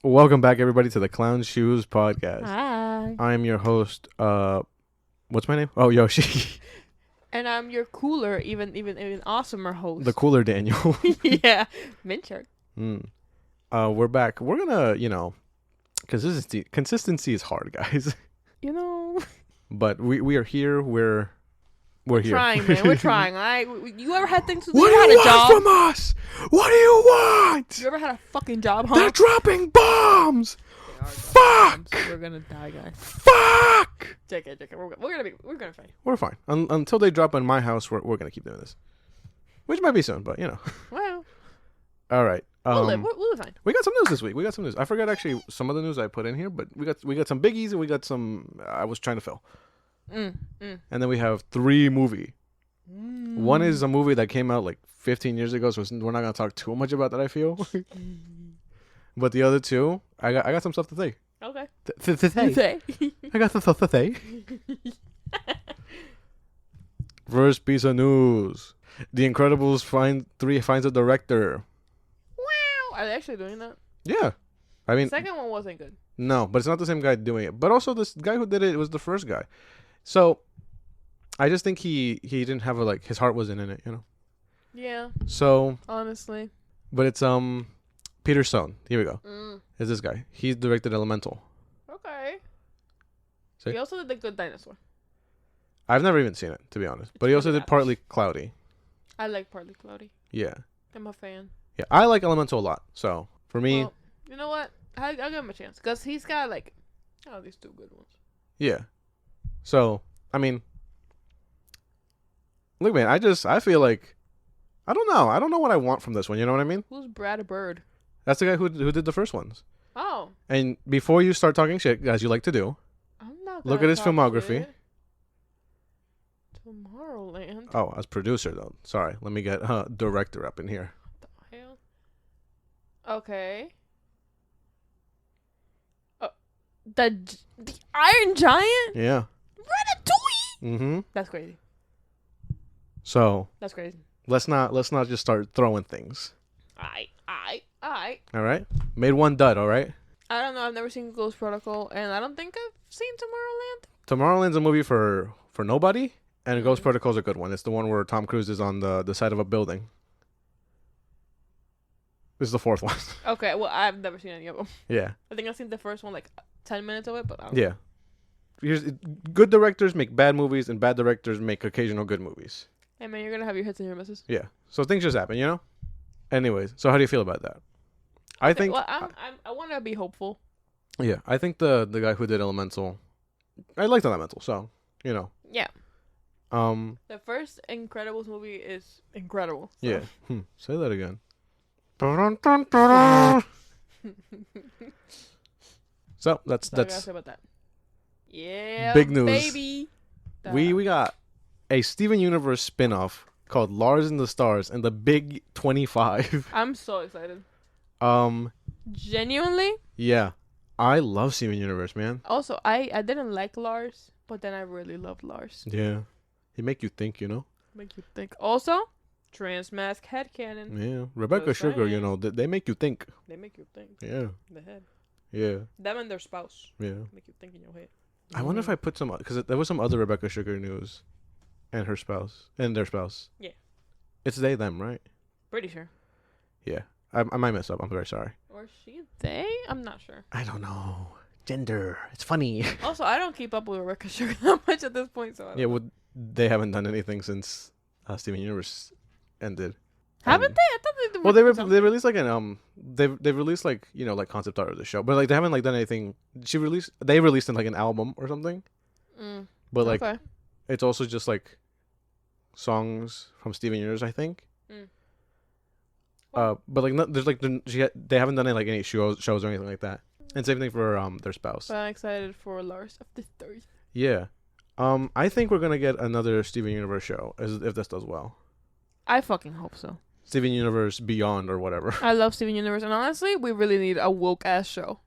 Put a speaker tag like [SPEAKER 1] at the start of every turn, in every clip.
[SPEAKER 1] Welcome back, everybody, to the Clown Shoes Podcast.
[SPEAKER 2] Hi.
[SPEAKER 1] I'm your host. What's my name? Oh, Yoshi.
[SPEAKER 2] And I'm your cooler, even awesomer host.
[SPEAKER 1] The cooler Daniel.
[SPEAKER 2] Yeah, Minchard.
[SPEAKER 1] We're back. We're gonna, consistency is hard, guys. But we are here. We're here.
[SPEAKER 2] Trying, man. We're trying. You ever had things to do?
[SPEAKER 1] What do you want from us? What do you want?
[SPEAKER 2] You ever had a fucking job, huh?
[SPEAKER 1] They're dropping bombs. Fuck.
[SPEAKER 2] Bombs. We're gonna die, guys.
[SPEAKER 1] Fuck.
[SPEAKER 2] JK. We're gonna fight.
[SPEAKER 1] We're fine. Until they drop in my house, we're gonna keep doing this. Which might be soon, but
[SPEAKER 2] Well,
[SPEAKER 1] All right.
[SPEAKER 2] we'll live fine.
[SPEAKER 1] We got some news this week. I forgot actually some of the news I put in here, but we got some biggies and we got some I was trying to fill. And then we have 3 movies. One is a movie that came out like 15 years ago, so we're not gonna talk too much about that, I feel. But the other 2, I got some stuff to say.
[SPEAKER 2] Okay.
[SPEAKER 1] Say. I got some stuff to say. First piece of news: The Incredibles 3 finds a director.
[SPEAKER 2] Wow. Are they actually doing that?
[SPEAKER 1] Yeah, I mean,
[SPEAKER 2] The second one wasn't good.
[SPEAKER 1] no, but it's not the same guy doing it. But also, this guy who did it was the first guy. So, I just think he didn't have his heart wasn't in it,
[SPEAKER 2] Yeah.
[SPEAKER 1] So,
[SPEAKER 2] Honestly.
[SPEAKER 1] but it's Peter Stone. Here we go. Is this guy? He directed Elemental.
[SPEAKER 2] Okay.
[SPEAKER 1] See?
[SPEAKER 2] He also did The Good Dinosaur.
[SPEAKER 1] I've never even seen it, to be honest. But he also did Partly Cloudy.
[SPEAKER 2] I like Partly Cloudy.
[SPEAKER 1] Yeah.
[SPEAKER 2] I'm a fan.
[SPEAKER 1] Yeah, I like Elemental a lot. So, for me,
[SPEAKER 2] Well, you know what? I'll give him a chance. Because he's got, these 2 good ones.
[SPEAKER 1] yeah. So, I mean, look, man, I feel like, I don't know what I want from this one. You know what I mean?
[SPEAKER 2] Who's Brad Bird?
[SPEAKER 1] That's the guy who did the first ones.
[SPEAKER 2] Oh.
[SPEAKER 1] And before you start talking shit, as you like to do,
[SPEAKER 2] I'm not
[SPEAKER 1] look
[SPEAKER 2] gonna
[SPEAKER 1] at his
[SPEAKER 2] talk
[SPEAKER 1] filmography.
[SPEAKER 2] shit. Tomorrowland.
[SPEAKER 1] Oh, as producer, though. Sorry. Let me get director up in here.
[SPEAKER 2] What the hell? Okay. The Iron Giant?
[SPEAKER 1] Yeah.
[SPEAKER 2] Ratatouille?
[SPEAKER 1] Mm-hmm.
[SPEAKER 2] That's crazy.
[SPEAKER 1] So,
[SPEAKER 2] That's crazy.
[SPEAKER 1] let's not just start throwing things.
[SPEAKER 2] Alright.
[SPEAKER 1] All right? Made one dud, all right?
[SPEAKER 2] I don't know. I've never seen Ghost Protocol, and I don't think I've seen Tomorrowland.
[SPEAKER 1] Tomorrowland's a movie for nobody, and Ghost Protocol's a good one. It's the one where Tom Cruise is on the side of a building. This is the 4th one.
[SPEAKER 2] Okay, well, I've never seen any of them.
[SPEAKER 1] Yeah.
[SPEAKER 2] I think I've seen the first one, 10 minutes of it, but I don't
[SPEAKER 1] Yeah. Good directors make bad movies, and bad directors make occasional good movies.
[SPEAKER 2] Hey, man, you're going to have your hits and your misses.
[SPEAKER 1] Yeah. So things just happen, Anyways, so how do you feel about that? I think.
[SPEAKER 2] Well, I want to be hopeful.
[SPEAKER 1] Yeah, I think the guy who did Elemental, I liked Elemental, so
[SPEAKER 2] Yeah.
[SPEAKER 1] The
[SPEAKER 2] first Incredibles movie is incredible. So.
[SPEAKER 1] Yeah. Say that again. So that's
[SPEAKER 2] all I gotta say about that. Yeah.
[SPEAKER 1] Big news.
[SPEAKER 2] Baby.
[SPEAKER 1] We got a Steven Universe spin-off called Lars and the Stars and the Big 25.
[SPEAKER 2] I'm so excited.
[SPEAKER 1] Genuinely? Yeah. I love Steven Universe, man.
[SPEAKER 2] Also, I didn't like Lars, but then I really loved Lars.
[SPEAKER 1] Yeah. He make you think,
[SPEAKER 2] Make you think. Also, Transmask headcanon.
[SPEAKER 1] Yeah. Rebecca Sugar, they make you think.
[SPEAKER 2] They make you think.
[SPEAKER 1] Yeah.
[SPEAKER 2] The head.
[SPEAKER 1] Yeah.
[SPEAKER 2] Them and their spouse.
[SPEAKER 1] Yeah.
[SPEAKER 2] Make you think in your head.
[SPEAKER 1] I wonder if I put some, because there was some other Rebecca Sugar news, and her spouse, and their spouse.
[SPEAKER 2] Yeah.
[SPEAKER 1] It's they, them, right?
[SPEAKER 2] Pretty sure.
[SPEAKER 1] Yeah. I might mess up. I'm very sorry.
[SPEAKER 2] Or she, they? I'm not sure.
[SPEAKER 1] I don't know. Gender. It's funny.
[SPEAKER 2] Also, I don't keep up with Rebecca Sugar that much at this point, so I don't know.
[SPEAKER 1] Well, they haven't done anything since Steven Universe ended.
[SPEAKER 2] Haven't they? I thought they did.
[SPEAKER 1] Well, they released they released concept art of the show, but they haven't done anything. They released an album or something. But
[SPEAKER 2] okay.
[SPEAKER 1] It's also just songs from Steven Universe, I think. But they haven't done any shows or anything like that. And same thing for their spouse.
[SPEAKER 2] But I'm excited for Lars of the Third.
[SPEAKER 1] Yeah. I think we're gonna get another Steven Universe show if this does well.
[SPEAKER 2] I fucking hope so.
[SPEAKER 1] Steven Universe Beyond or whatever.
[SPEAKER 2] I love Steven Universe, and honestly, we really need a woke ass show.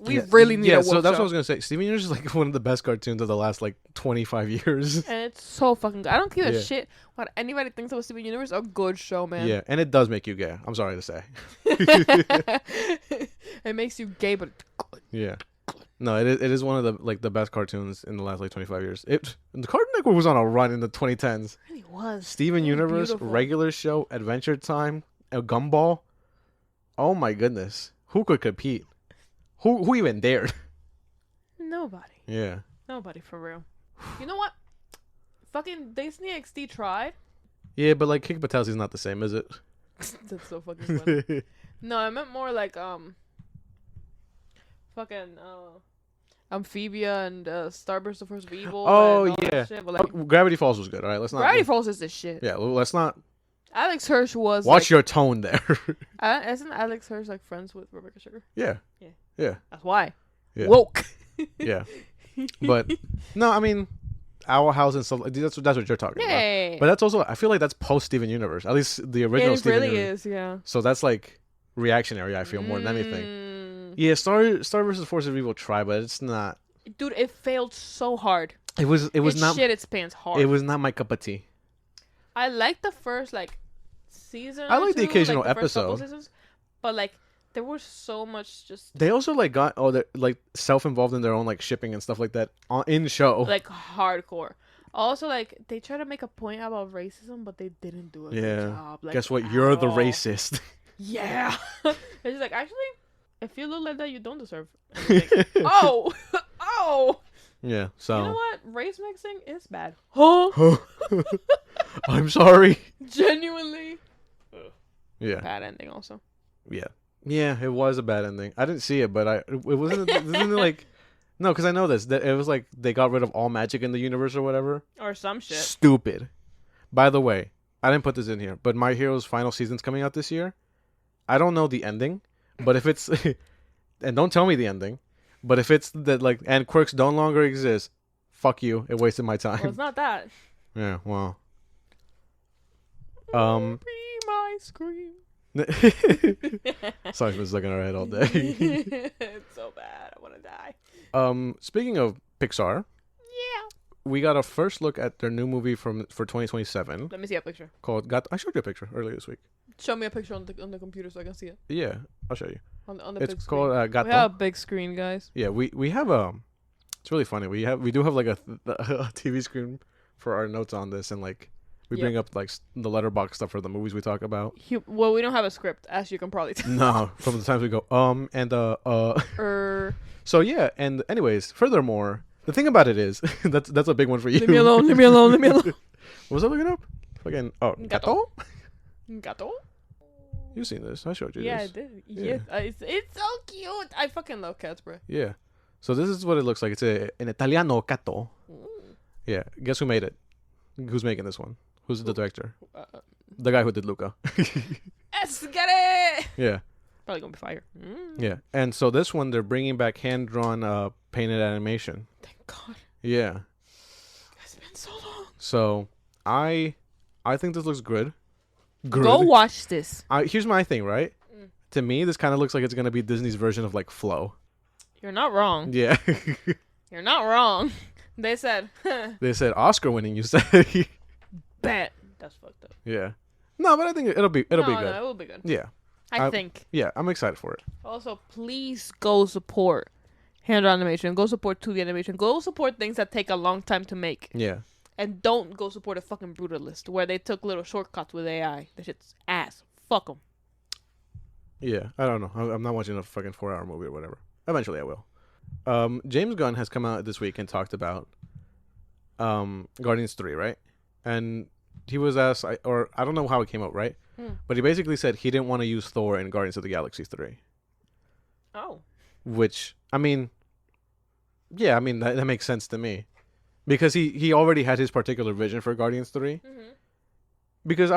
[SPEAKER 2] We really need a woke show.
[SPEAKER 1] So that's what I was gonna say. Steven Universe is one of the best cartoons of the last 25 years.
[SPEAKER 2] And it's so fucking good. I don't give a shit what anybody thinks about Steven Universe. A good show, man.
[SPEAKER 1] Yeah, and it does make you gay. I'm sorry to say.
[SPEAKER 2] It makes you gay, but
[SPEAKER 1] Yeah. No, it is one of the best cartoons in the last 25 years. The Cartoon Network was on a run in the 2010s.
[SPEAKER 2] it really was.
[SPEAKER 1] Steven Universe,
[SPEAKER 2] beautiful.
[SPEAKER 1] Regular Show, Adventure Time, a Gumball. Oh my goodness, who could compete? Who even dared?
[SPEAKER 2] Nobody.
[SPEAKER 1] Yeah.
[SPEAKER 2] Nobody for real. You know what? Fucking Disney XD tried.
[SPEAKER 1] Yeah, but like Kick Buttowski's not the same, is it?
[SPEAKER 2] That's so fucking funny. No, I meant more like fucking Amphibia and Starburst the Force of Evil.
[SPEAKER 1] Oh
[SPEAKER 2] and all
[SPEAKER 1] yeah.
[SPEAKER 2] that shit, but, like,
[SPEAKER 1] Gravity Falls was good. All right, let's not.
[SPEAKER 2] Gravity Falls is the shit.
[SPEAKER 1] Yeah, let's not.
[SPEAKER 2] Alex Hirsch was.
[SPEAKER 1] Watch
[SPEAKER 2] like,
[SPEAKER 1] your tone there.
[SPEAKER 2] Isn't Alex Hirsch like friends with Rebecca Sugar?
[SPEAKER 1] Yeah.
[SPEAKER 2] Yeah.
[SPEAKER 1] Yeah.
[SPEAKER 2] That's why.
[SPEAKER 1] Yeah.
[SPEAKER 2] Woke.
[SPEAKER 1] Yeah. But no, I mean, Owl House and stuff. That's what you're talking about. But that's also, I feel like that's post Steven Universe. At least the original
[SPEAKER 2] it
[SPEAKER 1] Steven
[SPEAKER 2] really
[SPEAKER 1] Universe.
[SPEAKER 2] is, yeah.
[SPEAKER 1] So that's like reactionary. I feel more than anything. Yeah, Star versus Force of Evil try, but it's not.
[SPEAKER 2] Dude, it failed so hard.
[SPEAKER 1] It was not.
[SPEAKER 2] Shit its pants hard.
[SPEAKER 1] It was not my cup of tea.
[SPEAKER 2] I liked the first season.
[SPEAKER 1] I like the occasional
[SPEAKER 2] the first couple
[SPEAKER 1] episode,
[SPEAKER 2] seasons, but there was so much just
[SPEAKER 1] they also got they're self-involved in their own shipping and stuff like that in show.
[SPEAKER 2] Hardcore. Also, they try to make a point about racism, but they didn't do a good job.
[SPEAKER 1] Guess what? You're the racist.
[SPEAKER 2] Yeah. It's just actually, if you look like that, you don't deserve. Oh.
[SPEAKER 1] Yeah. So.
[SPEAKER 2] You know what? Race mixing is bad. Huh?
[SPEAKER 1] I'm sorry.
[SPEAKER 2] Genuinely.
[SPEAKER 1] Yeah.
[SPEAKER 2] Bad ending also.
[SPEAKER 1] Yeah. Yeah, it was a bad ending. I didn't see it, but it wasn't no, because I know this. That it was they got rid of all magic in the universe or whatever.
[SPEAKER 2] Or some shit.
[SPEAKER 1] Stupid. By the way, I didn't put this in here, but My Hero's final season's coming out this year. I don't know the ending, but if it's and don't tell me the ending, but if it's that and quirks don't longer exist, fuck you. It wasted my time.
[SPEAKER 2] Well, it's not that.
[SPEAKER 1] Yeah, well.
[SPEAKER 2] Be my scream.
[SPEAKER 1] Sorry for looking at our head all day.
[SPEAKER 2] It's so bad. I want to die.
[SPEAKER 1] Speaking of Pixar, we got a first look at their new movie for 2027.
[SPEAKER 2] Let me see a picture.
[SPEAKER 1] Called I showed you a picture earlier this week.
[SPEAKER 2] Show me a picture on the computer so I can see it.
[SPEAKER 1] Yeah, I'll show you.
[SPEAKER 2] On the
[SPEAKER 1] it's
[SPEAKER 2] big
[SPEAKER 1] called
[SPEAKER 2] screen.
[SPEAKER 1] Gato.
[SPEAKER 2] We have a big screen, guys.
[SPEAKER 1] Yeah, we have it's really funny. We do have a TV screen for our notes on this, and we bring up the letterbox stuff for the movies we talk about.
[SPEAKER 2] Well, we don't have a script, as you can probably tell.
[SPEAKER 1] No, from the times we go and So yeah, and anyways, furthermore, the thing about it is that's a big one for you.
[SPEAKER 2] Leave me alone. Leave me alone. Leave me alone.
[SPEAKER 1] What was I looking up? Fucking Gato.
[SPEAKER 2] Gato.
[SPEAKER 1] You've seen this? I showed you
[SPEAKER 2] Yeah,
[SPEAKER 1] this.
[SPEAKER 2] I did.
[SPEAKER 1] Yeah.
[SPEAKER 2] It's so cute. I fucking love cats, bro.
[SPEAKER 1] Yeah. So this is what it looks like. It's an Italiano Gato. Yeah. Guess who made it? Who's making this one? Who's the director? The guy who did Luca.
[SPEAKER 2] Let's get it.
[SPEAKER 1] Yeah.
[SPEAKER 2] Probably gonna be fire.
[SPEAKER 1] Yeah. And so this one, they're bringing back hand-drawn painted animation.
[SPEAKER 2] Thank God.
[SPEAKER 1] Yeah.
[SPEAKER 2] It's been so long.
[SPEAKER 1] So I think this looks good.
[SPEAKER 2] Go watch this.
[SPEAKER 1] Here's my thing, right? To me, this kind of looks like it's gonna be Disney's version of Flow.
[SPEAKER 2] You're not wrong.
[SPEAKER 1] Yeah.
[SPEAKER 2] You're not wrong. They said.
[SPEAKER 1] They said Oscar winning. You said.
[SPEAKER 2] Bet. That's fucked up.
[SPEAKER 1] Yeah. No, but I think it'll be good.
[SPEAKER 2] No, it will be good.
[SPEAKER 1] Yeah.
[SPEAKER 2] I think.
[SPEAKER 1] Yeah, I'm excited for it.
[SPEAKER 2] Also, please go support hand-drawn animation. Go support 2D animation. Go support things that take a long time to make.
[SPEAKER 1] Yeah.
[SPEAKER 2] And don't go support a fucking Brutalist where they took little shortcuts with AI. That shit's ass. Fuck them.
[SPEAKER 1] Yeah, I don't know. I'm not watching a fucking 4-hour movie or whatever. Eventually I will. James Gunn has come out this week and talked about Guardians 3, right? And he was asked, I don't know how it came out, right? But he basically said he didn't want to use Thor in Guardians of the Galaxy 3.
[SPEAKER 2] Oh.
[SPEAKER 1] Which, I mean, yeah, I mean, that makes sense to me. Because he already had his particular vision for Guardians 3.
[SPEAKER 2] Mm-hmm.
[SPEAKER 1] Because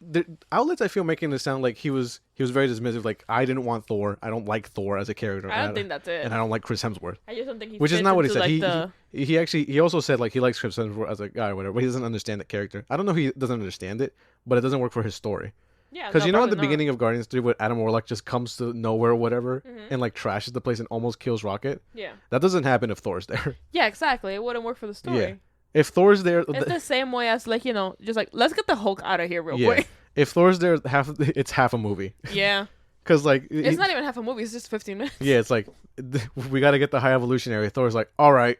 [SPEAKER 1] the outlets I feel making it sound like he was very dismissive. I didn't want Thor. I don't like Thor as a character.
[SPEAKER 2] I don't think that's it.
[SPEAKER 1] And I don't like Chris Hemsworth.
[SPEAKER 2] I just don't think he.
[SPEAKER 1] Which is not what he said.
[SPEAKER 2] He
[SPEAKER 1] He also said he likes Chris Hemsworth as a guy or whatever, but he doesn't understand that character. I don't know if he doesn't understand it, but it doesn't work for his story.
[SPEAKER 2] Yeah.
[SPEAKER 1] Because at the beginning of Guardians 3, when Adam Warlock just comes to nowhere or whatever, and trashes the place and almost kills Rocket.
[SPEAKER 2] Yeah.
[SPEAKER 1] That doesn't happen if Thor's there.
[SPEAKER 2] Yeah, exactly. It wouldn't work for the story.
[SPEAKER 1] Yeah. If Thor's there,
[SPEAKER 2] it's the same way as just let's get the Hulk out of here real quick.
[SPEAKER 1] If Thor's there, it's half a movie.
[SPEAKER 2] Yeah.
[SPEAKER 1] Because like
[SPEAKER 2] it's not even half a movie. It's just 15 minutes.
[SPEAKER 1] Yeah, it's like we got to get the high evolutionary. Thor's like, all right,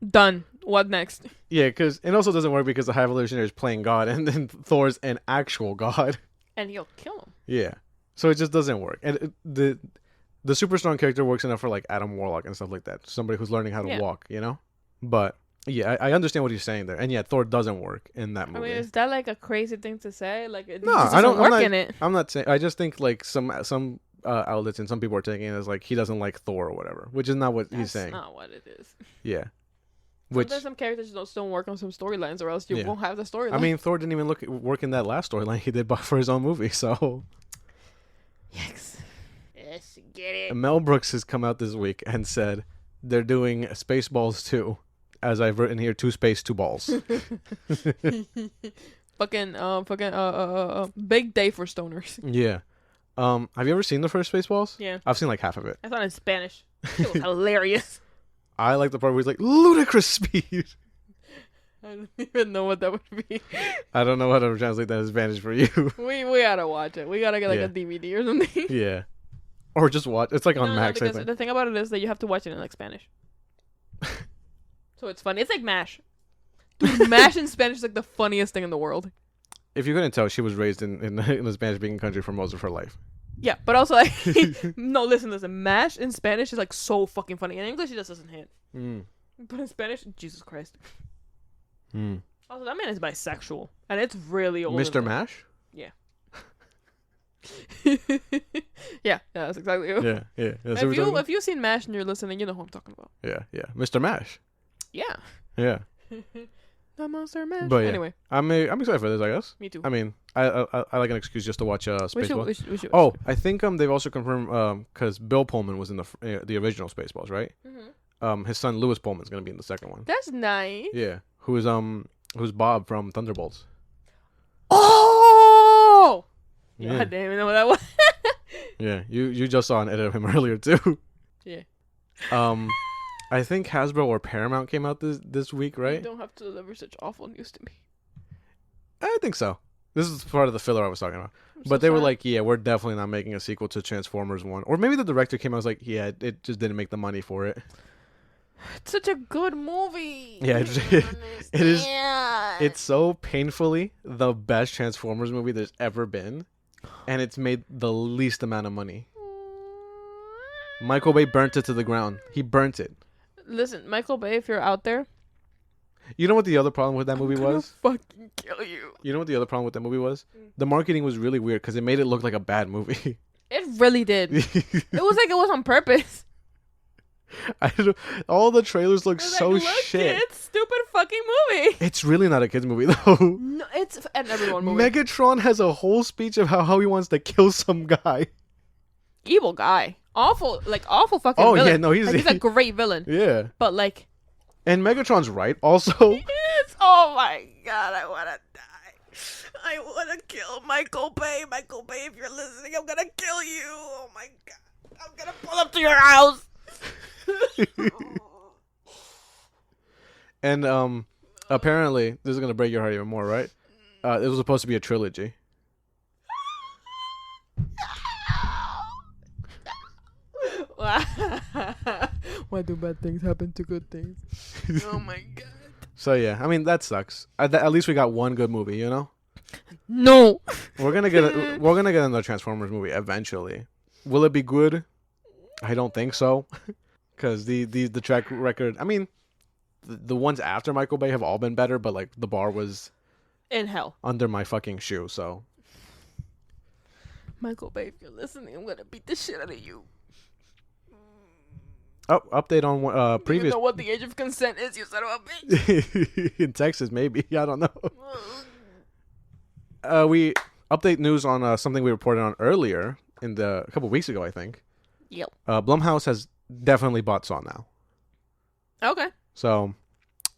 [SPEAKER 2] done. What next?
[SPEAKER 1] Yeah, because it also doesn't work because the high evolutionary is playing God, and then Thor's an actual God.
[SPEAKER 2] And he'll kill him.
[SPEAKER 1] Yeah, so it just doesn't work. And the super strong character works enough for like Adam Warlock and stuff like that. Somebody who's learning how to walk, you know. But yeah, I understand what he's saying there, and yeah, Thor doesn't work in that movie.
[SPEAKER 2] I mean, is that like a crazy thing to say? Like, it
[SPEAKER 1] no,
[SPEAKER 2] just
[SPEAKER 1] I don't
[SPEAKER 2] work in it.
[SPEAKER 1] I'm not saying. I just think like some outlets and some people are taking it as like he doesn't like Thor or whatever, which is not what he's saying.
[SPEAKER 2] That's not what it is.
[SPEAKER 1] Yeah.
[SPEAKER 2] Sometimes some characters just don't work on some storylines, or else you won't have the storyline.
[SPEAKER 1] I mean, Thor didn't even work in that last storyline he did for his own movie, so.
[SPEAKER 2] Yikes. Yes, get it.
[SPEAKER 1] Mel Brooks has come out this week and said they're doing Spaceballs 2, as I've written here, 2 space, 2 balls.
[SPEAKER 2] Fucking big day for stoners.
[SPEAKER 1] Yeah. Have you ever seen the first Spaceballs?
[SPEAKER 2] Yeah.
[SPEAKER 1] I've seen like half of it.
[SPEAKER 2] I thought it in Spanish. It was hilarious.
[SPEAKER 1] I like the part where he's like, ludicrous speed.
[SPEAKER 2] I don't even know what that would be.
[SPEAKER 1] I don't know how to translate that in Spanish for you.
[SPEAKER 2] We gotta watch it. We gotta get like a DVD or something.
[SPEAKER 1] Yeah. Or just watch. It's like on Max, I think.
[SPEAKER 2] The thing about it is that you have to watch it in like Spanish. So it's funny. It's like MASH. Dude, MASH in Spanish is like the funniest thing in the world.
[SPEAKER 1] If you couldn't tell, she was raised in a Spanish-speaking country for most of her life.
[SPEAKER 2] Yeah, but also like, no, listen. MASH in Spanish is like so fucking funny. In English, it just doesn't hit. But in Spanish, Jesus Christ. Also, that man is bisexual, and it's really old.
[SPEAKER 1] Mr. MASH?
[SPEAKER 2] Yeah. Yeah, that's exactly it.
[SPEAKER 1] Yeah.
[SPEAKER 2] If you've seen MASH and you're listening, you know who I'm talking about.
[SPEAKER 1] Yeah. Mr. MASH.
[SPEAKER 2] Yeah.
[SPEAKER 1] Yeah.
[SPEAKER 2] The Monster MASH.
[SPEAKER 1] But yeah,
[SPEAKER 2] anyway,
[SPEAKER 1] I'm excited for this, I guess.
[SPEAKER 2] Me too.
[SPEAKER 1] I mean, I like an excuse just to watch Spaceballs.
[SPEAKER 2] We should
[SPEAKER 1] Oh, I think they've also confirmed because Bill Pullman was in the original Spaceballs, right? Mm-hmm. His son Lewis Pullman's gonna be in the second one.
[SPEAKER 2] That's nice.
[SPEAKER 1] Yeah. Who's Bob from Thunderbolts?
[SPEAKER 2] Oh.
[SPEAKER 1] Yeah.
[SPEAKER 2] God damn, you know what that was.
[SPEAKER 1] Yeah, you just saw an edit of him earlier too.
[SPEAKER 2] Yeah.
[SPEAKER 1] I think Hasbro or Paramount came out this week, right?
[SPEAKER 2] You don't have to deliver such awful news to me.
[SPEAKER 1] I think so. This is part of the filler I was talking about. But they were like, yeah, we're definitely not making a sequel to Transformers 1. Or maybe the director came out and was like, yeah, it just didn't make the money for it.
[SPEAKER 2] It's such a good movie.
[SPEAKER 1] Yeah, it is. It's so painfully the best Transformers movie there's ever been. And it's made the least amount of money. Michael Bay burnt it to the ground. He burnt it.
[SPEAKER 2] Listen, Michael Bay, if you're out there.
[SPEAKER 1] You know what the other problem with that movie was?
[SPEAKER 2] Fucking kill you.
[SPEAKER 1] You know what the other problem with that movie was? The marketing was really weird because it made it look like a bad movie.
[SPEAKER 2] It really did. It was like it was on purpose.
[SPEAKER 1] All the trailers look so shit.
[SPEAKER 2] It's stupid fucking movie.
[SPEAKER 1] It's really not a kid's movie though.
[SPEAKER 2] No, it's an everyone movie.
[SPEAKER 1] Megatron has a whole speech of how he wants to kill some guy.
[SPEAKER 2] Evil guy. Awful fucking villain.
[SPEAKER 1] Yeah, no, he's
[SPEAKER 2] a great villain.
[SPEAKER 1] Yeah.
[SPEAKER 2] But like.
[SPEAKER 1] And Megatron's right also.
[SPEAKER 2] Yes. Oh my god, I wanna die. I wanna kill Michael Bay. Michael Bay, if you're listening, I'm gonna kill you. Oh my god. I'm gonna pull up to your house.
[SPEAKER 1] And apparently this is gonna break your heart even more, right? It was supposed to be a trilogy.
[SPEAKER 2] Why do bad things happen to good things? Oh my god.
[SPEAKER 1] So yeah, I mean that sucks. At least we got one good movie, you know?
[SPEAKER 2] No.
[SPEAKER 1] We're gonna get another Transformers movie eventually. Will it be good? I don't think so. Because the track record, I mean, the ones after Michael Bay have all been better, but like the bar was
[SPEAKER 2] in hell
[SPEAKER 1] under my fucking shoe. So,
[SPEAKER 2] Michael Bay, if you're listening, I'm gonna beat the shit out of you.
[SPEAKER 1] Oh, update on previous.
[SPEAKER 2] You know what the age of consent is, you son of a bitch.
[SPEAKER 1] In Texas, maybe. I don't know. We update news on something we reported on earlier a couple weeks ago, I think.
[SPEAKER 2] Yep.
[SPEAKER 1] Blumhouse has definitely bought Saw now.
[SPEAKER 2] Okay.
[SPEAKER 1] So,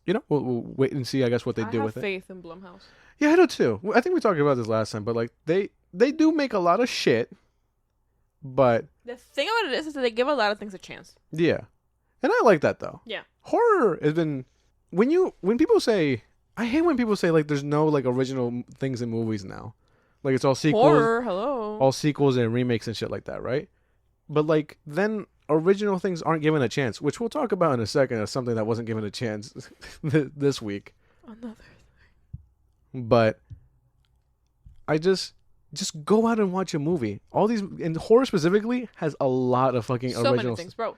[SPEAKER 1] we'll wait and see, I guess, what they do with it.
[SPEAKER 2] I have faith in Blumhouse.
[SPEAKER 1] Yeah, I do too. I think we talked about this last time, but like they do make a lot of shit, but
[SPEAKER 2] the thing about it is that they give a lot of things a chance.
[SPEAKER 1] Yeah, and I like that though.
[SPEAKER 2] Yeah.
[SPEAKER 1] Horror has been when people say, I hate when people say like there's no like original things in movies now. Like it's all sequels,
[SPEAKER 2] horror. Hello.
[SPEAKER 1] all sequels and remakes and shit like that, right? But like then original things aren't given a chance, which we'll talk about in a second as something that wasn't given a chance this week.
[SPEAKER 2] Another.
[SPEAKER 1] But I just go out and watch a movie. All these, and horror specifically has a lot of fucking
[SPEAKER 2] So
[SPEAKER 1] original
[SPEAKER 2] many things, bro.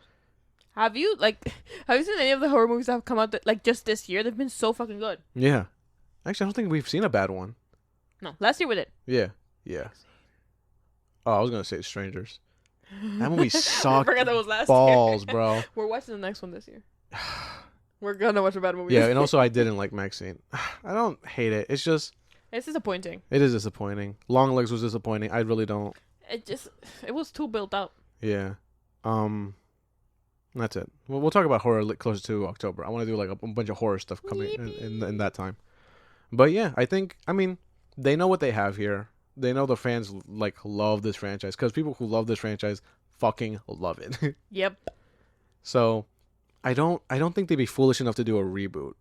[SPEAKER 2] Have you seen any of the horror movies that have come out like just this year? They've been so fucking good.
[SPEAKER 1] Yeah. Actually, I don't think we've seen a bad one.
[SPEAKER 2] No, last year we did.
[SPEAKER 1] Yeah. Yeah. Oh, I was going to say Strangers. That movie sucked.
[SPEAKER 2] I forgot that was last
[SPEAKER 1] balls,
[SPEAKER 2] year.
[SPEAKER 1] bro.
[SPEAKER 2] We're watching the next one this year. We're gonna watch a bad movie.
[SPEAKER 1] Yeah, and also I didn't like Maxine. I don't hate it. It's just...
[SPEAKER 2] It's disappointing.
[SPEAKER 1] It is disappointing. Long Legs was disappointing. I really don't...
[SPEAKER 2] It was too built up.
[SPEAKER 1] Yeah. That's it. We'll talk about horror closer to October. I want to do like a bunch of horror stuff coming in that time. But yeah, I mean, they know what they have here. They know the fans like love this franchise because people who love this franchise fucking love it.
[SPEAKER 2] Yep.
[SPEAKER 1] So, I don't think they'd be foolish enough to do a reboot.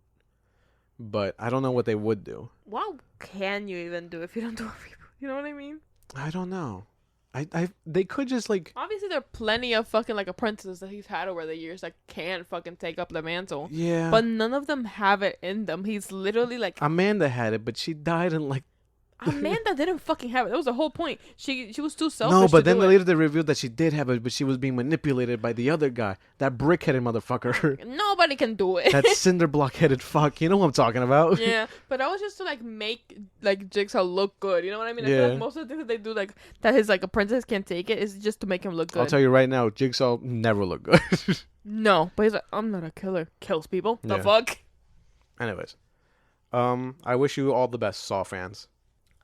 [SPEAKER 1] But I don't know what they would do.
[SPEAKER 2] What can you even do if you don't do a reboot? You know what I mean?
[SPEAKER 1] I don't know. They could just like...
[SPEAKER 2] Obviously, there are plenty of fucking like apprentices that he's had over the years that can fucking take up the mantle.
[SPEAKER 1] Yeah.
[SPEAKER 2] But none of them have it in them. He's literally like...
[SPEAKER 1] Amanda had it, but she died in like...
[SPEAKER 2] Amanda didn't fucking have it. That was the whole point. She was too selfish.
[SPEAKER 1] No, but then
[SPEAKER 2] later
[SPEAKER 1] they revealed that she did have it, but she was being manipulated by the other guy, that brick-headed motherfucker.
[SPEAKER 2] Nobody can do it.
[SPEAKER 1] That cinder block-headed fuck. You know what I'm talking about?
[SPEAKER 2] Yeah, but that was just to like make like Jigsaw look good. You know what I mean? I
[SPEAKER 1] Yeah.
[SPEAKER 2] feel like most of the things that they do, like that his like apprentice can't take it, is just to make him look good.
[SPEAKER 1] I'll tell you right now, Jigsaw never looked good.
[SPEAKER 2] No, but he's like, I'm not a killer. Kills people. The
[SPEAKER 1] Yeah.
[SPEAKER 2] fuck.
[SPEAKER 1] Anyways, I wish you all the best, Saw fans.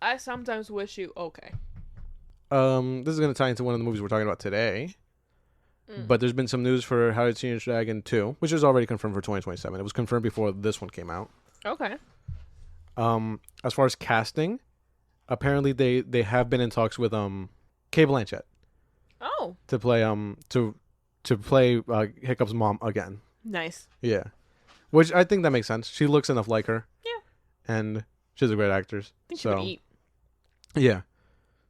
[SPEAKER 2] I sometimes wish you okay.
[SPEAKER 1] This is gonna tie into one of the movies we're talking about today. But there's been some news for How to Train Your Dragon 2, which is already confirmed for 2027. It was confirmed before this one came out.
[SPEAKER 2] Okay.
[SPEAKER 1] As far as casting, apparently they have been in talks with Cate Blanchett
[SPEAKER 2] Oh,
[SPEAKER 1] to play to play Hiccup's mom again.
[SPEAKER 2] nice.
[SPEAKER 1] Yeah, which I think that makes sense. She looks enough like her.
[SPEAKER 2] Yeah.
[SPEAKER 1] And she's a great actress.
[SPEAKER 2] I think she would eat.
[SPEAKER 1] Yeah.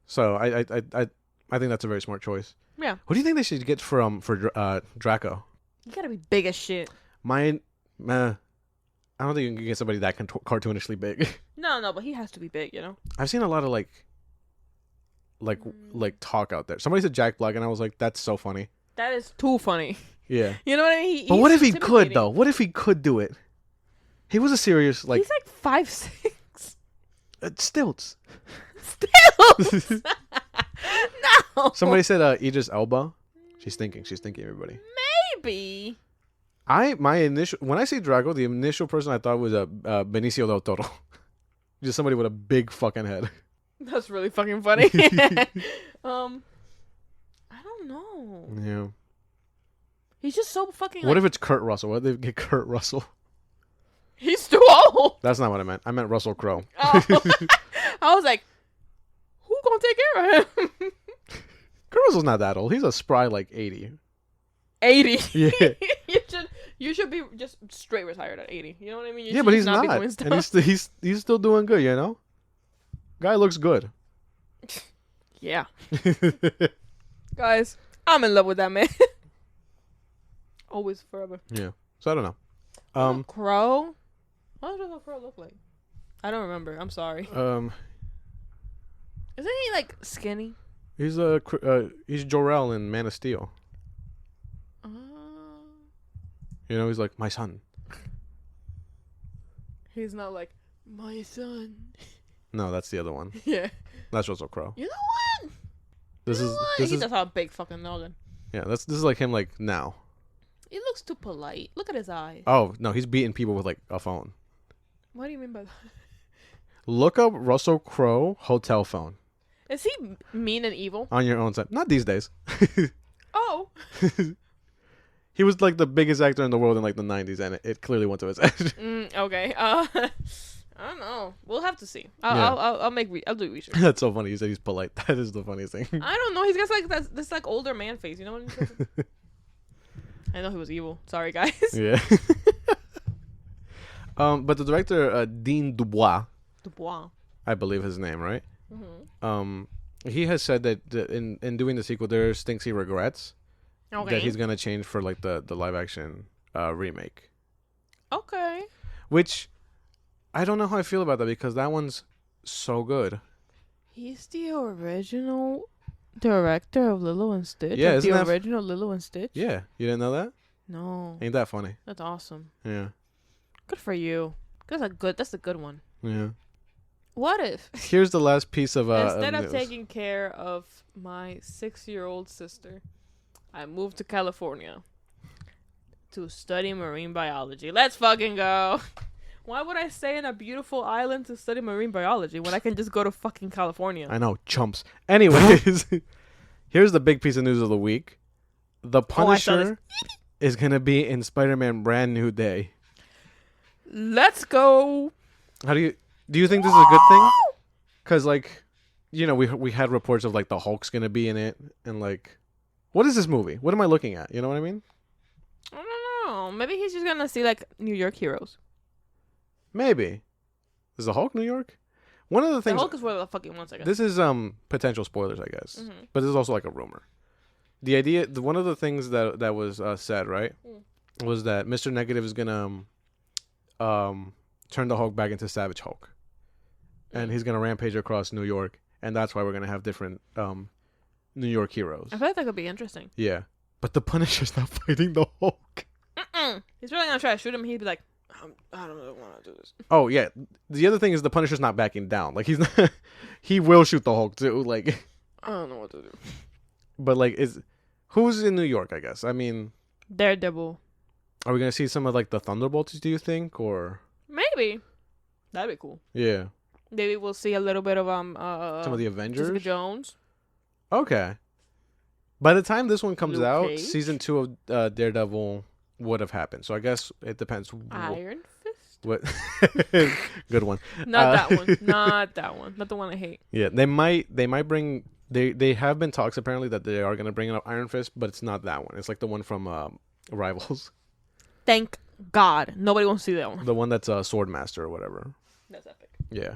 [SPEAKER 1] So I think that's a very smart choice.
[SPEAKER 2] Yeah.
[SPEAKER 1] What do you think they should get for Draco?
[SPEAKER 2] You gotta be big as shit.
[SPEAKER 1] I don't think you can get somebody that cartoonishly big.
[SPEAKER 2] No, but he has to be big, you know?
[SPEAKER 1] I've seen a lot of like talk out there. Somebody said Jack Black, and I was like, that's so funny.
[SPEAKER 2] That is too funny.
[SPEAKER 1] Yeah.
[SPEAKER 2] You know what I mean?
[SPEAKER 1] But what if he could though? What if he could do it? He was a serious like.
[SPEAKER 2] He's like 5'6".
[SPEAKER 1] Stilts.
[SPEAKER 2] Still. No.
[SPEAKER 1] Somebody said Idris Elba. She's thinking, everybody.
[SPEAKER 2] Maybe.
[SPEAKER 1] When I say Drago, the initial person I thought was Benicio del Toro. Just somebody with a big fucking head.
[SPEAKER 2] That's really fucking funny. I don't know.
[SPEAKER 1] Yeah.
[SPEAKER 2] He's just so fucking.
[SPEAKER 1] What if it's Kurt Russell? What if they get Kurt Russell?
[SPEAKER 2] He's too old.
[SPEAKER 1] That's not what I meant. I meant Russell Crowe.
[SPEAKER 2] Oh. I was like, who gonna take care of him?
[SPEAKER 1] Kurt Russell's not that old. He's a spry like 80.
[SPEAKER 2] 80.
[SPEAKER 1] Yeah.
[SPEAKER 2] you should be just straight retired at 80. You know what I mean?
[SPEAKER 1] Yeah, but he's not.
[SPEAKER 2] Be doing stuff.
[SPEAKER 1] And he's still doing good, you know? Guy looks good.
[SPEAKER 2] Yeah. Guys, I'm in love with that man. Always, forever.
[SPEAKER 1] Yeah. So I don't know.
[SPEAKER 2] Crow? What does a crow look like? I don't remember. I'm sorry. Isn't he like skinny?
[SPEAKER 1] He's Jor-El in Man of Steel. You know, he's like, my son.
[SPEAKER 2] He's not like, my son.
[SPEAKER 1] No, that's the other one.
[SPEAKER 2] Yeah.
[SPEAKER 1] That's Russell Crowe.
[SPEAKER 2] You know what?
[SPEAKER 1] This
[SPEAKER 2] He
[SPEAKER 1] is
[SPEAKER 2] does have a big fucking noggin.
[SPEAKER 1] yeah. This is like him like now.
[SPEAKER 2] He looks too polite. Look at his eyes.
[SPEAKER 1] Oh no, he's beating people with like a phone.
[SPEAKER 2] What do you mean by that?
[SPEAKER 1] Look up Russell Crowe hotel phone
[SPEAKER 2] Is he mean and evil?
[SPEAKER 1] on your own site. Not these days.
[SPEAKER 2] Oh.
[SPEAKER 1] He was like the biggest actor in the world in like the 90s, and it clearly went to his head.
[SPEAKER 2] Okay. I don't know. We'll have to see. I'll do research.
[SPEAKER 1] That's so funny. You said he's polite. That is the funniest thing.
[SPEAKER 2] I don't know. He's got like this like older man face. You know what I mean? I know he was evil. Sorry, guys.
[SPEAKER 1] Yeah. But the director, Dean Dubois,
[SPEAKER 2] Dubois.
[SPEAKER 1] I believe his name, right? He has said that in doing the sequel, there's things he regrets that he's gonna change for like the live action remake.
[SPEAKER 2] Okay.
[SPEAKER 1] Which I don't know how I feel about that because that one's so good.
[SPEAKER 2] He's the original director of Lilo and Stitch.
[SPEAKER 1] Yeah,
[SPEAKER 2] like
[SPEAKER 1] isn't
[SPEAKER 2] the
[SPEAKER 1] that
[SPEAKER 2] original Lilo and Stitch.
[SPEAKER 1] Yeah, you didn't know that?
[SPEAKER 2] No.
[SPEAKER 1] Ain't that funny?
[SPEAKER 2] That's awesome.
[SPEAKER 1] Yeah.
[SPEAKER 2] Good for you. That's a good one.
[SPEAKER 1] Yeah.
[SPEAKER 2] What if
[SPEAKER 1] Here's the last piece of
[SPEAKER 2] instead of
[SPEAKER 1] news.
[SPEAKER 2] taking care of my 6-year-old sister, I moved to California to study marine biology. Let's fucking go. Why would I stay in a beautiful island to study marine biology when I can just go to fucking California?
[SPEAKER 1] I know, chumps. Anyways, here's the big piece of news of the week. The Punisher is going to be in Spider-Man Brand New Day.
[SPEAKER 2] Let's go.
[SPEAKER 1] Do you think this is a good thing? Because, like, you know, we had reports of, like, the Hulk's going to be in it. And, like, what is this movie? What am I looking at? You know what I mean?
[SPEAKER 2] I don't know. Maybe he's just going to see, like, New York heroes.
[SPEAKER 1] Maybe. Is the Hulk New York? One of the things.
[SPEAKER 2] The Hulk is where the fucking ones, I guess.
[SPEAKER 1] This is potential spoilers, I guess.
[SPEAKER 2] Mm-hmm.
[SPEAKER 1] But this is also like a rumor. The idea, one of the things that was said, right, was that Mr. Negative is gonna turn the Hulk back into Savage Hulk, and he's gonna rampage across New York, and that's why we're gonna have different New York heroes.
[SPEAKER 2] I feel like that could be interesting.
[SPEAKER 1] Yeah, but the Punisher's not fighting the Hulk.
[SPEAKER 2] He's really gonna try to shoot him. He'd be like, I don't really want to do this.
[SPEAKER 1] Oh yeah, the other thing is the Punisher's not backing down. Like he's not. He will shoot the Hulk too. Like
[SPEAKER 2] I don't know what to do.
[SPEAKER 1] But like, who's in New York? I guess. I mean,
[SPEAKER 2] Daredevil.
[SPEAKER 1] Are we gonna see some of like the Thunderbolts? Do you think, or
[SPEAKER 2] maybe that'd be cool?
[SPEAKER 1] Yeah.
[SPEAKER 2] Maybe we'll see a little bit of
[SPEAKER 1] some of the Avengers.
[SPEAKER 2] Jessica Jones.
[SPEAKER 1] Okay. By the time this one comes
[SPEAKER 2] Luke
[SPEAKER 1] out,
[SPEAKER 2] Cage?
[SPEAKER 1] season 2 of Daredevil would have happened. So I guess it depends.
[SPEAKER 2] Iron Fist.
[SPEAKER 1] What? Good one.
[SPEAKER 2] Not that one. Not that one. Not the one I hate.
[SPEAKER 1] Yeah, they might bring. They have been talks apparently that they are gonna bring up Iron Fist, but it's not that one. It's like the one from Rivals.
[SPEAKER 2] Thank God. Nobody wants to see that one.
[SPEAKER 1] The one that's Swordmaster or whatever.
[SPEAKER 2] That's epic.
[SPEAKER 1] Yeah.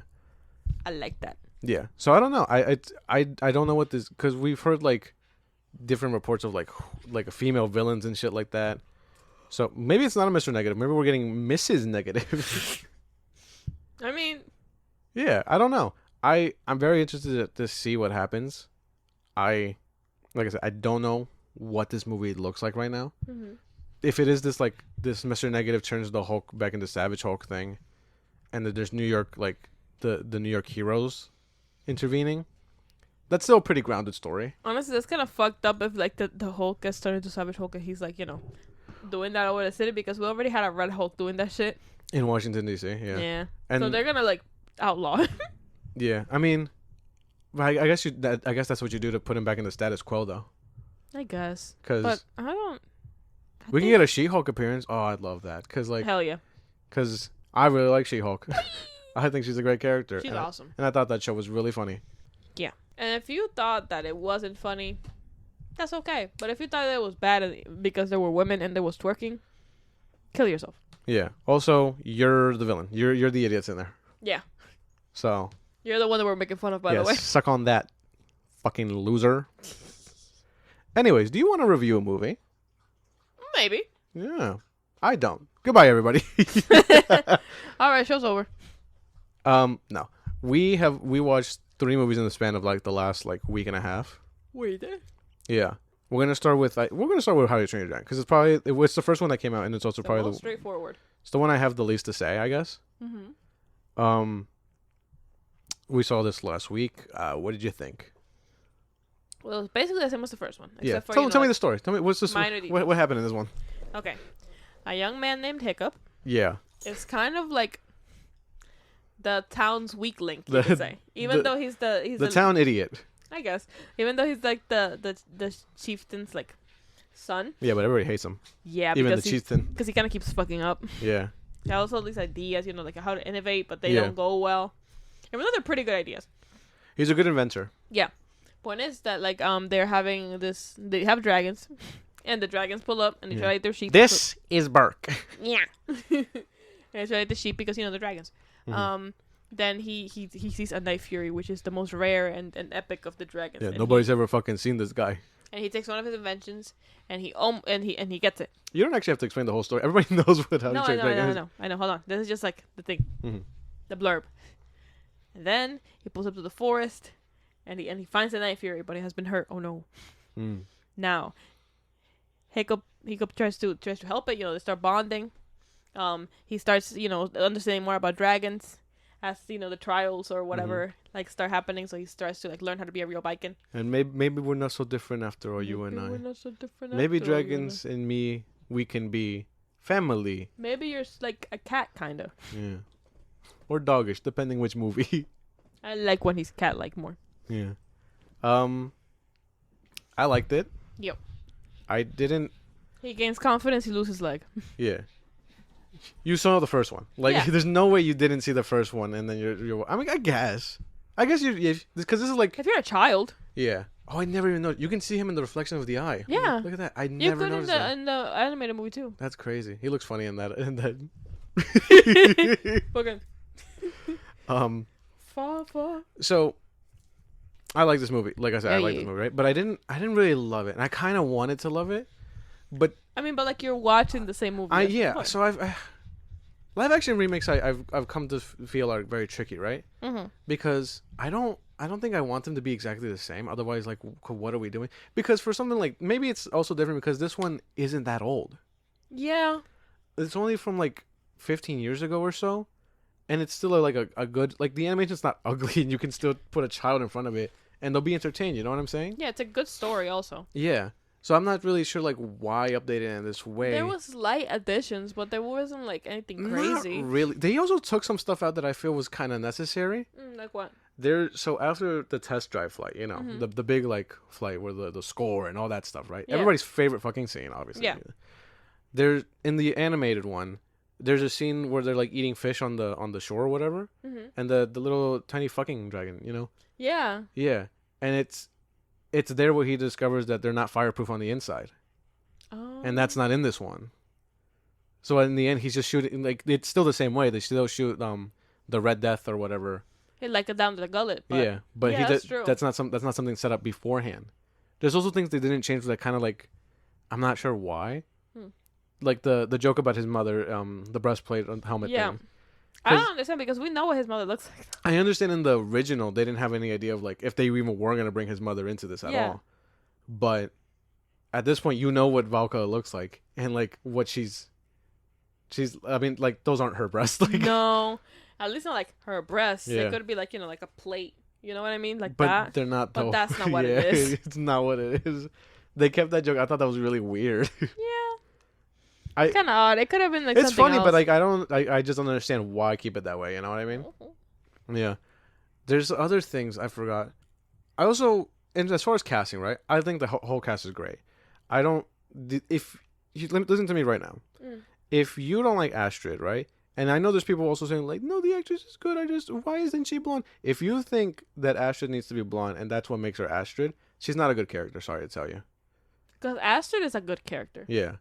[SPEAKER 2] I like that.
[SPEAKER 1] Yeah. So I don't know. I don't know what this, because we've heard like different reports of like female villains and shit like that. So maybe it's not a Mr. Negative. Maybe we're getting Mrs. Negative.
[SPEAKER 2] I mean,
[SPEAKER 1] yeah. I don't know. I'm very interested to see what happens. Like I said, I don't know what this movie looks like right now.
[SPEAKER 2] mm-hmm.
[SPEAKER 1] If it is this Mr. Negative turns the Hulk back into Savage Hulk thing, and that there's New York, like the New York heroes intervening, that's still a pretty grounded story.
[SPEAKER 2] Honestly, that's kind of fucked up if like the Hulk gets turned into Savage Hulk and he's like, doing that over the city, because we already had a Red Hulk doing that shit
[SPEAKER 1] In Washington, D.C., yeah.
[SPEAKER 2] Yeah.
[SPEAKER 1] And
[SPEAKER 2] so they're gonna like outlaw him.
[SPEAKER 1] Yeah, I mean, I guess that's what you do to put him back in the status quo, though.
[SPEAKER 2] I guess.
[SPEAKER 1] Because
[SPEAKER 2] But I don't.
[SPEAKER 1] we can get a She-Hulk appearance. Oh, I'd love that. Because
[SPEAKER 2] Hell yeah.
[SPEAKER 1] Because I really like She-Hulk. I think she's a great character.
[SPEAKER 2] She's awesome.
[SPEAKER 1] And I thought that show was really funny.
[SPEAKER 2] Yeah. And if you thought that it wasn't funny, that's okay. But if you thought it was bad because there were women and there was twerking, kill yourself.
[SPEAKER 1] Yeah. Also, you're the villain. You're the idiots in there.
[SPEAKER 2] Yeah.
[SPEAKER 1] So.
[SPEAKER 2] You're the one that we're making fun of, by the way.
[SPEAKER 1] Suck on that, fucking loser. Anyways, do you want to review a movie?
[SPEAKER 2] Maybe.
[SPEAKER 1] Yeah. I don't. Goodbye, everybody.
[SPEAKER 2] All right, show's over.
[SPEAKER 1] No. We watched 3 movies in the span of like the last like week and a half.
[SPEAKER 2] Wait there?
[SPEAKER 1] Yeah. We're gonna start with How to Train Your Dragon, because it's the first one that came out, and it's also
[SPEAKER 2] The
[SPEAKER 1] probably
[SPEAKER 2] most straightforward.
[SPEAKER 1] It's the one I have the least to say, I guess.
[SPEAKER 2] Mm-hmm.
[SPEAKER 1] We saw this last week. What did you think?
[SPEAKER 2] Well, it's basically the same as the first one.
[SPEAKER 1] Yeah.
[SPEAKER 2] Except
[SPEAKER 1] Tell me the story. Tell me what's this.
[SPEAKER 2] minor
[SPEAKER 1] What happened in this one?
[SPEAKER 2] Okay. A young man named Hiccup.
[SPEAKER 1] Yeah.
[SPEAKER 2] It's kind of like the town's weak link, you could say. Even though he's the
[SPEAKER 1] town idiot.
[SPEAKER 2] I guess. Even though he's like the chieftain's like son.
[SPEAKER 1] Yeah, but everybody hates him.
[SPEAKER 2] Yeah,
[SPEAKER 1] even
[SPEAKER 2] because
[SPEAKER 1] the chieftain.
[SPEAKER 2] Because he kind of keeps fucking up.
[SPEAKER 1] Yeah.
[SPEAKER 2] He also has these ideas, like how to innovate, but they don't go well. Even though they're pretty good ideas.
[SPEAKER 1] He's a good inventor.
[SPEAKER 2] Yeah. Point is that like they're having they have dragons, and the dragons pull up and they try to eat their sheep.
[SPEAKER 1] This is Burke.
[SPEAKER 2] Yeah. And they try to eat the sheep because the dragons.
[SPEAKER 1] Mm-hmm.
[SPEAKER 2] then he sees a Night Fury, which is the most rare and epic of the dragons.
[SPEAKER 1] Yeah,
[SPEAKER 2] and
[SPEAKER 1] nobody's ever fucking seen this guy.
[SPEAKER 2] And he takes one of his inventions, and he gets it.
[SPEAKER 1] You don't actually have to explain the whole story. Everybody knows what how
[SPEAKER 2] No,
[SPEAKER 1] to
[SPEAKER 2] I
[SPEAKER 1] dragons.
[SPEAKER 2] know. Hold on. This is just like the thing, the blurb. And then he pulls up to the forest, and he finds the Night Fury, but he has been hurt. Oh no! Now, Hiccup tries to help it. They start bonding. He starts understanding more about dragons as the trials or whatever start happening. So he starts to learn how to be a real Viking.
[SPEAKER 1] And maybe we're not so different after all, you and I.
[SPEAKER 2] We're not so different.
[SPEAKER 1] Maybe
[SPEAKER 2] after all,
[SPEAKER 1] dragons and me, we can be family.
[SPEAKER 2] Maybe you're like a cat, kind of.
[SPEAKER 1] Yeah. Or doggish, depending which movie.
[SPEAKER 2] I like when he's cat-like more.
[SPEAKER 1] Yeah. I liked it.
[SPEAKER 2] Yep.
[SPEAKER 1] I didn't.
[SPEAKER 2] He gains confidence. He loses leg.
[SPEAKER 1] Yeah. You saw the first one. There's no way you didn't see the first one, and then you're. I mean, I guess you because this is like.
[SPEAKER 2] If you're a child.
[SPEAKER 1] Yeah. Oh, I never even noticed. You can see him in the reflection of the eye.
[SPEAKER 2] Yeah.
[SPEAKER 1] Look at that. I never noticed that.
[SPEAKER 2] In the animated movie too.
[SPEAKER 1] That's crazy. He looks funny in that.
[SPEAKER 2] Okay.
[SPEAKER 1] So, I like this movie. Like I said, I like this movie, right? But I didn't really love it, and I kind of wanted to love it, but
[SPEAKER 2] I mean, but you're watching the same movie.
[SPEAKER 1] Yeah. So live action remakes I've come to feel are very tricky, right? Mm-hmm. Because I don't think I want them to be exactly the same. Otherwise, what are we doing? Because for something like maybe it's also different because this one isn't that old.
[SPEAKER 2] Yeah.
[SPEAKER 1] It's only from 15 years ago or so. And it's still a good, the animation's not ugly and you can still put a child in front of it and they'll be entertained, you know what I'm saying?
[SPEAKER 2] Yeah, it's a good story also.
[SPEAKER 1] Yeah. So I'm not really sure why update it in this way.
[SPEAKER 2] There was slight additions, but there wasn't anything crazy.
[SPEAKER 1] Not really. They also took some stuff out that I feel was kind of necessary.
[SPEAKER 2] Like what?
[SPEAKER 1] So after the test drive flight, the big flight where the score and all that stuff, right?
[SPEAKER 2] Yeah.
[SPEAKER 1] Everybody's favorite fucking scene, obviously.
[SPEAKER 2] Yeah.
[SPEAKER 1] There's in the animated one. There's a scene where they're eating fish on the shore or whatever, and the little tiny fucking dragon,
[SPEAKER 2] Yeah.
[SPEAKER 1] Yeah, and it's there where he discovers that they're not fireproof on the inside, and that's not in this one. So in the end, he's just shooting it's still the same way. They still shoot the Red Death or whatever.
[SPEAKER 2] It it down to the gullet. But
[SPEAKER 1] yeah, but
[SPEAKER 2] that's true.
[SPEAKER 1] That's not something set up beforehand. There's also things they didn't change that kind of I'm not sure why. The joke about his mother, the breastplate helmet thing.
[SPEAKER 2] I don't understand because we know what his mother looks like.
[SPEAKER 1] I understand in the original they didn't have any idea of if they even were gonna bring his mother into this at all. But at this point, you know what Valka looks like and what she's. I mean, those aren't her breasts.
[SPEAKER 2] No, at least not her breasts.
[SPEAKER 1] Yeah.
[SPEAKER 2] It could be a plate. You know what I mean?
[SPEAKER 1] But
[SPEAKER 2] that.
[SPEAKER 1] They're not.
[SPEAKER 2] But that's not what it is.
[SPEAKER 1] It's not what it is. They kept that joke. I thought that was really weird.
[SPEAKER 2] Yeah. It's kind of odd. It could have been
[SPEAKER 1] it's
[SPEAKER 2] something
[SPEAKER 1] funny,
[SPEAKER 2] else.
[SPEAKER 1] but I just don't understand why keep it that way. You know what I mean? Yeah. There's other things I forgot. I also, and as far as casting, right? I think the whole cast is great. I don't. If you listen to me right now, if you don't like Astrid, right? And I know there's people also saying no, the actress is good. Why isn't she blonde? If you think that Astrid needs to be blonde and that's what makes her Astrid, she's not a good character. Sorry to tell you.
[SPEAKER 2] Because Astrid is a good character.
[SPEAKER 1] Yeah.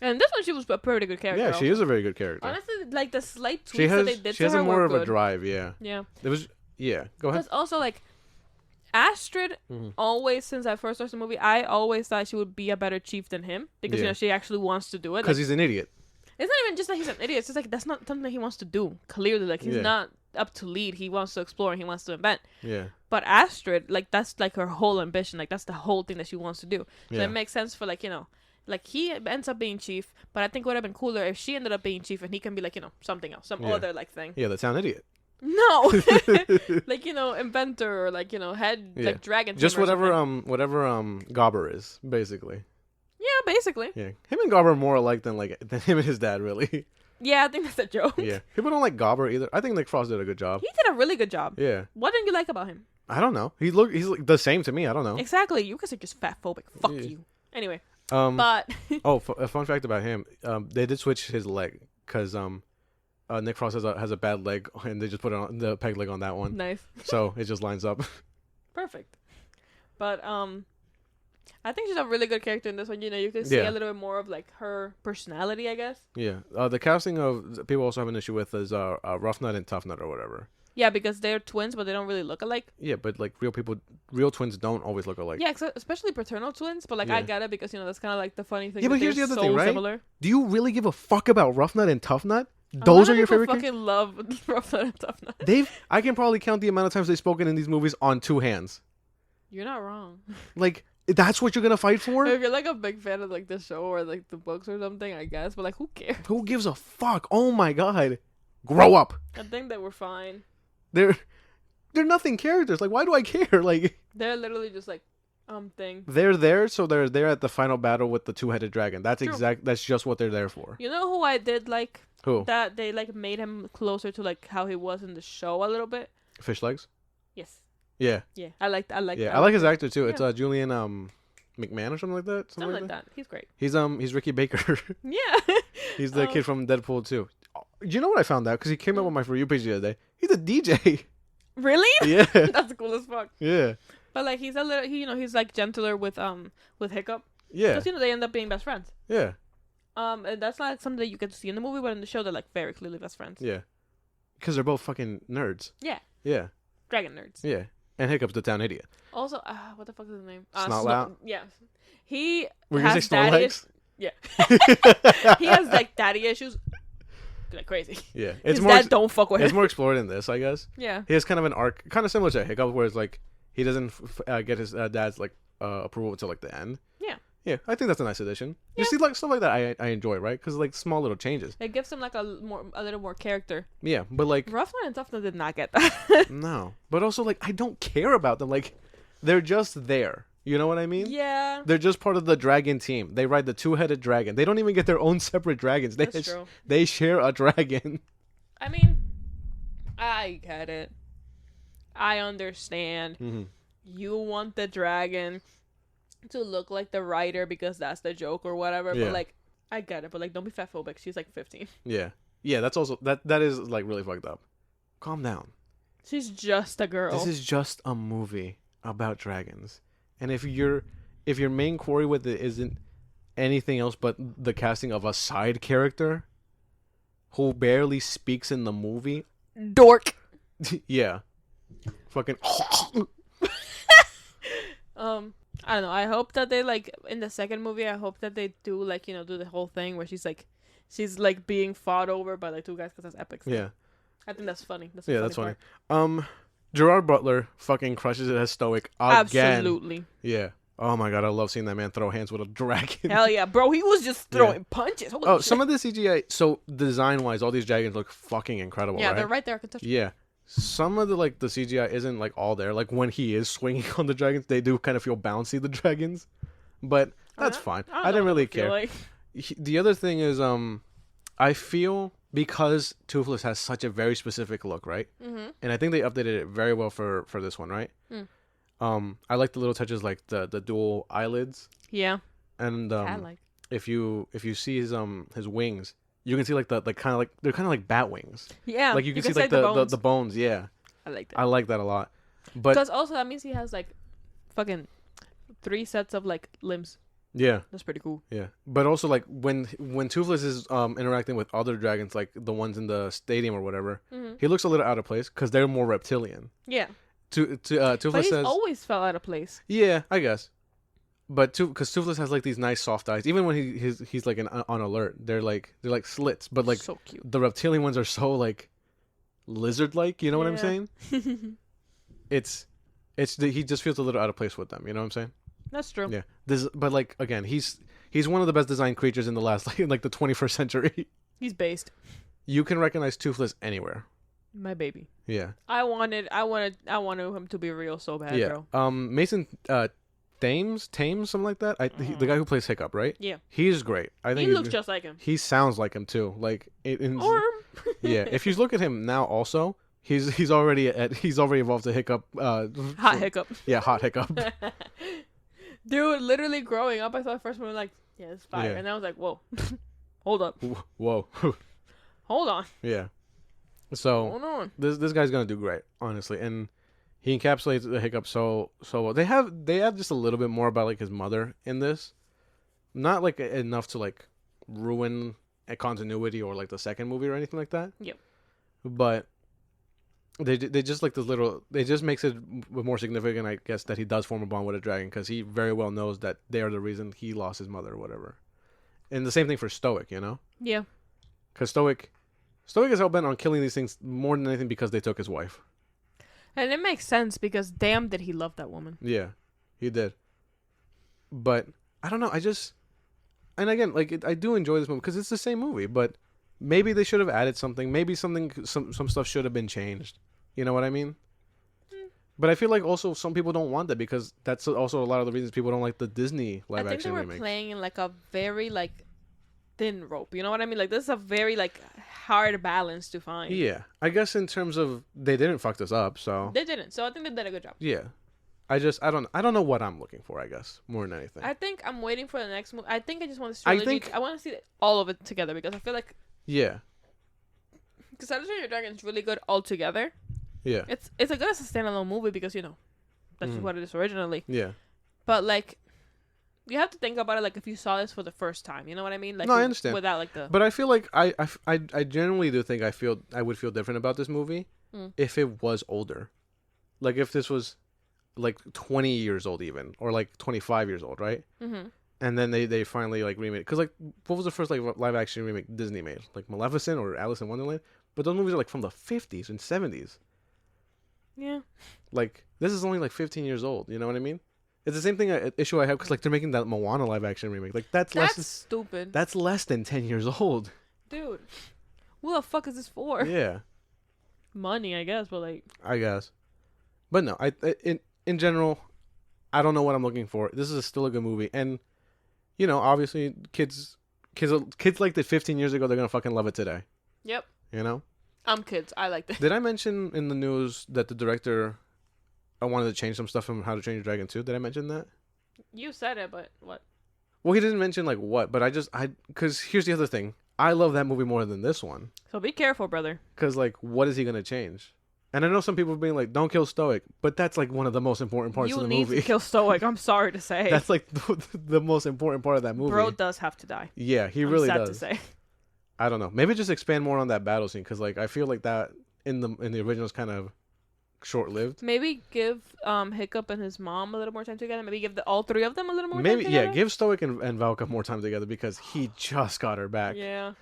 [SPEAKER 2] And this one, she was a pretty good character.
[SPEAKER 1] Yeah, she is a very good character.
[SPEAKER 2] Honestly, the slight tweaks that they did to her
[SPEAKER 1] she has more
[SPEAKER 2] were
[SPEAKER 1] of
[SPEAKER 2] good.
[SPEAKER 1] a drive. Yeah.
[SPEAKER 2] Yeah.
[SPEAKER 1] It was. Yeah. Go ahead.
[SPEAKER 2] Because also Astrid, always since I first watched the movie, I always thought she would be a better chief than him because she actually wants to do it.
[SPEAKER 1] Because he's an idiot.
[SPEAKER 2] It's not even just that he's an idiot. It's just that's not something he wants to do. Clearly, he's not up to lead. He wants to explore and he wants to invent.
[SPEAKER 1] Yeah.
[SPEAKER 2] But Astrid, that's her whole ambition. That's the whole thing that she wants to do. So it makes sense for he ends up being chief. But I think it would have been cooler if she ended up being chief and he can be something else, some other thing.
[SPEAKER 1] Yeah, that's an idiot.
[SPEAKER 2] No, inventor or head dragon.
[SPEAKER 1] Just whatever Gobber is basically.
[SPEAKER 2] Yeah, basically.
[SPEAKER 1] Yeah, him and Gobber are more alike than him and his dad, really.
[SPEAKER 2] Yeah, I think that's a joke.
[SPEAKER 1] Yeah, people don't like Gobber either. I think Nick Frost did a good job.
[SPEAKER 2] He did a really good job.
[SPEAKER 1] Yeah.
[SPEAKER 2] What didn't you like about him?
[SPEAKER 1] I don't know. He's the same to me. I don't know.
[SPEAKER 2] Exactly. You guys are just fat phobic. Fuck you. Anyway. But
[SPEAKER 1] a fun fact about him. They did switch his leg because Nick Frost has a bad leg and they just put the peg leg on that one.
[SPEAKER 2] Nice.
[SPEAKER 1] So it just lines up.
[SPEAKER 2] Perfect. But I think she's a really good character in this one. You can see a little bit more of her personality, I guess.
[SPEAKER 1] Yeah. The casting of people also have an issue with is Rough Nut and Tough Nut or whatever.
[SPEAKER 2] Yeah, because they're twins, but they don't really look alike.
[SPEAKER 1] Yeah, but like real twins don't always look alike.
[SPEAKER 2] Yeah, especially paternal twins. But like, I get it because that's kind of like the funny thing.
[SPEAKER 1] Yeah, but here's the other thing, right?
[SPEAKER 2] Similar.
[SPEAKER 1] Do you really give a fuck about Rough Nut and Tough Nut? Those are your favorite characters?
[SPEAKER 2] I fucking love Rough Nut and Tough Nut.
[SPEAKER 1] I can probably count the amount of times they've spoken in these movies on 2 hands.
[SPEAKER 2] You're not wrong.
[SPEAKER 1] Like, that's what you're gonna fight for?
[SPEAKER 2] If you're like a big fan of like the show or like the books or something, I guess. But like, who cares?
[SPEAKER 1] Who gives a fuck? Oh my god. Grow up.
[SPEAKER 2] I think that we're fine.
[SPEAKER 1] They're nothing characters. Like, why do I care? Like,
[SPEAKER 2] they're literally just like thing.
[SPEAKER 1] They're there, so they're there at the final battle with the 2-headed dragon. That's That's just what they're there for.
[SPEAKER 2] You know who I did like?
[SPEAKER 1] Who?
[SPEAKER 2] That they like made him closer to like how he was in the show a little bit.
[SPEAKER 1] Fish Legs.
[SPEAKER 2] Yes.
[SPEAKER 1] Yeah.
[SPEAKER 2] Yeah, I like.
[SPEAKER 1] Yeah, I like his actor too. Yeah. It's Julian McMahon or something like that.
[SPEAKER 2] Something like that. He's great.
[SPEAKER 1] He's Ricky Baker.
[SPEAKER 2] Yeah.
[SPEAKER 1] He's the kid from Deadpool too. You know what I found out? Because he came up on my For You page the other day. He's a DJ.
[SPEAKER 2] Really?
[SPEAKER 1] Yeah.
[SPEAKER 2] That's cool as fuck.
[SPEAKER 1] Yeah.
[SPEAKER 2] But like he's a little, he's like gentler with Hiccup.
[SPEAKER 1] Yeah.
[SPEAKER 2] Because they end up being best friends.
[SPEAKER 1] Yeah.
[SPEAKER 2] And that's not like something that you get to see in the movie, but in the show they're like very clearly best friends.
[SPEAKER 1] Yeah. Because they're both fucking nerds.
[SPEAKER 2] Yeah.
[SPEAKER 1] Yeah.
[SPEAKER 2] Dragon nerds.
[SPEAKER 1] Yeah. And Hiccup's the town idiot.
[SPEAKER 2] Also, what the fuck is his name?
[SPEAKER 1] Snotlout?
[SPEAKER 2] Yeah. He
[SPEAKER 1] Were you gonna say Snorlax?
[SPEAKER 2] Yeah. He has like daddy issues. Like crazy.
[SPEAKER 1] Yeah.
[SPEAKER 2] His dad don't fuck with him.
[SPEAKER 1] It's more explored in this, I guess.
[SPEAKER 2] Yeah.
[SPEAKER 1] He has kind of an arc, kind of similar to Hiccup, where it's like he doesn't get his dad's like approval until like the end.
[SPEAKER 2] Yeah.
[SPEAKER 1] Yeah, I think that's a nice addition. Yeah. You see, like stuff like that, I enjoy, right? Because like small little changes.
[SPEAKER 2] It gives him like a little more character.
[SPEAKER 1] Yeah, but like
[SPEAKER 2] Rough Nut and Tough Nut did not get that.
[SPEAKER 1] No, but also like I don't care about them. Like they're just there. You know what I mean?
[SPEAKER 2] Yeah.
[SPEAKER 1] They're just part of the dragon team. They ride the 2-headed dragon. They don't even get their own separate dragons.
[SPEAKER 2] That's true.
[SPEAKER 1] They share a dragon.
[SPEAKER 2] I mean, I get it. I understand.
[SPEAKER 1] Mm-hmm.
[SPEAKER 2] You want the dragon to look like the writer because that's the joke or whatever.
[SPEAKER 1] Yeah.
[SPEAKER 2] But like, I get it. But like, don't be fatphobic. She's like 15.
[SPEAKER 1] Yeah. Yeah, that's also that is like really fucked up. Calm down.
[SPEAKER 2] She's just a girl.
[SPEAKER 1] This is just a movie about dragons. And if your main quarry with it isn't anything else but the casting of a side character who barely speaks in the movie,
[SPEAKER 2] dork.
[SPEAKER 1] yeah, fucking.
[SPEAKER 2] I don't know. I hope that they like in the second movie. I hope that they do like do the whole thing where she's like being fought over by like 2 guys because that's epic.
[SPEAKER 1] Yeah,
[SPEAKER 2] I think that's funny.
[SPEAKER 1] That's funny. Gerard Butler fucking crushes it as Stoic again.
[SPEAKER 2] Absolutely.
[SPEAKER 1] Yeah. Oh my god, I love seeing that man throw hands with a dragon.
[SPEAKER 2] Hell yeah, bro. He was just throwing punches. Holy shit.
[SPEAKER 1] Some of the CGI, so design-wise, all these dragons look fucking incredible,
[SPEAKER 2] yeah,
[SPEAKER 1] right?
[SPEAKER 2] they're right there. I can touch them.
[SPEAKER 1] Yeah. Some of the CGI isn't like all there. Like when he is swinging on the dragons, they do kind of feel bouncy, the dragons. But that's fine. I didn't really care.
[SPEAKER 2] Like.
[SPEAKER 1] The other thing is I feel because Toothless has such a very specific look, right? Mm-hmm. And I think they updated it very well for this one, right? Mm. I like the little touches like the dual eyelids.
[SPEAKER 2] Yeah.
[SPEAKER 1] And if you see his wings, you can see like they're kind of like bat wings.
[SPEAKER 2] Yeah.
[SPEAKER 1] Like you can see like the bones. Yeah.
[SPEAKER 2] I like that.
[SPEAKER 1] I like that a lot. But
[SPEAKER 2] because also that means he has like fucking 3 sets of like limbs.
[SPEAKER 1] Yeah.
[SPEAKER 2] That's pretty cool.
[SPEAKER 1] Yeah. But also like when Toothless is interacting with other dragons like the ones in the stadium or whatever, he looks a little out of place because they're more reptilian.
[SPEAKER 2] Yeah.
[SPEAKER 1] Toothless
[SPEAKER 2] but he's
[SPEAKER 1] says
[SPEAKER 2] always felt out of place.
[SPEAKER 1] Yeah, I guess. But because Toothless has like these nice soft eyes, even when he's like on alert, they're like slits, but like
[SPEAKER 2] so cute.
[SPEAKER 1] The reptilian ones are so like lizard like. You know what I'm saying? He just feels a little out of place with them. You know what I'm saying?
[SPEAKER 2] That's true.
[SPEAKER 1] Yeah. But like again, he's one of the best designed creatures in the last like the 21st century.
[SPEAKER 2] He's based.
[SPEAKER 1] You can recognize Toothless anywhere.
[SPEAKER 2] My baby.
[SPEAKER 1] Yeah.
[SPEAKER 2] I wanted him to be real so bad, bro.
[SPEAKER 1] Mason Thames, something like that. The guy who plays Hiccup, right?
[SPEAKER 2] Yeah.
[SPEAKER 1] He's great. I think
[SPEAKER 2] he looks just like him.
[SPEAKER 1] He sounds like him too. Like
[SPEAKER 2] Arm.
[SPEAKER 1] Yeah. If you look at him now, also he's already evolved to Hiccup.
[SPEAKER 2] Hot Hiccup.
[SPEAKER 1] Yeah, hot Hiccup.
[SPEAKER 2] Dude, literally growing up, I saw the first one like, yeah, it's fire, and I was like, whoa, hold up,
[SPEAKER 1] whoa,
[SPEAKER 2] hold on.
[SPEAKER 1] Yeah. So
[SPEAKER 2] hold on.
[SPEAKER 1] This guy's gonna do great, honestly, and he encapsulates the Hiccup so well. They have just a little bit more about like his mother in this, not like enough to like ruin a continuity or like the second movie or anything like that.
[SPEAKER 2] Yep.
[SPEAKER 1] But They just like this little. They just makes it more significant, I guess, that he does form a bond with a dragon because he very well knows that they are the reason he lost his mother or whatever. And the same thing for Stoic, you know?
[SPEAKER 2] Yeah.
[SPEAKER 1] Because Stoic is hell bent on killing these things more than anything because they took his wife.
[SPEAKER 2] And it makes sense because damn did he love that woman.
[SPEAKER 1] Yeah, he did. But I don't know. And again, like I do enjoy this movie because it's the same movie, but maybe they should have added something. Maybe some stuff should have been changed. You know what I mean? But I feel like also some people don't want that because that's also a lot of the reasons people don't like the Disney live action remakes. I think they were
[SPEAKER 2] playing in like a very like thin rope. You know what I mean? Like this is a very like hard balance to find.
[SPEAKER 1] Yeah, I guess in terms of they didn't fuck this up, so
[SPEAKER 2] they didn't. So I think they did a good job.
[SPEAKER 1] Yeah, I don't know what I'm looking for. I guess more than anything.
[SPEAKER 2] I think I'm waiting for the next movie. I think I just want to. I want to see all of it together because I feel like.
[SPEAKER 1] Yeah.
[SPEAKER 2] Because How to Train Your Dragon is really good all together.
[SPEAKER 1] Yeah.
[SPEAKER 2] It's a good as a standalone movie because that's just what it is originally.
[SPEAKER 1] Yeah.
[SPEAKER 2] But like. You have to think about it like if you saw this for the first time. You know what I mean? Like,
[SPEAKER 1] no, I understand.
[SPEAKER 2] Without like the.
[SPEAKER 1] But I feel like I generally do think I would feel different about this movie if it was older, like if this was, like 20 years old even or like 25 years old, right? Mm-hmm. And then they finally like remade it because like what was the first like live action remake Disney made? Like Maleficent or Alice in Wonderland? But those movies are like from the 50s and 70s.
[SPEAKER 2] Yeah.
[SPEAKER 1] Like this is only like 15 years old. You know what I mean? It's the same thing issue I have because like they're making that Moana live action remake. Like that's
[SPEAKER 2] stupid.
[SPEAKER 1] That's less than 10 years old.
[SPEAKER 2] Dude, who the fuck is this for?
[SPEAKER 1] Yeah.
[SPEAKER 2] Money, I guess, but like.
[SPEAKER 1] I guess, but no. In general, I don't know what I'm looking for. This is still a good movie, and obviously kids liked it 15 years ago. They're gonna fucking love it today.
[SPEAKER 2] Yep.
[SPEAKER 1] I'm
[SPEAKER 2] kids. I like this.
[SPEAKER 1] Did I mention in the news that the director? I wanted to change some stuff from How to Train Your Dragon 2. Did I mention that?
[SPEAKER 2] You said it, but what?
[SPEAKER 1] Well, he didn't mention like what, but because here's the other thing. I love that movie more than this one.
[SPEAKER 2] So be careful, brother.
[SPEAKER 1] Because like, what is he gonna change? And I know some people being like, "Don't kill Stoic," but that's like one of the most important parts of the movie.
[SPEAKER 2] You need to kill Stoic. I'm sorry to say.
[SPEAKER 1] That's like the most important part of that movie.
[SPEAKER 2] Bro does have to die.
[SPEAKER 1] Yeah, he really does.
[SPEAKER 2] To say.
[SPEAKER 1] I don't know. Maybe just expand more on that battle scene because like I feel like that in the original is kind of short-lived.
[SPEAKER 2] Maybe give Hiccup and his mom a little more time together. Maybe give all three of them a little more time together.
[SPEAKER 1] Yeah, give Stoic and Valka more time together because he just got her back.
[SPEAKER 2] Yeah.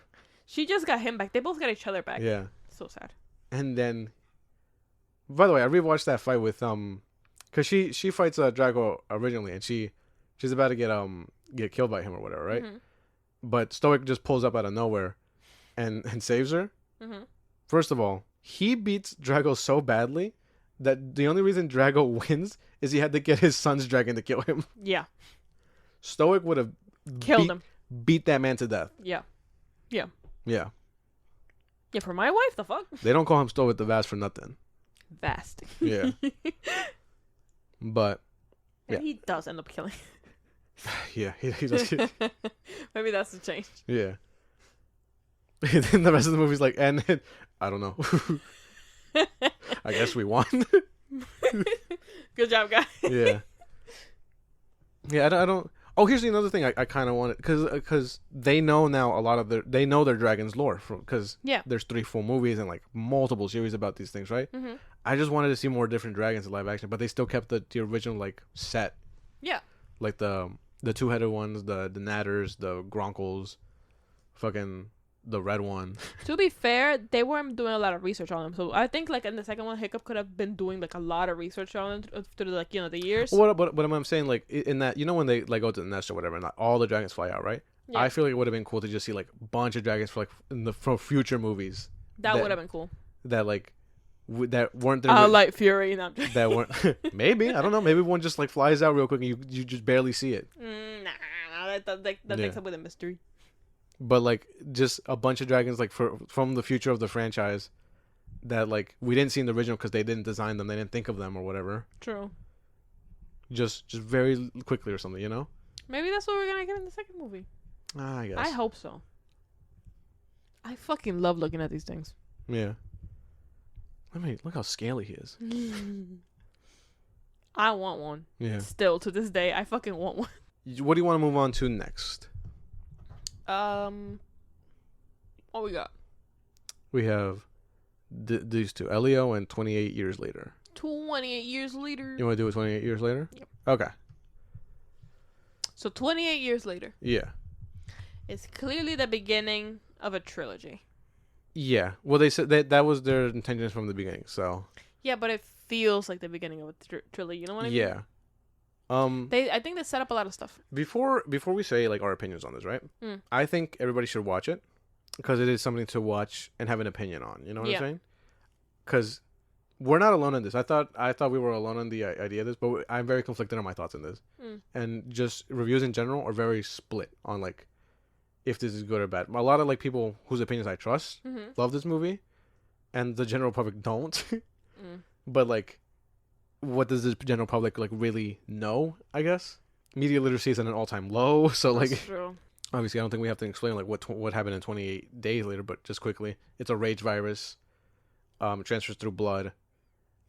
[SPEAKER 2] She just got him back. They both got each other back.
[SPEAKER 1] Yeah.
[SPEAKER 2] So sad.
[SPEAKER 1] And then, by the way, I rewatched that fight with because she fights Drago originally and she's about to get killed by him or whatever, right? Mm-hmm. But Stoic just pulls up out of nowhere and saves her. Mm-hmm. First of all, he beats Drago so badly that the only reason Drago wins is he had to get his son's dragon to kill him.
[SPEAKER 2] Yeah.
[SPEAKER 1] Stoic would have
[SPEAKER 2] killed him.
[SPEAKER 1] Beat that man to death.
[SPEAKER 2] Yeah. Yeah.
[SPEAKER 1] Yeah.
[SPEAKER 2] Yeah, for my wife, the fuck?
[SPEAKER 1] They don't call him Stoic the Vast for nothing.
[SPEAKER 2] Vast.
[SPEAKER 1] Yeah. But
[SPEAKER 2] and he does end up killing.
[SPEAKER 1] Yeah, he does.
[SPEAKER 2] Maybe that's the change.
[SPEAKER 1] Yeah. And then the rest of the movie's like, and I don't know. I guess we won.
[SPEAKER 2] Good job, guys.
[SPEAKER 1] Yeah. Yeah, I don't. Oh, here's another thing I kind of wanted because they know now a lot of their dragon's lore because there's 3 full movies and like multiple series about these things, right? Mm-hmm. I just wanted to see more different dragons in live action, but they still kept the original like set.
[SPEAKER 2] Yeah.
[SPEAKER 1] Like the 2-headed ones, the Natters, the Gronkles, fucking. The red one.
[SPEAKER 2] To be fair, they weren't doing a lot of research on them, so I think like in the second one, Hiccup could have been doing like a lot of research on them through like the years.
[SPEAKER 1] What I'm saying, like in that, when they like go to the nest or whatever, and like, all the dragons fly out, right? Yeah. I feel like it would have been cool to just see like a bunch of dragons for like for future movies.
[SPEAKER 2] That would have been cool.
[SPEAKER 1] That like that weren't there.
[SPEAKER 2] Light Fury, no,
[SPEAKER 1] that weren't. Maybe I don't know. Maybe one just like flies out real quick and you just barely see it.
[SPEAKER 2] Nah, that takes up with a mystery.
[SPEAKER 1] But like just a bunch of dragons like from the future of the franchise that like we didn't see in the original because they didn't design them, they didn't think of them or whatever.
[SPEAKER 2] True.
[SPEAKER 1] Just very quickly or something,
[SPEAKER 2] Maybe that's what we're gonna get in the second movie.
[SPEAKER 1] I guess.
[SPEAKER 2] I hope so. I fucking love looking at these things.
[SPEAKER 1] Yeah. Look how scaly he is.
[SPEAKER 2] I want one.
[SPEAKER 1] Yeah.
[SPEAKER 2] Still to this day, I fucking want one.
[SPEAKER 1] What do you want to move on to next?
[SPEAKER 2] What we got?
[SPEAKER 1] We have these two, Elio and 28 Years Later.
[SPEAKER 2] 28 years later.
[SPEAKER 1] You want to do it 28 years later?
[SPEAKER 2] Yep.
[SPEAKER 1] Okay.
[SPEAKER 2] So 28 years later.
[SPEAKER 1] Yeah.
[SPEAKER 2] It's clearly the beginning of a trilogy.
[SPEAKER 1] Yeah. Well, they said that was their intention from the beginning. So.
[SPEAKER 2] Yeah, but it feels like the beginning of a trilogy. You know what I mean?
[SPEAKER 1] Yeah.
[SPEAKER 2] I think they set up a lot of stuff.
[SPEAKER 1] Before we say like our opinions on this, right? I think everybody should watch it because it is something to watch and have an opinion on. You know what I'm saying? Because we're not alone in this. I thought we were alone on the idea of this, but I'm very conflicted on my thoughts on this. And just reviews in general are very split on like if this is good or bad. A lot of like people whose opinions I trust love this movie, and the general public don't. But like, what does the general public like really know? I guess media literacy is at an all-time low. So like, obviously, I don't think we have to explain like what happened in 28 days later. But just quickly, it's a rage virus. Transfers through blood.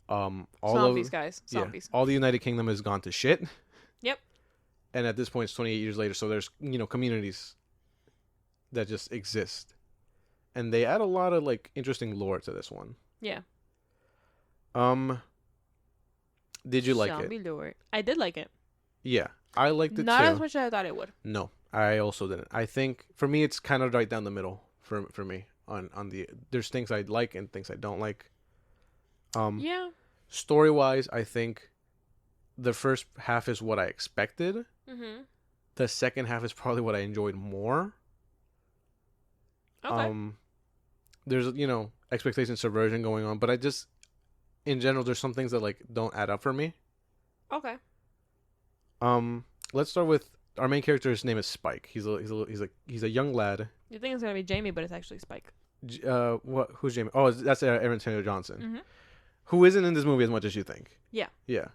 [SPEAKER 2] Zombies.
[SPEAKER 1] Yeah, all the United Kingdom has gone to shit.
[SPEAKER 2] Yep.
[SPEAKER 1] And at this point, it's 28 years later, so there's communities that just exist, and they add a lot of like interesting lore to this one.
[SPEAKER 2] Yeah.
[SPEAKER 1] Did you like
[SPEAKER 2] Zombie
[SPEAKER 1] it?
[SPEAKER 2] lore. I did like it.
[SPEAKER 1] Yeah, I liked it
[SPEAKER 2] Not
[SPEAKER 1] too.
[SPEAKER 2] as much as I thought it would.
[SPEAKER 1] No, I also didn't. I think for me, it's kind of right down the middle for me on the. There's things I like and things I don't like.
[SPEAKER 2] Yeah.
[SPEAKER 1] Story wise, I think the first half is what I expected. The second half is probably what I enjoyed more.
[SPEAKER 2] Okay.
[SPEAKER 1] There's expectation subversion going on, but I just in general there's some things that like don't add up for me.
[SPEAKER 2] Okay.
[SPEAKER 1] Let's start with our main character. His name is Spike. He's a young lad.
[SPEAKER 2] You think it's gonna be Jamie, but it's actually Spike.
[SPEAKER 1] Who's Jamie? Oh, that's Aaron Taylor Johnson. Who isn't in this movie as much as you think.
[SPEAKER 2] Yeah.
[SPEAKER 1] Yeah.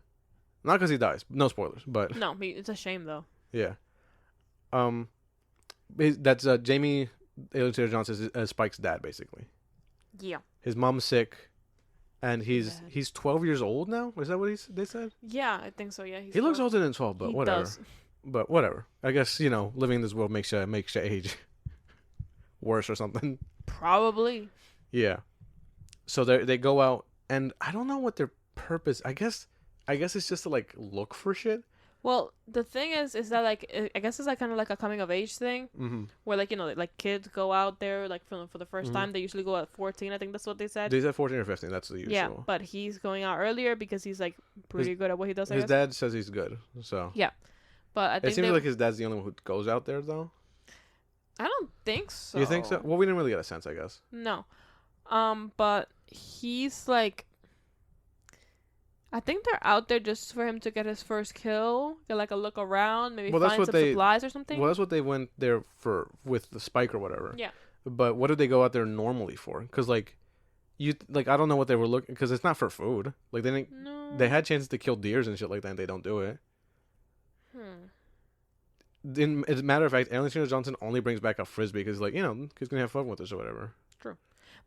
[SPEAKER 1] Not because he dies. No spoilers, but
[SPEAKER 2] no, it's a shame though.
[SPEAKER 1] Yeah. That's Jamie Taylor Johnson is Spike's dad, basically.
[SPEAKER 2] Yeah.
[SPEAKER 1] His mom's sick, and he's 12 years old now. Is that what they said?
[SPEAKER 2] Yeah, I think so. Yeah.
[SPEAKER 1] He looks older than 12, but whatever. Does. But whatever. I guess living in this world makes you age worse or something.
[SPEAKER 2] Probably.
[SPEAKER 1] Yeah. So they go out, and I don't know what their purpose. I guess it's just to like look for shit.
[SPEAKER 2] Well, the thing is that like I guess it's like kind of like a coming of age thing, where like like kids go out there like for the first time. They usually go at 14. I think that's what they said.
[SPEAKER 1] They said 14 or 15. That's the usual.
[SPEAKER 2] Yeah, but he's going out earlier because he's like pretty good at what he does.
[SPEAKER 1] His dad says he's good, so
[SPEAKER 2] yeah. But I think
[SPEAKER 1] it seems like his dad's the only one who goes out there though.
[SPEAKER 2] I don't think so.
[SPEAKER 1] You think so? Well, we didn't really get a sense, I guess.
[SPEAKER 2] No, but he's like. I think they're out there just for him to get his first kill, get like a look around, maybe find some supplies or something.
[SPEAKER 1] Well, that's what they went there for with the Spike or whatever.
[SPEAKER 2] Yeah.
[SPEAKER 1] But what did they go out there normally for? Because I don't know what they were looking. Because it's not for food. Like they didn't. No. They had chances to kill deers and shit like that, and they don't do it. As a matter of fact, Elio Johnson only brings back a frisbee because he's gonna have fun with us or whatever.
[SPEAKER 2] True.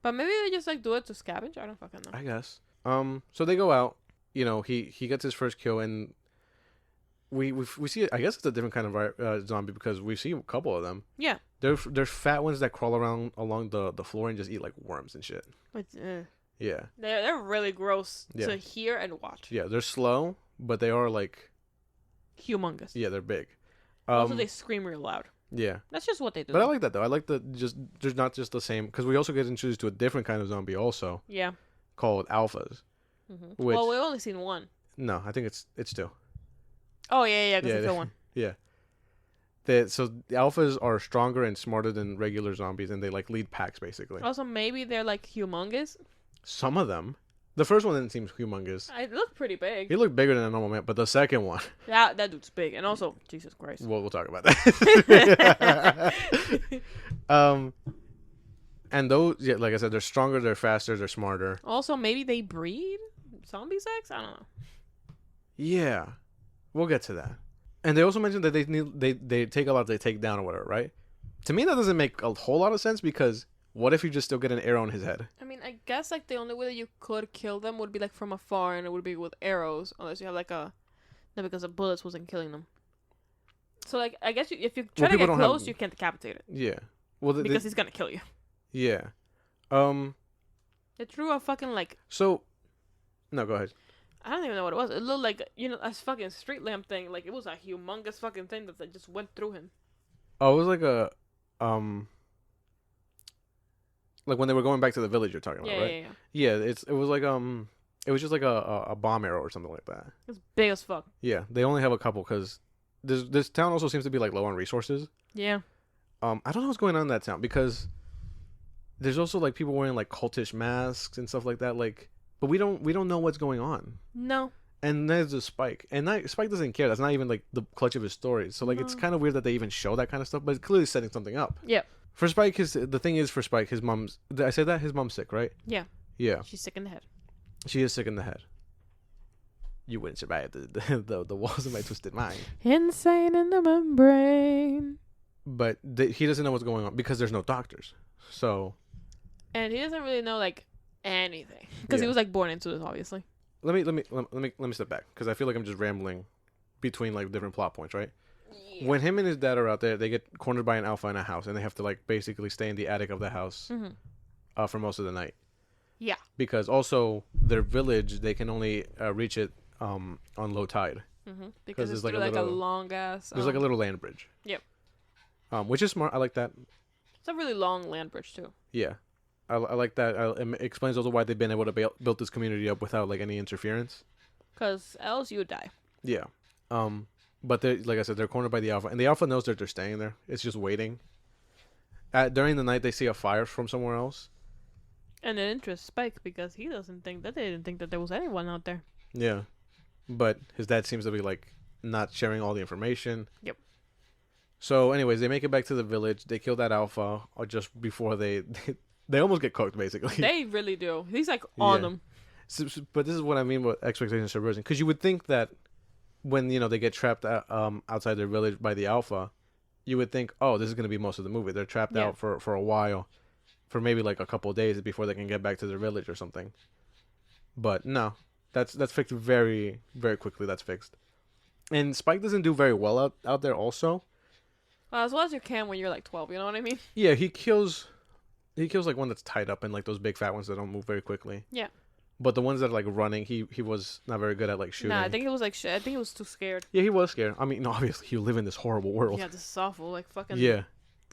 [SPEAKER 2] But maybe they just like do it to scavenge. I don't fucking know.
[SPEAKER 1] I guess. So they go out. He gets his first kill, and we see. I guess it's a different kind of zombie because we see a couple of them.
[SPEAKER 2] Yeah.
[SPEAKER 1] There's fat ones that crawl around along the floor and just eat like worms and shit.
[SPEAKER 2] But,
[SPEAKER 1] yeah.
[SPEAKER 2] They're really gross to hear and watch.
[SPEAKER 1] Yeah, they're slow, but they are like
[SPEAKER 2] humongous.
[SPEAKER 1] Yeah, they're big.
[SPEAKER 2] Also, they scream real loud.
[SPEAKER 1] Yeah.
[SPEAKER 2] That's just what they do.
[SPEAKER 1] But I like that though. I like there's not just the same because we also get introduced to a different kind of zombie also.
[SPEAKER 2] Yeah.
[SPEAKER 1] Called alphas.
[SPEAKER 2] Which, well, we've only seen one.
[SPEAKER 1] No, I think it's two.
[SPEAKER 2] Oh yeah, because it's the one.
[SPEAKER 1] Yeah. So the alphas are stronger and smarter than regular zombies, and they like lead packs basically.
[SPEAKER 2] Also, maybe they're like humongous.
[SPEAKER 1] Some of them. The first one didn't seem humongous.
[SPEAKER 2] It looked pretty big.
[SPEAKER 1] He looked bigger than a normal man, but the second one.
[SPEAKER 2] That dude's big, and also Jesus Christ.
[SPEAKER 1] We'll talk about that. And those, yeah, like I said, they're stronger, they're faster, they're smarter.
[SPEAKER 2] Also, maybe they breed zombie sex. I don't know.
[SPEAKER 1] Yeah, we'll get to that. And they also mentioned that they take a lot they take down or whatever, right? To me, that doesn't make a whole lot of sense because what if you just still get an arrow in his head?
[SPEAKER 2] I mean, I guess like the only way that you could kill them would be like from afar, and it would be with arrows, unless you have like no, because the bullets wasn't killing them. So like, I guess if you try to get close, you can't decapitate it.
[SPEAKER 1] Yeah, well,
[SPEAKER 2] because he's gonna kill you.
[SPEAKER 1] Yeah,
[SPEAKER 2] They It threw a fucking like.
[SPEAKER 1] So, no, go ahead.
[SPEAKER 2] I don't even know what it was. It looked like, a fucking street lamp thing. Like, it was a humongous fucking thing that just went through him.
[SPEAKER 1] Oh, it was like a, like when they were going back to the village you're talking about, right?
[SPEAKER 2] Yeah.
[SPEAKER 1] Yeah, it was like, it was just like a bomb arrow or something like that.
[SPEAKER 2] It's big as fuck.
[SPEAKER 1] Yeah, they only have a couple because this town also seems to be like low on resources.
[SPEAKER 2] Yeah.
[SPEAKER 1] I don't know what's going on in that town because there's also like people wearing like cultish masks and stuff like that. Like, but we don't know what's going on.
[SPEAKER 2] No.
[SPEAKER 1] And there's a Spike, and Spike doesn't care. That's not even like the clutch of his story. So like, it's kind of weird that they even show that kind of stuff, but it's clearly setting something up.
[SPEAKER 2] Yeah.
[SPEAKER 1] For Spike, the thing is for Spike, his mom's. Did I say that his mom's sick, right?
[SPEAKER 2] Yeah.
[SPEAKER 1] Yeah.
[SPEAKER 2] She's sick in the head.
[SPEAKER 1] She is sick in the head. You wouldn't survive the walls of my twisted mind.
[SPEAKER 2] Insane in the membrane.
[SPEAKER 1] But he doesn't know what's going on because there's no doctors. So.
[SPEAKER 2] And he doesn't really know like anything because he was like born into this, obviously. Let
[SPEAKER 1] me step back because I feel like I'm just rambling between like different plot points, right?
[SPEAKER 2] Yeah.
[SPEAKER 1] When him and his dad are out there, they get cornered by an alpha in a house, and they have to like basically stay in the attic of the house for most of the night.
[SPEAKER 2] Yeah.
[SPEAKER 1] Because also their village, they can only reach it on low tide.
[SPEAKER 2] Because it's like a long ass.
[SPEAKER 1] There's like a little land bridge.
[SPEAKER 2] Yep.
[SPEAKER 1] Which is smart. I like that.
[SPEAKER 2] It's a really long land bridge too.
[SPEAKER 1] Yeah. I like that. It explains also why they've been able to build this community up without like any interference.
[SPEAKER 2] Because else you would die.
[SPEAKER 1] Yeah. But they, like I said, they're cornered by the alpha, and the alpha knows that they're staying there. It's just waiting. During the night, they see a fire from somewhere else.
[SPEAKER 2] And it interests Spike because he doesn't think that they didn't think that there was anyone out there.
[SPEAKER 1] Yeah, but his dad seems to be like not sharing all the information.
[SPEAKER 2] Yep.
[SPEAKER 1] So, anyways, they make it back to the village. They kill that alpha, or just before they almost get cooked, basically.
[SPEAKER 2] They really do. He's like on them.
[SPEAKER 1] So, but this is what I mean with expectation subversion, because you would think that when they get trapped outside their village by the alpha, you would think, oh, this is going to be most of the movie. They're trapped out for a while, for maybe like a couple of days before they can get back to their village or something. But no, that's fixed very, very quickly. That's fixed. And Spike doesn't do very well out there also.
[SPEAKER 2] Well, as well as you can when you're like 12, you know what I mean?
[SPEAKER 1] Yeah, he kills like one that's tied up and like those big fat ones that don't move very quickly.
[SPEAKER 2] Yeah.
[SPEAKER 1] But the ones that are like running, he was not very good at like shooting.
[SPEAKER 2] Nah, I think it was like I think he was too scared.
[SPEAKER 1] Yeah, he was scared. I mean, obviously you live in this horrible world.
[SPEAKER 2] Yeah, this is awful. Like fucking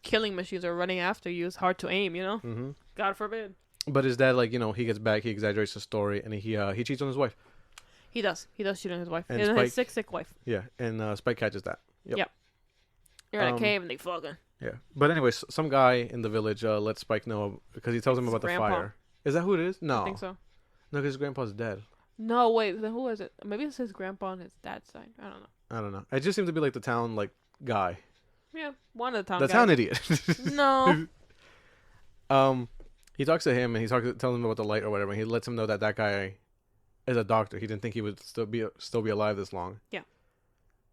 [SPEAKER 2] killing machines are running after you. It's hard to aim, you know?
[SPEAKER 1] Mm-hmm.
[SPEAKER 2] God forbid.
[SPEAKER 1] But his dad, like, he gets back, he exaggerates the story, and he cheats on his wife.
[SPEAKER 2] He does cheat on his wife.
[SPEAKER 1] And
[SPEAKER 2] his sick wife.
[SPEAKER 1] Yeah, and Spike catches that. Yep.
[SPEAKER 2] You're in a cave and they fucking.
[SPEAKER 1] Yeah. But anyways, some guy in the village lets Spike know because he tells him about
[SPEAKER 2] grandpa.
[SPEAKER 1] the fire. Is that who it is? No.
[SPEAKER 2] I think so.
[SPEAKER 1] No, because his grandpa's dead.
[SPEAKER 2] No, wait. Then who is it? Maybe it's his grandpa on his dad's side. I don't know.
[SPEAKER 1] It just seems to be like the town, like, guy.
[SPEAKER 2] Yeah, one of the town
[SPEAKER 1] The
[SPEAKER 2] guys.
[SPEAKER 1] town idiot.
[SPEAKER 2] No.
[SPEAKER 1] He talks to him and tells him about the light or whatever. And he lets him know that guy is a doctor. He didn't think he would still be alive this long.
[SPEAKER 2] Yeah.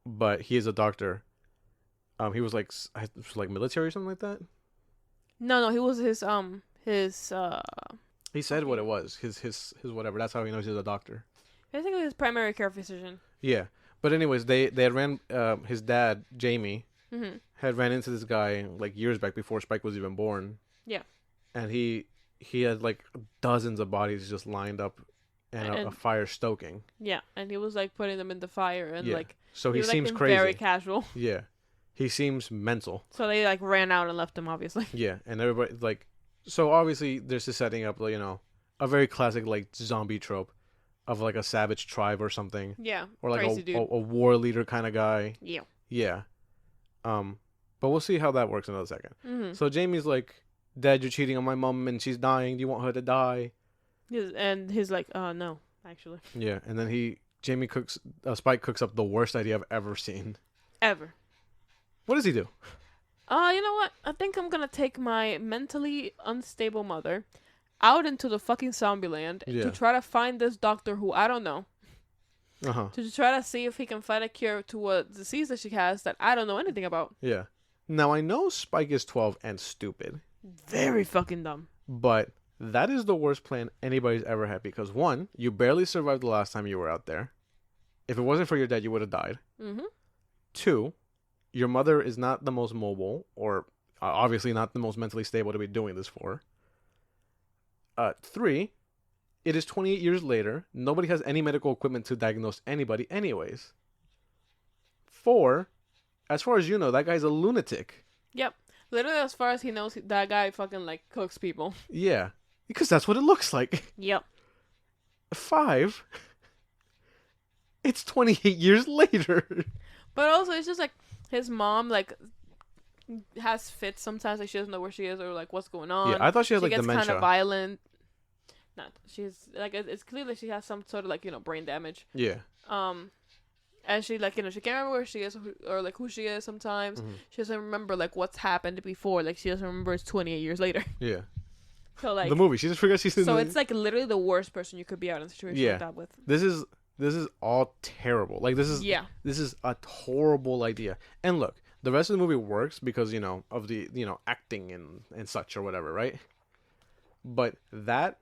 [SPEAKER 1] But he is a doctor. He was like military or something like that.
[SPEAKER 2] No, he was his
[SPEAKER 1] He said what it was. His whatever. That's how he knows he's a doctor.
[SPEAKER 2] Basically, his primary care physician.
[SPEAKER 1] Yeah, but anyways, they had ran. His dad, Jamie,
[SPEAKER 2] Mm-hmm.
[SPEAKER 1] had ran into this guy like years back before Spike was even born.
[SPEAKER 2] Yeah.
[SPEAKER 1] And he had like dozens of bodies just lined up, and a fire stoking.
[SPEAKER 2] Yeah, and he was like putting them in the fire and like.
[SPEAKER 1] So he
[SPEAKER 2] was,
[SPEAKER 1] seems
[SPEAKER 2] like,
[SPEAKER 1] crazy.
[SPEAKER 2] Very casual.
[SPEAKER 1] Yeah, he seems mental.
[SPEAKER 2] So they like ran out and left him, obviously.
[SPEAKER 1] Yeah, and everybody like. So obviously there's this setting up, a very classic like zombie trope, of like a savage tribe or something.
[SPEAKER 2] Yeah.
[SPEAKER 1] Or like
[SPEAKER 2] crazy dude.
[SPEAKER 1] a war leader kind of guy.
[SPEAKER 2] Yeah.
[SPEAKER 1] Yeah. But we'll see how that works in another second.
[SPEAKER 2] Mm-hmm.
[SPEAKER 1] So Jamie's like, Dad, you're cheating on my mom and she's dying. Do you want her to die?
[SPEAKER 2] And he's like, no, actually.
[SPEAKER 1] Yeah, and then Spike cooks up the worst idea I've ever seen.
[SPEAKER 2] Ever.
[SPEAKER 1] What does he do?
[SPEAKER 2] You know what? I think I'm gonna take my mentally unstable mother out into the fucking zombie land to try to find this doctor who I don't know.
[SPEAKER 1] Uh-huh.
[SPEAKER 2] To try to see if he can find a cure to a disease that she has that I don't know anything about.
[SPEAKER 1] Yeah. Now, I know Spike is 12 and stupid.
[SPEAKER 2] Very fucking dumb.
[SPEAKER 1] But that is the worst plan anybody's ever had because, one, you barely survived the last time you were out there. If it wasn't for your dad, you would have died.
[SPEAKER 2] Mm-hmm.
[SPEAKER 1] 2, your mother is not the most mobile or obviously not the most mentally stable to be doing this for. 3, It is 28 years later. Nobody has any medical equipment to diagnose anybody anyways. 4, as far as you know, that guy's a lunatic.
[SPEAKER 2] Yep. Literally, as far as he knows, that guy fucking, like, cooks people.
[SPEAKER 1] Yeah. Because that's what it looks like.
[SPEAKER 2] Yep.
[SPEAKER 1] 5, it's 28 years later.
[SPEAKER 2] But also, it's just, like, his mom, like, has fits sometimes. Like, she doesn't know where she is or, like, what's going on.
[SPEAKER 1] Yeah, I thought she had, like,
[SPEAKER 2] gets
[SPEAKER 1] dementia.
[SPEAKER 2] kind of violent. Not. She's, like, it's clear that she has some sort of, like, brain damage.
[SPEAKER 1] Yeah.
[SPEAKER 2] And she, like, she can't remember where she is or, like, who she is sometimes.
[SPEAKER 1] Mm-hmm.
[SPEAKER 2] She doesn't remember, like, what's happened before. Like, she doesn't remember it's 28 years later.
[SPEAKER 1] Yeah.
[SPEAKER 2] So, like...
[SPEAKER 1] The movie. She just forgot she's in
[SPEAKER 2] So, it's, like, literally the worst person you could be out in a situation like that with.
[SPEAKER 1] This is all terrible. Like, this is a horrible idea. And look, the rest of the movie works because, of the, acting and such or whatever, right? But that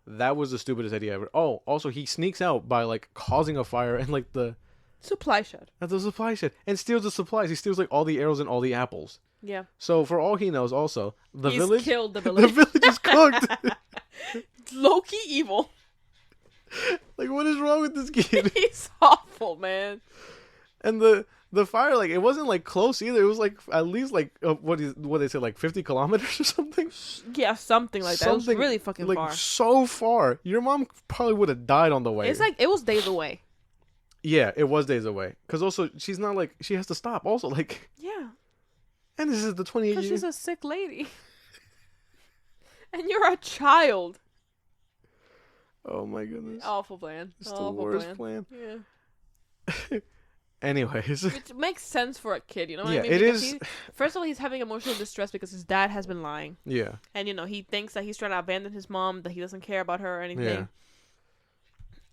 [SPEAKER 1] was the stupidest idea ever. Oh, also, he sneaks out by, like, causing a fire and, like, the...
[SPEAKER 2] Supply shed.
[SPEAKER 1] At the supply shed. And steals the supplies. He steals, like, all the arrows and all the apples.
[SPEAKER 2] Yeah.
[SPEAKER 1] So, for all he knows, also,
[SPEAKER 2] He's killed the village.
[SPEAKER 1] The village is cooked.
[SPEAKER 2] Low-key evil.
[SPEAKER 1] Like, what is wrong with this kid?
[SPEAKER 2] He's awful, man.
[SPEAKER 1] And the fire, like, it wasn't, like, close either. It was, like, at least, like, what they say, like, 50 kilometers or something?
[SPEAKER 2] Yeah, something like that. It was really fucking
[SPEAKER 1] like,
[SPEAKER 2] far.
[SPEAKER 1] So far. Your mom probably would have died on the way.
[SPEAKER 2] It's like, it was days away.
[SPEAKER 1] Yeah, it was days away. Because also, she's not, like, she has to stop. Also, like...
[SPEAKER 2] Yeah.
[SPEAKER 1] And this is the 28 years.
[SPEAKER 2] Because she's a sick lady. And you're a child.
[SPEAKER 1] Oh, my goodness.
[SPEAKER 2] Awful plan.
[SPEAKER 1] It's the worst plan.
[SPEAKER 2] Yeah.
[SPEAKER 1] Anyways.
[SPEAKER 2] Which makes sense for a kid, you know what I mean?
[SPEAKER 1] It
[SPEAKER 2] because
[SPEAKER 1] is.
[SPEAKER 2] First of all, he's having emotional distress because his dad has been lying.
[SPEAKER 1] Yeah.
[SPEAKER 2] And, he thinks that he's trying to abandon his mom, that he doesn't care about her or anything.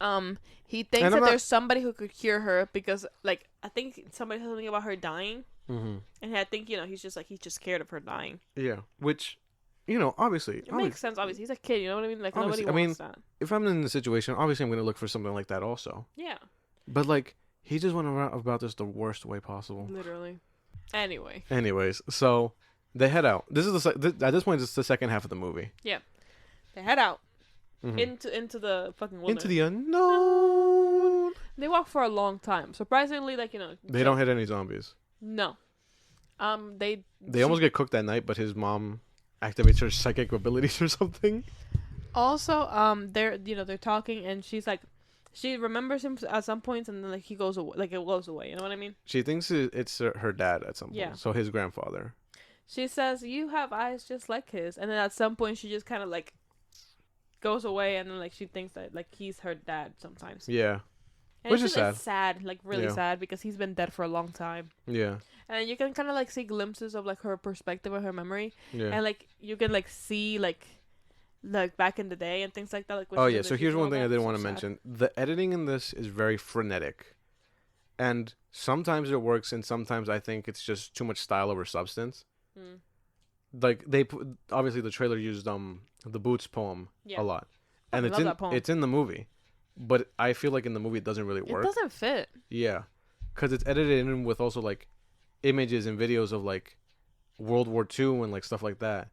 [SPEAKER 1] Yeah.
[SPEAKER 2] He thinks that there's somebody who could cure her because, like, I think somebody said something about her dying.
[SPEAKER 1] Mm-hmm.
[SPEAKER 2] And I think, he's just scared of her dying.
[SPEAKER 1] Yeah. Which, obviously.
[SPEAKER 2] It makes sense, obviously. He's a kid, you know what I mean? Like, nobody wants that.
[SPEAKER 1] If I'm in the situation, obviously I'm going to look for something like that also.
[SPEAKER 2] Yeah.
[SPEAKER 1] But, like, he just went about this the worst way possible.
[SPEAKER 2] Literally.
[SPEAKER 1] Anyways, so they head out. This is at this point, it's the second half of the movie.
[SPEAKER 2] Yeah. They head out. Mm-hmm. Into the fucking wilderness.
[SPEAKER 1] Into the unknown.
[SPEAKER 2] They walk for a long time. Surprisingly, like,
[SPEAKER 1] They don't hit any zombies.
[SPEAKER 2] No. They
[SPEAKER 1] almost get cooked that night, but his mom activates her psychic abilities or something.
[SPEAKER 2] Also, they're talking, and she's like, she remembers him at some points, and then, like, he goes away, like, it goes away. You know what I mean?
[SPEAKER 1] She thinks it's her dad at some point.
[SPEAKER 2] Yeah.
[SPEAKER 1] So his grandfather.
[SPEAKER 2] She says, "You have eyes just like his," and then at some point she just kind of, like, goes away, and then, like, she thinks that, like, he's her dad sometimes.
[SPEAKER 1] Yeah.
[SPEAKER 2] And
[SPEAKER 1] Which
[SPEAKER 2] it's
[SPEAKER 1] is sad.
[SPEAKER 2] It's sad, like, really sad, because he's been dead for a long time.
[SPEAKER 1] Yeah.
[SPEAKER 2] And you can kind of, like, see glimpses of, like, her perspective or her memory.
[SPEAKER 1] Yeah.
[SPEAKER 2] And, like, you can, like, see, like back in the day and things like that. Like,
[SPEAKER 1] oh, yeah. So here's one thing I did want to mention. The editing in this is very frenetic. And sometimes it works, and sometimes I think it's just too much style over substance. Mm. Like, obviously the trailer used the Boots poem a lot. And it's in the movie. But I feel like in the movie it doesn't really work.
[SPEAKER 2] It doesn't fit.
[SPEAKER 1] Yeah. Because it's edited in with also, like, images and videos of, like, World War II and, like, stuff like that.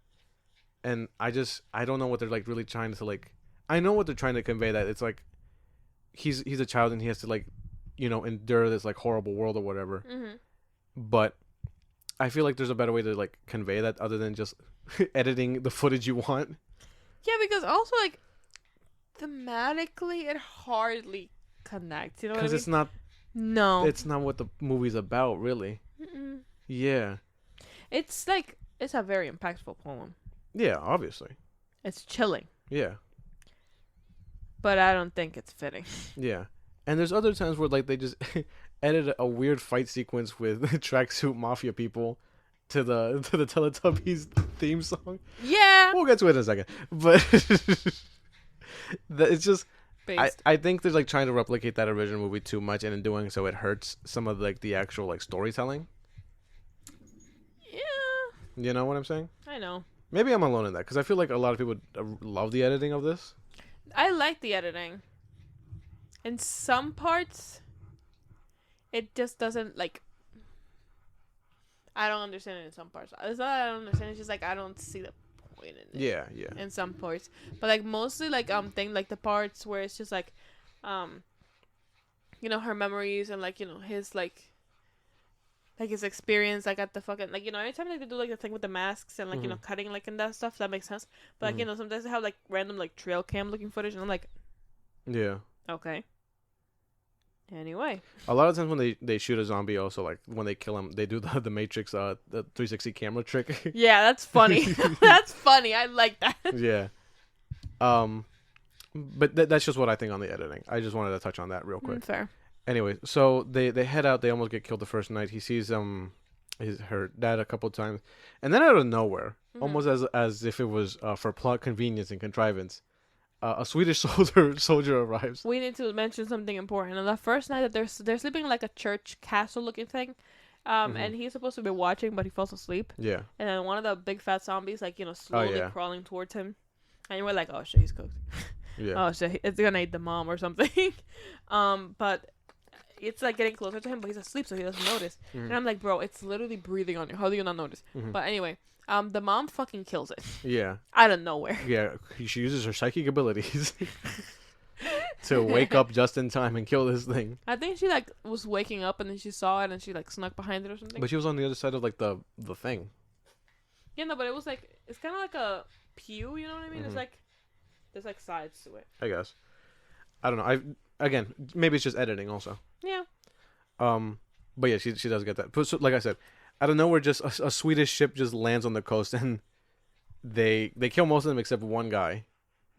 [SPEAKER 1] And I don't know what they're, like, really trying to, like... I know what they're trying to convey, that it's, like, he's a child and he has to, like, endure this, like, horrible world or whatever. Mm-hmm. But I feel like there's a better way to, like, convey that other than just editing the footage you want.
[SPEAKER 2] Yeah, because also, like, thematically it hardly connects, you know what I mean?
[SPEAKER 1] Because it's not...
[SPEAKER 2] No.
[SPEAKER 1] It's not what the movie's about, really. Mm-mm. Yeah.
[SPEAKER 2] It's, like, it's a very impactful poem.
[SPEAKER 1] Yeah, obviously.
[SPEAKER 2] It's chilling.
[SPEAKER 1] Yeah.
[SPEAKER 2] But I don't think it's fitting.
[SPEAKER 1] Yeah. And there's other times where, like, they just edit a weird fight sequence with tracksuit mafia people to the Teletubbies theme song.
[SPEAKER 2] Yeah.
[SPEAKER 1] We'll get to it in a second. But it's just... I think they're, like, trying to replicate that original movie too much, and in doing so it hurts some of, like, the actual, like, storytelling.
[SPEAKER 2] Yeah.
[SPEAKER 1] You know what I'm saying?
[SPEAKER 2] I know.
[SPEAKER 1] Maybe I'm alone in that, because I feel like a lot of people love the editing of this.
[SPEAKER 2] I like the editing. In some parts, it just doesn't, like... I don't understand it in some parts. It's not that I don't understand, it's just, like, I don't see the point in it.
[SPEAKER 1] Yeah, yeah.
[SPEAKER 2] In some parts, but like mostly like the parts where it's just like, her memories and like his like his experience like at the fucking like anytime like they do like the thing with the masks and like cutting like and that stuff that makes sense. But like sometimes they have like random like trail cam looking footage and I'm like,
[SPEAKER 1] yeah,
[SPEAKER 2] okay. Anyway,
[SPEAKER 1] a lot of times when they shoot a zombie, also like when they kill him, they do the Matrix the 360 camera trick.
[SPEAKER 2] Yeah, that's funny. That's funny. I like that.
[SPEAKER 1] Yeah. But that's just what I think on the editing. I just wanted to touch on that real quick.
[SPEAKER 2] Fair.
[SPEAKER 1] Anyway, so they head out. They almost get killed the first night. He sees her dad a couple of times, and then out of nowhere, almost as if it was for plot convenience and contrivance, a Swedish soldier arrives.
[SPEAKER 2] We need to mention something important. On the first night that they're sleeping in like a church castle looking thing, and he's supposed to be watching, but he falls asleep.
[SPEAKER 1] Yeah.
[SPEAKER 2] And then one of the big fat zombies like slowly crawling towards him, and you were like, oh shit, he's cooked.
[SPEAKER 1] Yeah.
[SPEAKER 2] Oh shit, it's gonna eat the mom or something. But it's like getting closer to him, but he's asleep, so he doesn't notice. And I'm like, bro, it's literally breathing on you. How do you not notice? But anyway, the mom fucking kills it.
[SPEAKER 1] Yeah.
[SPEAKER 2] Out of nowhere.
[SPEAKER 1] Yeah, she uses her psychic abilities to wake up just in time and kill this thing.
[SPEAKER 2] I think she like was waking up and then she saw it and she like snuck behind it or something.
[SPEAKER 1] But she was on the other side of like the thing.
[SPEAKER 2] Yeah, no, but it was like it's kind of like a pew. You know what I mean? It's like there's like sides to it.
[SPEAKER 1] I guess. I don't know. Again, maybe it's just editing also.
[SPEAKER 2] Yeah.
[SPEAKER 1] But yeah, she does get that. But so, like I said, out of nowhere, just a Swedish ship just lands on the coast, and they kill most of them except one guy.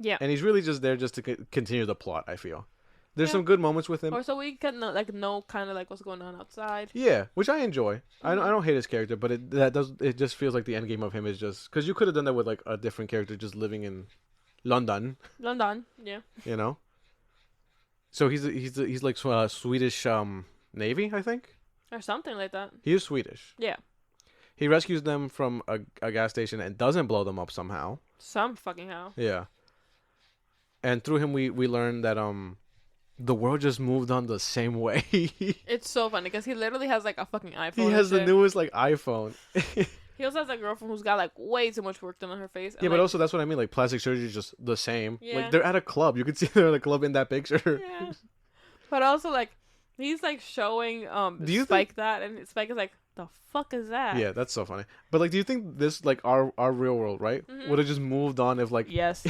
[SPEAKER 2] Yeah.
[SPEAKER 1] And he's really just there just to continue the plot. I feel there's some good moments with him.
[SPEAKER 2] Or so we can know kind of like what's going on outside.
[SPEAKER 1] Yeah, which I enjoy. I don't hate his character, but it just feels like the end game of him is just because you could have done that with like a different character just living in London.
[SPEAKER 2] London, yeah.
[SPEAKER 1] You know. So he's like Swedish Navy, I think.
[SPEAKER 2] Or something like that.
[SPEAKER 1] He is Swedish.
[SPEAKER 2] Yeah.
[SPEAKER 1] He rescues them from a gas station and doesn't blow them up somehow.
[SPEAKER 2] Some fucking how.
[SPEAKER 1] Yeah. And through him, we learn that the world just moved on the same way.
[SPEAKER 2] It's so funny because he literally has like a fucking iPhone.
[SPEAKER 1] He has the newest like iPhone.
[SPEAKER 2] He also has a girlfriend who's got like way too much work done on her face.
[SPEAKER 1] Yeah, but also that's what I mean. Like plastic surgery is just the same.
[SPEAKER 2] Yeah.
[SPEAKER 1] Like they're at a club. You can see they're at a club in that picture.
[SPEAKER 2] Yeah. But also like he's like showing Spike that, and Spike is like, the fuck is that?
[SPEAKER 1] Yeah, that's so funny. But like, do you think this like our real world, right, would have just moved on if like
[SPEAKER 2] yes.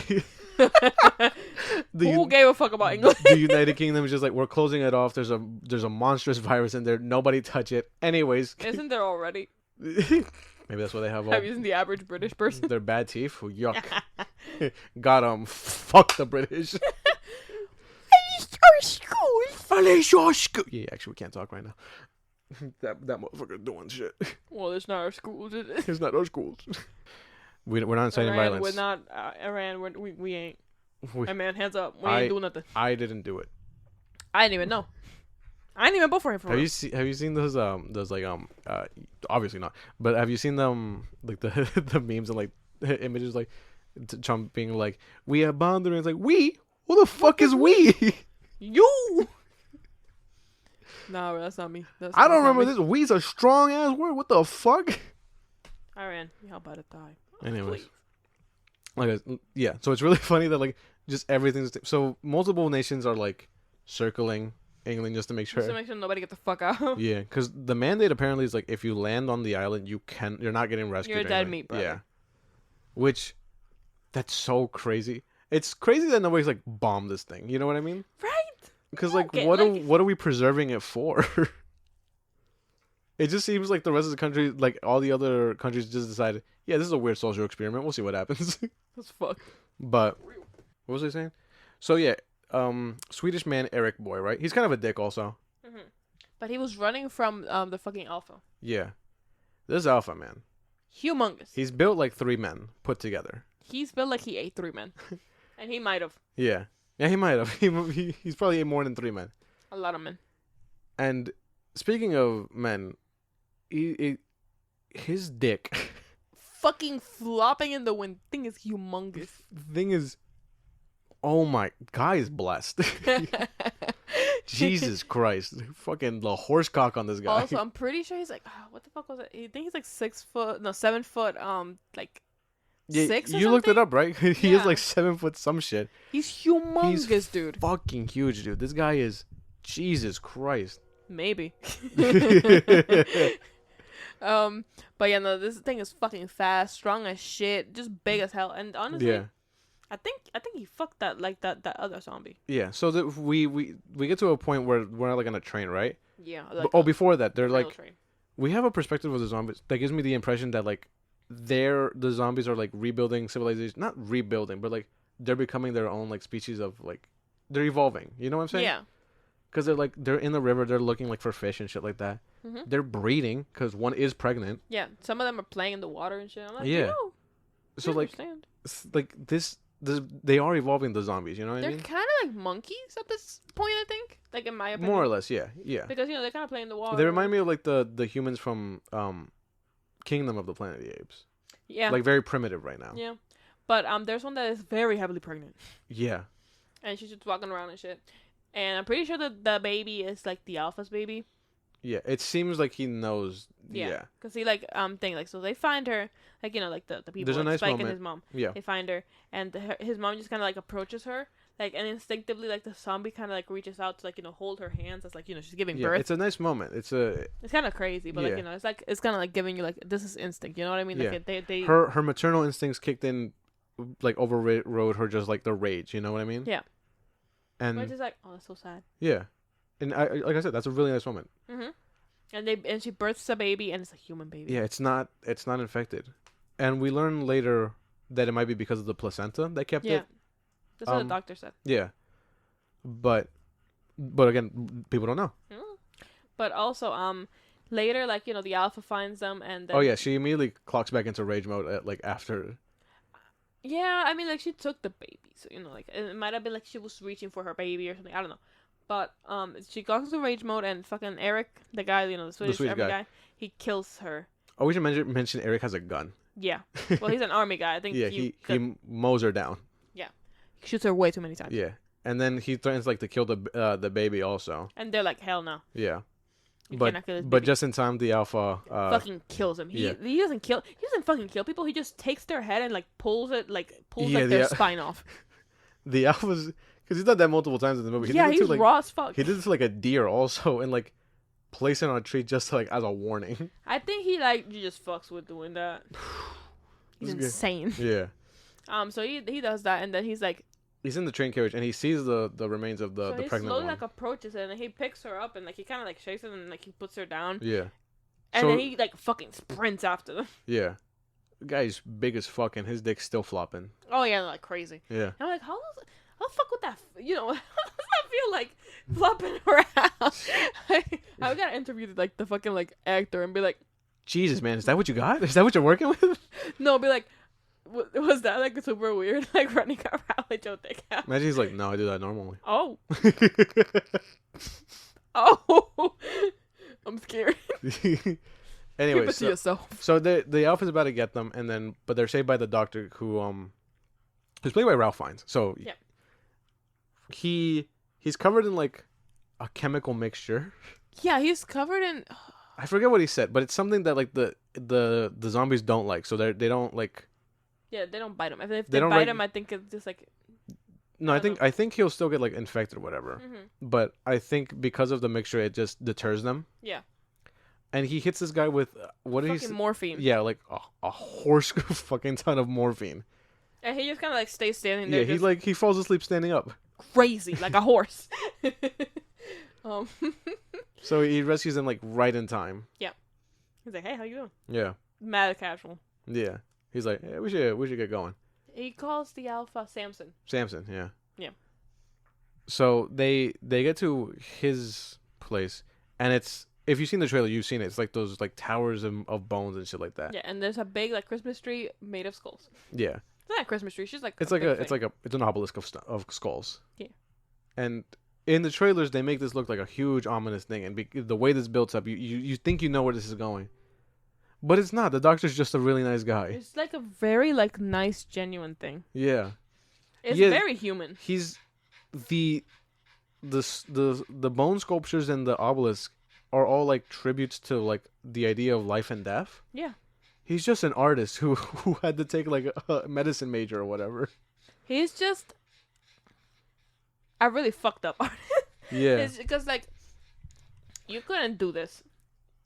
[SPEAKER 2] Who gave a fuck about England?
[SPEAKER 1] The United Kingdom is just like, we're closing it off. There's a monstrous virus in there. Nobody touch it. Anyways,
[SPEAKER 2] isn't there already?
[SPEAKER 1] Maybe that's why they have.
[SPEAKER 2] Have you seen the average British person?
[SPEAKER 1] Their bad teeth. Oh, yuck. Got 'em. Fuck the British. Yeah, actually, we can't talk right now. that motherfucker doing shit.
[SPEAKER 2] Well, it's not our schools, is it?
[SPEAKER 1] It's not our schools. We're not inciting violence.
[SPEAKER 2] We're not Iran. We ain't. Hey man, hands up. We ain't doing nothing.
[SPEAKER 1] I didn't do it.
[SPEAKER 2] I didn't even know. I didn't even vote for him.
[SPEAKER 1] Have you seen those like obviously not, but have you seen them like the memes and like images like Trump being like, we have boundaries? It's like, we? Who the fuck is we?
[SPEAKER 2] You. No, that's not me.
[SPEAKER 1] I don't remember this. We's a strong ass word. What the fuck?
[SPEAKER 2] Iran, how about it die?
[SPEAKER 1] Anyways, like yeah. So it's really funny that like just everything's so multiple nations are like circling England just to make sure.
[SPEAKER 2] Just to make sure nobody get the fuck out.
[SPEAKER 1] Yeah, because the mandate apparently is like if you land on the island, you're not getting rescued.
[SPEAKER 2] You're a dead meat, brother.
[SPEAKER 1] Yeah, which that's so crazy. It's crazy that nobody's like bombed this thing. You know what I mean?
[SPEAKER 2] Right.
[SPEAKER 1] Because like, what are we preserving it for? It just seems like the rest of the country, like all the other countries, just decided, yeah, this is a weird social experiment. We'll see what happens.
[SPEAKER 2] That's fuck.
[SPEAKER 1] But what was I saying? So yeah, Swedish man Eric boy, right? He's kind of a dick also.
[SPEAKER 2] Mm-hmm. But he was running from the fucking Alpha.
[SPEAKER 1] Yeah, this Alpha man.
[SPEAKER 2] Humongous.
[SPEAKER 1] He's built like 3 men put together.
[SPEAKER 2] He's built like he ate 3 men, and he might have.
[SPEAKER 1] Yeah. Yeah, he might have. He's probably ate more than 3 men.
[SPEAKER 2] A lot of men. And
[SPEAKER 1] speaking of men, his dick,
[SPEAKER 2] fucking flopping in the wind. Thing is humongous.
[SPEAKER 1] Thing is, oh my, guy is blessed. Jesus Christ, fucking the horse cock on this guy.
[SPEAKER 2] Also, I'm pretty sure he's like, what the fuck was it? I think he's like 7 foot, like
[SPEAKER 1] Yeah,
[SPEAKER 2] 6 or
[SPEAKER 1] you looked it
[SPEAKER 2] something?
[SPEAKER 1] up, right? He is
[SPEAKER 2] Yeah.
[SPEAKER 1] like 7 foot some shit.
[SPEAKER 2] He's humongous, dude.
[SPEAKER 1] Fucking huge, dude. This guy is Jesus Christ.
[SPEAKER 2] Maybe. But yeah, no, this thing is fucking fast, strong as shit, just big as hell. And honestly,
[SPEAKER 1] Yeah.
[SPEAKER 2] I think he fucked that that other zombie.
[SPEAKER 1] Yeah. So we get to a point where we're like on a train, right?
[SPEAKER 2] Yeah.
[SPEAKER 1] Before that, they're like
[SPEAKER 2] train.
[SPEAKER 1] we have a perspective of the zombies that gives me the impression that like the zombies are like rebuilding civilization, not rebuilding, but like they're becoming their own like species of like they're evolving. You know what I'm saying?
[SPEAKER 2] Yeah.
[SPEAKER 1] Because they're in the river, they're looking like for fish and shit like that.
[SPEAKER 2] Mm-hmm.
[SPEAKER 1] They're breeding because one is pregnant.
[SPEAKER 2] Yeah. Some of them are playing in the water and shit. I'm like,
[SPEAKER 1] Yeah.
[SPEAKER 2] So
[SPEAKER 1] like
[SPEAKER 2] understand.
[SPEAKER 1] like this they are evolving the zombies. You know what
[SPEAKER 2] They're
[SPEAKER 1] I mean?
[SPEAKER 2] kind of like monkeys at this point, I think. Like in my opinion.
[SPEAKER 1] More or less, yeah.
[SPEAKER 2] Because they're kind of playing in the water.
[SPEAKER 1] They remind me of like the humans from Kingdom of the Planet of the Apes.
[SPEAKER 2] Yeah.
[SPEAKER 1] Like very primitive right now.
[SPEAKER 2] Yeah. But there's one that is very heavily pregnant.
[SPEAKER 1] Yeah.
[SPEAKER 2] And she's just walking around and shit. And I'm pretty sure that the baby is like the alpha's baby.
[SPEAKER 1] Yeah, it seems like he knows. Yeah.
[SPEAKER 2] Cause he like so they find her like like the people
[SPEAKER 1] There's a
[SPEAKER 2] like
[SPEAKER 1] nice
[SPEAKER 2] Spike
[SPEAKER 1] moment.
[SPEAKER 2] and his mom.
[SPEAKER 1] Yeah.
[SPEAKER 2] They find her and his mom just kind of like approaches her like and instinctively like the zombie kind of like reaches out to like hold her hands as like she's giving birth.
[SPEAKER 1] It's a nice moment. It's
[SPEAKER 2] kind of crazy, but like it's kind of like giving you like this is instinct. You know what I mean? Like they
[SPEAKER 1] her maternal instincts kicked in, like overrode her just like the rage. You know what I mean?
[SPEAKER 2] Yeah.
[SPEAKER 1] And
[SPEAKER 2] which is like that's so sad.
[SPEAKER 1] Yeah, and I like I said that's a really nice moment.
[SPEAKER 2] Mhm. And she births a baby and it's a human baby.
[SPEAKER 1] Yeah, it's not infected, and we learn later that it might be because of the placenta that kept it.
[SPEAKER 2] That's what the doctor said.
[SPEAKER 1] Yeah, but again, people don't know.
[SPEAKER 2] But also, later, like the alpha finds them and. Then,
[SPEAKER 1] oh yeah, she immediately clocks back into rage mode like after.
[SPEAKER 2] Yeah, I mean, like she took the baby, so like it might have been like she was reaching for her baby or something. I don't know, but she goes into rage mode and fucking Eric, the guy, the Swedish army guy, he kills her.
[SPEAKER 1] Oh, we should mention Eric has a gun.
[SPEAKER 2] Yeah, well, he's an army guy. I think.
[SPEAKER 1] Yeah, he mows her down.
[SPEAKER 2] Yeah, he shoots her way too many times.
[SPEAKER 1] Yeah, and then he threatens like to kill the baby also.
[SPEAKER 2] And they're like, hell no.
[SPEAKER 1] Yeah. But just in time, the alpha
[SPEAKER 2] fucking kills him. He doesn't fucking kill people. He just takes their head and like pulls their spine off.
[SPEAKER 1] The alpha's because he's done that multiple times in the movie.
[SPEAKER 2] He's raw as fuck.
[SPEAKER 1] He did this to like a deer also, and like place it on a tree just to, like as a warning.
[SPEAKER 2] I think he just fucks with doing that. He's insane.
[SPEAKER 1] Yeah.
[SPEAKER 2] So he does that, and then he's like.
[SPEAKER 1] He's in the train carriage and he sees the remains of the pregnant one.
[SPEAKER 2] He slowly like approaches it and he picks her up and like he kind of like shakes it and like he puts her down.
[SPEAKER 1] Yeah.
[SPEAKER 2] And then he like fucking sprints after them.
[SPEAKER 1] Yeah. The guy's big as fuck and his dick's still flopping.
[SPEAKER 2] Oh yeah, like crazy.
[SPEAKER 1] Yeah.
[SPEAKER 2] And I'm like, how the fuck would that? How does that feel like flopping around? I gotta interview like the fucking like actor and be like,
[SPEAKER 1] Jesus man, is that what you got? Is that what you're working with?
[SPEAKER 2] No, be like. Was that like super weird, like running around with your dick out?
[SPEAKER 1] Imagine he's like, no, I do that normally.
[SPEAKER 2] Oh. Oh. I'm scared.
[SPEAKER 1] Anyway,
[SPEAKER 2] keep it to yourself.
[SPEAKER 1] So the alpha's about to get them, but they're saved by the doctor who's played by Ralph Fiennes. So
[SPEAKER 2] yeah.
[SPEAKER 1] He's covered in like a chemical mixture.
[SPEAKER 2] Yeah, he's covered in.
[SPEAKER 1] I forget what he said, but it's something that like the zombies don't like, so they don't like.
[SPEAKER 2] Yeah, they don't bite him. If they bite him, I think it's just like.
[SPEAKER 1] No, I think he'll still get like infected or whatever.
[SPEAKER 2] Mm-hmm.
[SPEAKER 1] But I think because of the mixture, it just deters them.
[SPEAKER 2] Yeah.
[SPEAKER 1] And he hits this guy with what did he say?
[SPEAKER 2] Morphine.
[SPEAKER 1] Yeah, like a horse fucking ton of morphine.
[SPEAKER 2] And he just kind of like stays standing there.
[SPEAKER 1] Yeah, he falls asleep standing up.
[SPEAKER 2] Crazy, like a horse.
[SPEAKER 1] So he rescues them like right in time.
[SPEAKER 2] Yeah. He's like, "Hey, how you doing?"
[SPEAKER 1] Yeah.
[SPEAKER 2] Mad casual.
[SPEAKER 1] Yeah. He's like, "Hey, we should get going."
[SPEAKER 2] He calls the alpha Samson.
[SPEAKER 1] Samson, yeah.
[SPEAKER 2] Yeah.
[SPEAKER 1] So they get to his place, and it's if you've seen the trailer, you've seen it. It's like those like towers of bones and shit like that.
[SPEAKER 2] Yeah, and there's a big like Christmas tree made of skulls.
[SPEAKER 1] Yeah.
[SPEAKER 2] It's not a Christmas tree. It's just like
[SPEAKER 1] it's an obelisk of skulls.
[SPEAKER 2] Yeah.
[SPEAKER 1] And in the trailers, they make this look like a huge ominous thing, and the way this builds up, you think you know where this is going, but it's not. The doctor's just a really nice guy.
[SPEAKER 2] It's like a very like nice, genuine thing.
[SPEAKER 1] Yeah.
[SPEAKER 2] It's very human.
[SPEAKER 1] He's the bone sculptures and the obelisk are all like tributes to like the idea of life and death.
[SPEAKER 2] Yeah.
[SPEAKER 1] He's just an artist who had to take like a medicine major or whatever.
[SPEAKER 2] He's just a really fucked up artist.
[SPEAKER 1] Yeah.
[SPEAKER 2] It's because like you couldn't do this.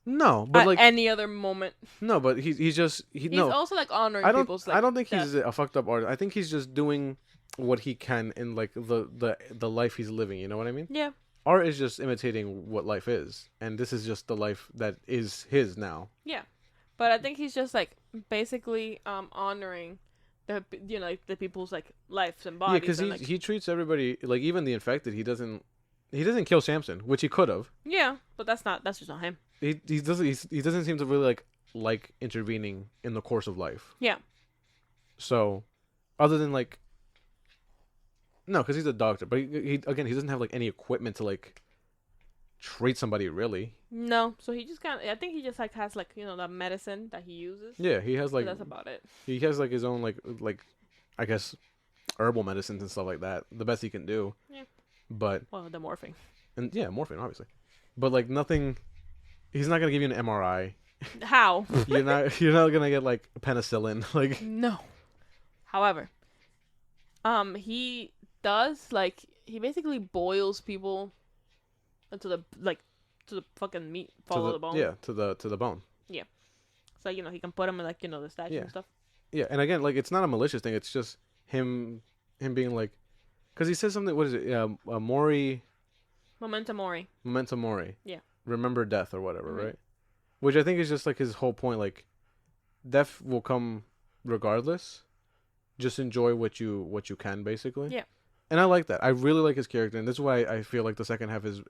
[SPEAKER 1] No, but
[SPEAKER 2] at
[SPEAKER 1] like
[SPEAKER 2] any other moment.
[SPEAKER 1] no, but he's just
[SPEAKER 2] He's
[SPEAKER 1] no.
[SPEAKER 2] also like honoring
[SPEAKER 1] I don't
[SPEAKER 2] people's like
[SPEAKER 1] I don't think
[SPEAKER 2] death.
[SPEAKER 1] he's a fucked up artist. I think he's just doing what he can in like the life he's living. You know what I mean?
[SPEAKER 2] Yeah.
[SPEAKER 1] Art is just imitating what life is, and this is just the life that is his now.
[SPEAKER 2] Yeah, but I think he's just like basically honoring the like the people's like lives and bodies.
[SPEAKER 1] Yeah, because
[SPEAKER 2] and,
[SPEAKER 1] he treats everybody like even the infected. He doesn't kill Samson, which he could have.
[SPEAKER 2] Yeah, but that's just not him.
[SPEAKER 1] He doesn't seem to really like intervening in the course of life.
[SPEAKER 2] Yeah.
[SPEAKER 1] So, other than like, no, because he's a doctor, but he doesn't have like any equipment to like treat somebody really.
[SPEAKER 2] No, so he just I think he just like has like the medicine that he uses.
[SPEAKER 1] Yeah, he has like
[SPEAKER 2] that's about it.
[SPEAKER 1] He has like his own like I guess herbal medicines and stuff like that. The best he can do.
[SPEAKER 2] Yeah.
[SPEAKER 1] But
[SPEAKER 2] the morphine.
[SPEAKER 1] And yeah, morphine obviously, but like nothing. He's not gonna give you an MRI.
[SPEAKER 2] How?
[SPEAKER 1] You're not gonna get like penicillin. Like
[SPEAKER 2] no. However, he does like he basically boils people until to the fucking meat follow the bone.
[SPEAKER 1] Yeah, to the bone.
[SPEAKER 2] Yeah. So he can put them in like the statue and stuff.
[SPEAKER 1] Yeah, and again, like it's not a malicious thing. It's just him being like, because he says something. What is it? Mori.
[SPEAKER 2] Memento Mori.
[SPEAKER 1] Memento Mori.
[SPEAKER 2] Yeah.
[SPEAKER 1] Remember death or whatever, right? Which I think is just like his whole point. Like, death will come regardless. Just enjoy what you can, basically.
[SPEAKER 2] Yeah.
[SPEAKER 1] And I like that. I really like his character, and this is why I feel like the second half is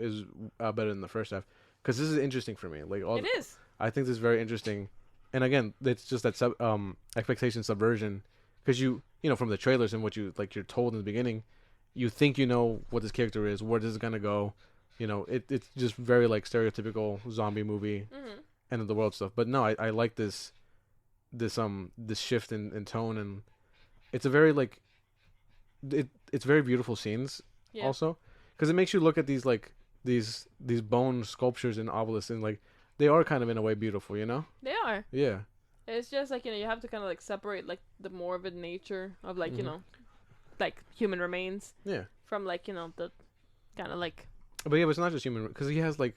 [SPEAKER 1] better than the first half, because this is interesting for me. Like
[SPEAKER 2] it is.
[SPEAKER 1] I think this is very interesting, and again, it's just that expectation subversion, because from the trailers and what you're told in the beginning, you think what this character is, where this is gonna go. It's just very like stereotypical zombie movie, end of the world stuff. But no, I like this shift in tone, and it's a very like it's very beautiful scenes also, because it makes you look at these like these bone sculptures and obelisks, and like they are kind of in a way beautiful,
[SPEAKER 2] They are.
[SPEAKER 1] Yeah.
[SPEAKER 2] It's just like you have to kind of like separate like the morbid nature of like like human remains.
[SPEAKER 1] Yeah.
[SPEAKER 2] From like the kind of like.
[SPEAKER 1] But yeah, but it's not just human, because he has like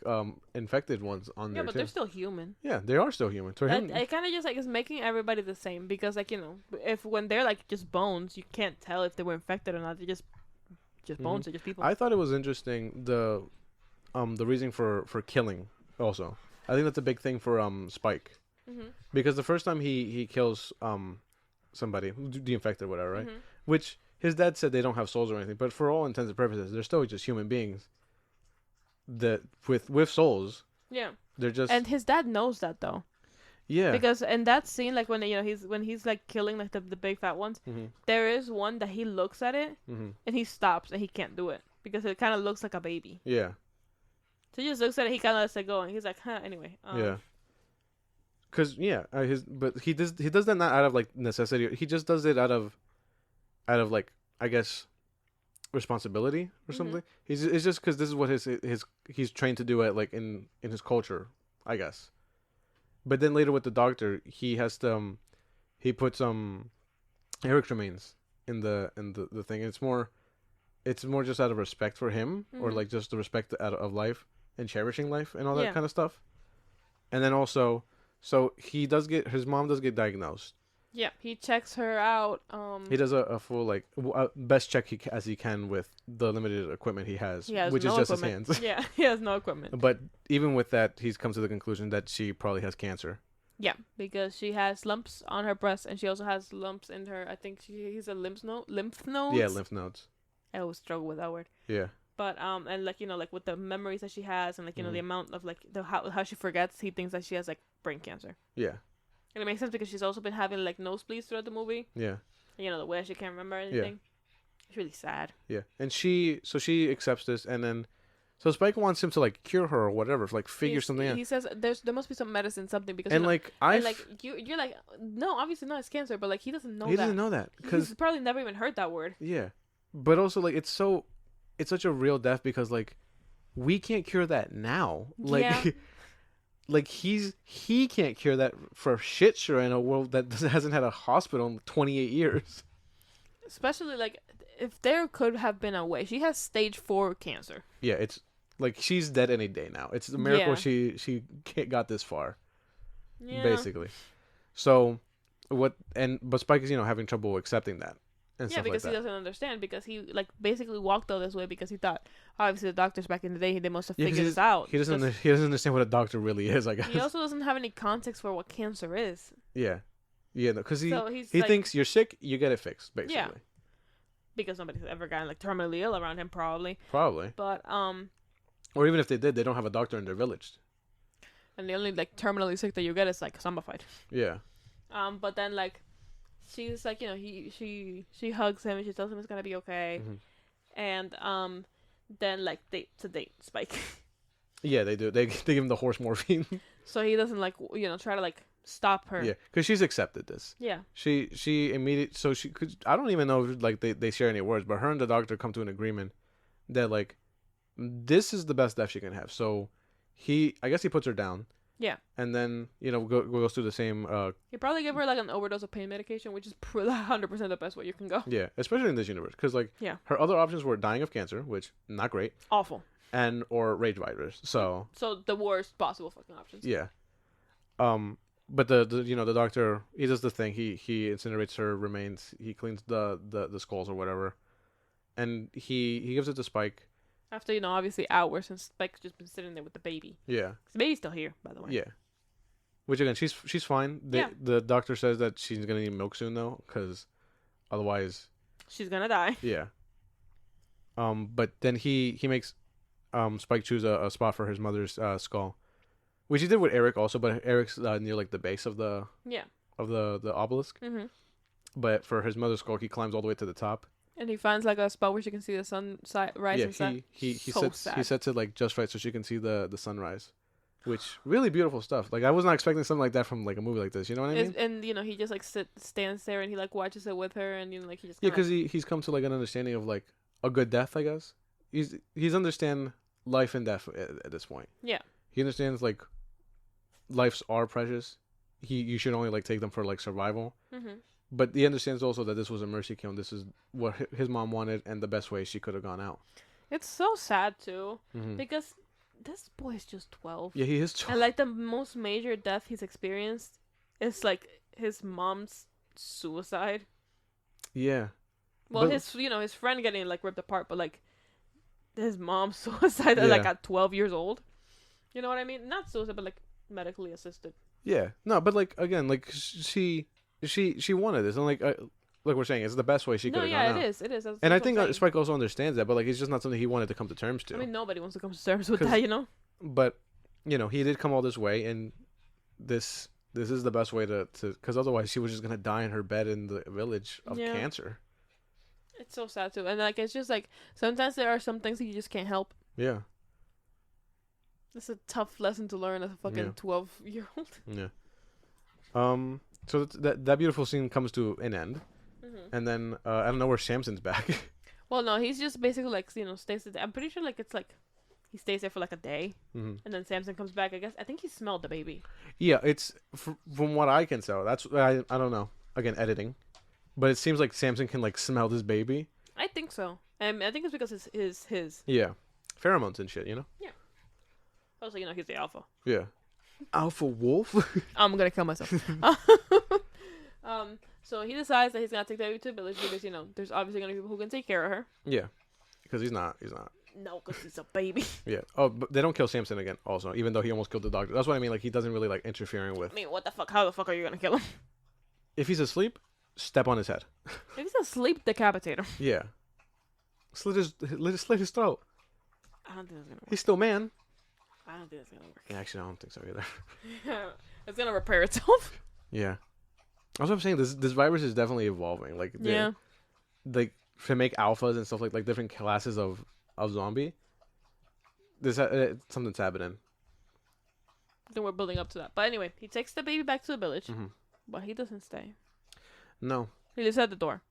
[SPEAKER 1] infected ones on there
[SPEAKER 2] Yeah, but
[SPEAKER 1] too.
[SPEAKER 2] they're still human.
[SPEAKER 1] Yeah, they are still human. To him,
[SPEAKER 2] it kind of just like is making everybody the same, because like if when they're like just bones, you can't tell if they were infected or not. They're just bones. They're just people.
[SPEAKER 1] I thought it was interesting the reasoning for killing also. I think that's a big thing for Spike, because the first time he kills somebody, the infected, whatever, right? Which his dad said they don't have souls or anything, but for all intents and purposes, they're still just human beings. That with souls.
[SPEAKER 2] Yeah.
[SPEAKER 1] They're just.
[SPEAKER 2] And his dad knows that though.
[SPEAKER 1] Yeah.
[SPEAKER 2] Because in that scene, like when he's like killing like the big fat ones, there is one that he looks at it and he stops and he can't do it because it kind of looks like a baby.
[SPEAKER 1] Yeah.
[SPEAKER 2] So he just looks at it, he kind of lets it go, and he's like, huh. Anyway.
[SPEAKER 1] Yeah. Cause but he does that not out of like necessity. He just does it out of like, I guess, responsibility or something. It's just because this is what he's trained to do at like in his culture, I guess. But then later with the doctor, he has to he puts Eric remains in the thing. It's more just out of respect for him, or like just the respect of life and cherishing life and all that kind of stuff. And then also, so his mom does get diagnosed.
[SPEAKER 2] Yeah, he checks her out.
[SPEAKER 1] He does a full like best check as he can with the limited equipment he has, which is just
[SPEAKER 2] equipment.
[SPEAKER 1] his hands.
[SPEAKER 2] Yeah, he has no equipment.
[SPEAKER 1] But even with that, he's come to the conclusion that she probably has cancer.
[SPEAKER 2] Yeah, because she has lumps on her breast, and she also has lumps in her. I think he's a lymph nodes.
[SPEAKER 1] Yeah, lymph nodes.
[SPEAKER 2] I always struggle with that word.
[SPEAKER 1] Yeah.
[SPEAKER 2] But and like like with the memories that she has, and like the amount of like how she forgets, he thinks that she has like brain cancer.
[SPEAKER 1] Yeah.
[SPEAKER 2] And it makes sense because she's also been having like nosebleeds throughout the movie.
[SPEAKER 1] Yeah.
[SPEAKER 2] And, the way she can't remember anything. Yeah. It's really sad.
[SPEAKER 1] Yeah. And she accepts this, and then so Spike wants him to like cure her or whatever, like figure something out.
[SPEAKER 2] He says there must be some medicine, something, because
[SPEAKER 1] and
[SPEAKER 2] you're like, no, obviously not, it's cancer, but like he doesn't know that.
[SPEAKER 1] He doesn't know that because
[SPEAKER 2] he's probably never even heard that word.
[SPEAKER 1] Yeah. But also like it's such a real death, because like we can't cure that now. Like like he can't cure that for shit sure in a world that hasn't had a hospital in 28 years.
[SPEAKER 2] Especially like if there could have been a way. She has stage 4 cancer.
[SPEAKER 1] Yeah, it's like she's dead any day now. It's a miracle
[SPEAKER 2] Yeah.
[SPEAKER 1] she got this far,
[SPEAKER 2] Yeah.
[SPEAKER 1] basically. So but Spike is having trouble accepting that and
[SPEAKER 2] Yeah,
[SPEAKER 1] stuff like
[SPEAKER 2] because he
[SPEAKER 1] that.
[SPEAKER 2] doesn't understand because he like basically walked all this way because he thought obviously the doctors back in the day they must have
[SPEAKER 1] Yeah, 'cause
[SPEAKER 2] figured this out.
[SPEAKER 1] he doesn't understand what a doctor really is. I guess.
[SPEAKER 2] He also doesn't have any context for what cancer is.
[SPEAKER 1] Yeah, yeah, because
[SPEAKER 2] So
[SPEAKER 1] he
[SPEAKER 2] like,
[SPEAKER 1] thinks you're sick, you get it fixed, basically.
[SPEAKER 2] Yeah. Because nobody's ever gotten like terminally ill around him, probably.
[SPEAKER 1] Probably.
[SPEAKER 2] But
[SPEAKER 1] Or even if they did, they don't have a doctor in their village.
[SPEAKER 2] and the only like terminally sick that you get is like zombified.
[SPEAKER 1] Yeah.
[SPEAKER 2] But then like, she's like she hugs him and she tells him it's gonna be okay, and then like they sedate Spike.
[SPEAKER 1] Yeah, they do. They give him the horse morphine.
[SPEAKER 2] So he doesn't like try to like stop her.
[SPEAKER 1] Yeah, because she's accepted this.
[SPEAKER 2] Yeah.
[SPEAKER 1] She immediately. So she could. I don't even know if like they share any words, but her and the doctor come to an agreement that like this is the best death she can have. So I guess he puts her down.
[SPEAKER 2] Yeah.
[SPEAKER 1] And then goes through the same.
[SPEAKER 2] You probably give her like an overdose of pain medication, which is 100% the best way you can go.
[SPEAKER 1] Yeah, especially in this universe, because like her other options were dying of cancer, which not great.
[SPEAKER 2] Awful.
[SPEAKER 1] And or rage virus. So
[SPEAKER 2] the worst possible fucking options.
[SPEAKER 1] Yeah. But the doctor, he does the thing. He incinerates her remains. He cleans the skulls or whatever, and he gives it to Spike.
[SPEAKER 2] After obviously hours, and Spike's just been sitting there with the baby.
[SPEAKER 1] Yeah.
[SPEAKER 2] The baby's still here, by the way.
[SPEAKER 1] Yeah. Which again, she's fine. The doctor says that she's gonna need milk soon though, because otherwise
[SPEAKER 2] she's gonna die.
[SPEAKER 1] Yeah. But then he makes Spike choose a spot for his mother's skull, which he did with Eric also, but Eric's near like the base of the the obelisk.
[SPEAKER 2] Mm-hmm.
[SPEAKER 1] But for his mother's skull, he climbs all the way to the top.
[SPEAKER 2] And he finds like a spot where she can see the sun rise and set.
[SPEAKER 1] He sets it like just right so she can see the sunrise, which really beautiful stuff. Like I was not expecting something like that from like a movie like this. You know what I mean?
[SPEAKER 2] And he just like stands there and he like watches it with her and like he just
[SPEAKER 1] because he's come to like an understanding of like a good death. I guess he's understand life and death at this point.
[SPEAKER 2] Yeah.
[SPEAKER 1] He understands like lives are precious. You should only like take them for like survival.
[SPEAKER 2] Mm-hmm.
[SPEAKER 1] But he understands also that this was a mercy kill. And this is what his mom wanted and the best way she could have gone out.
[SPEAKER 2] It's so sad too because this boy is just 12.
[SPEAKER 1] Yeah, he is 12.
[SPEAKER 2] And like the most major death he's experienced is like his mom's suicide.
[SPEAKER 1] Yeah.
[SPEAKER 2] Well, his friend getting like ripped apart, but like his mom's suicide like at 12 years old. You know what I mean? Not suicide, but like medically assisted.
[SPEAKER 1] Yeah. No, but like again, like she wanted this, and like we're saying, it's the best way she could have gone out.
[SPEAKER 2] It is. It is.
[SPEAKER 1] And I think Spike also understands that, but like it's just not something he wanted to come to terms to.
[SPEAKER 2] I mean, nobody wants to come to terms with that,
[SPEAKER 1] But he did come all this way, and this is the best way to because otherwise she was just gonna die in her bed in the village of cancer.
[SPEAKER 2] It's so sad too, and like it's just like sometimes there are some things that you just can't help.
[SPEAKER 1] Yeah.
[SPEAKER 2] It's a tough lesson to learn as a fucking 12-year-old.
[SPEAKER 1] Yeah. So that beautiful scene comes to an end, and then I don't know where Samson's back.
[SPEAKER 2] Well, no, he's just basically like stays there. I'm pretty sure like it's like he stays there for like a day, and then Samson comes back. I think he smelled the baby.
[SPEAKER 1] Yeah, it's from what I can tell. That's I don't know. Again, editing, but it seems like Samson can like smell this baby.
[SPEAKER 2] I think so. I think it's because it's his.
[SPEAKER 1] Yeah, pheromones and shit.
[SPEAKER 2] Yeah. Also, he's the alpha.
[SPEAKER 1] Yeah. Alpha wolf.
[SPEAKER 2] I'm gonna kill myself. So he decides that he's gonna take the baby to the village because there's obviously gonna be people who can take care of her.
[SPEAKER 1] Yeah, because he's not.
[SPEAKER 2] No, because he's a baby.
[SPEAKER 1] Yeah. Oh, but they don't kill Samson again. Also, even though he almost killed the doctor. That's what I mean. Like he doesn't really like interfering with.
[SPEAKER 2] I mean, what the fuck? How the fuck are you gonna kill him?
[SPEAKER 1] If he's asleep, step on his head.
[SPEAKER 2] If he's asleep, decapitate him.
[SPEAKER 1] Yeah. Slit his throat.
[SPEAKER 2] I don't think that's gonna work.
[SPEAKER 1] He's still man.
[SPEAKER 2] I don't think that's gonna work.
[SPEAKER 1] Yeah, actually, I don't think so either.
[SPEAKER 2] It's gonna repair itself.
[SPEAKER 1] Yeah. That's what I'm saying. This virus is definitely evolving. Like like to make alphas and stuff like different classes of zombie. This something's happening.
[SPEAKER 2] Then we're building up to that. But anyway, he takes the baby back to the village, but he doesn't stay.
[SPEAKER 1] No.
[SPEAKER 2] He lives at the door.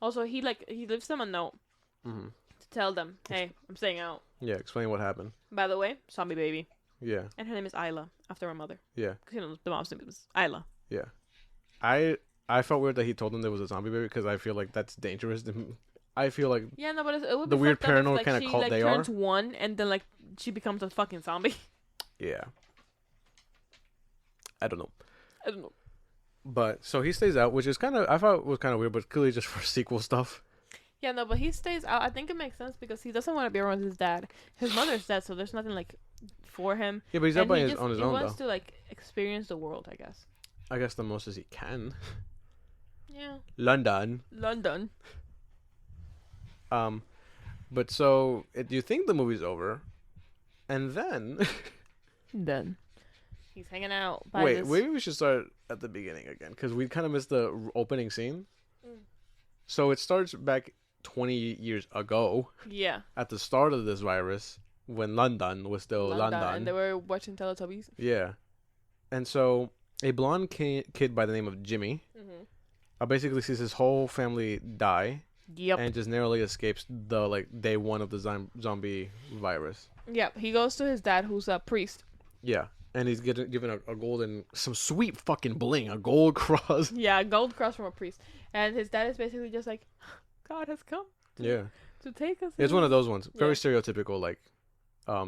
[SPEAKER 2] Also, he leaves them a note to tell them, "Hey, I'm staying out."
[SPEAKER 1] Yeah, explain what happened.
[SPEAKER 2] By the way, zombie baby.
[SPEAKER 1] Yeah.
[SPEAKER 2] And her name is Isla, after her mother.
[SPEAKER 1] Yeah.
[SPEAKER 2] Because, the mom's name is Isla.
[SPEAKER 1] Yeah. I felt weird that he told them there was a zombie baby because I feel like that's dangerous. I feel like
[SPEAKER 2] Yeah, no, but it would be
[SPEAKER 1] the weird
[SPEAKER 2] fucked up if,
[SPEAKER 1] paranoid
[SPEAKER 2] like,
[SPEAKER 1] kind of
[SPEAKER 2] she,
[SPEAKER 1] cult
[SPEAKER 2] like,
[SPEAKER 1] they
[SPEAKER 2] turns
[SPEAKER 1] are.
[SPEAKER 2] one and then, like, she becomes a fucking zombie.
[SPEAKER 1] Yeah. I don't know. But so he stays out, which is I thought was kind of weird, but clearly just for sequel stuff.
[SPEAKER 2] Yeah, no, but he stays out. I think it makes sense because he doesn't want to be around his dad. His mother's dead, so there's nothing, like, for him.
[SPEAKER 1] Yeah, but he's
[SPEAKER 2] And
[SPEAKER 1] out
[SPEAKER 2] he
[SPEAKER 1] on his own,
[SPEAKER 2] He
[SPEAKER 1] though.
[SPEAKER 2] wants to, like, experience the world, I guess.
[SPEAKER 1] I guess the most as he can.
[SPEAKER 2] Yeah.
[SPEAKER 1] London. But so you think the movie's over, and then
[SPEAKER 2] Then he's hanging out by
[SPEAKER 1] wait, maybe we should start at the beginning again because we kind of missed the opening scene. So it starts back 20 years ago.
[SPEAKER 2] Yeah.
[SPEAKER 1] At the start of this virus, when London was still London.
[SPEAKER 2] And they were watching Teletubbies.
[SPEAKER 1] Yeah. And so a blonde kid by the name of Jimmy basically sees his whole family die.
[SPEAKER 2] Yep.
[SPEAKER 1] And just narrowly escapes the, like, day one of the zombie virus.
[SPEAKER 2] Yep. He goes to his dad, who's a priest.
[SPEAKER 1] Yeah. And he's given a golden, some sweet fucking bling, a gold cross.
[SPEAKER 2] Yeah, a gold cross from a priest. And his dad is basically just like, God has come to take us.
[SPEAKER 1] It's one of those ones. Very stereotypical, like,